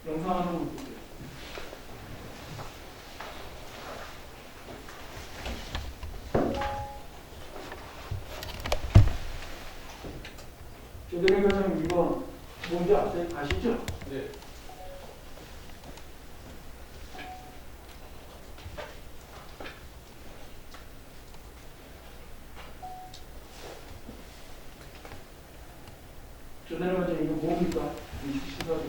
Speaker 6: 영상 하나만 볼게요. 조대리 과장님 이거 뭔지 아시죠?
Speaker 5: 네.
Speaker 6: 조대리 과장님 이거 뭡니까? 이 시사도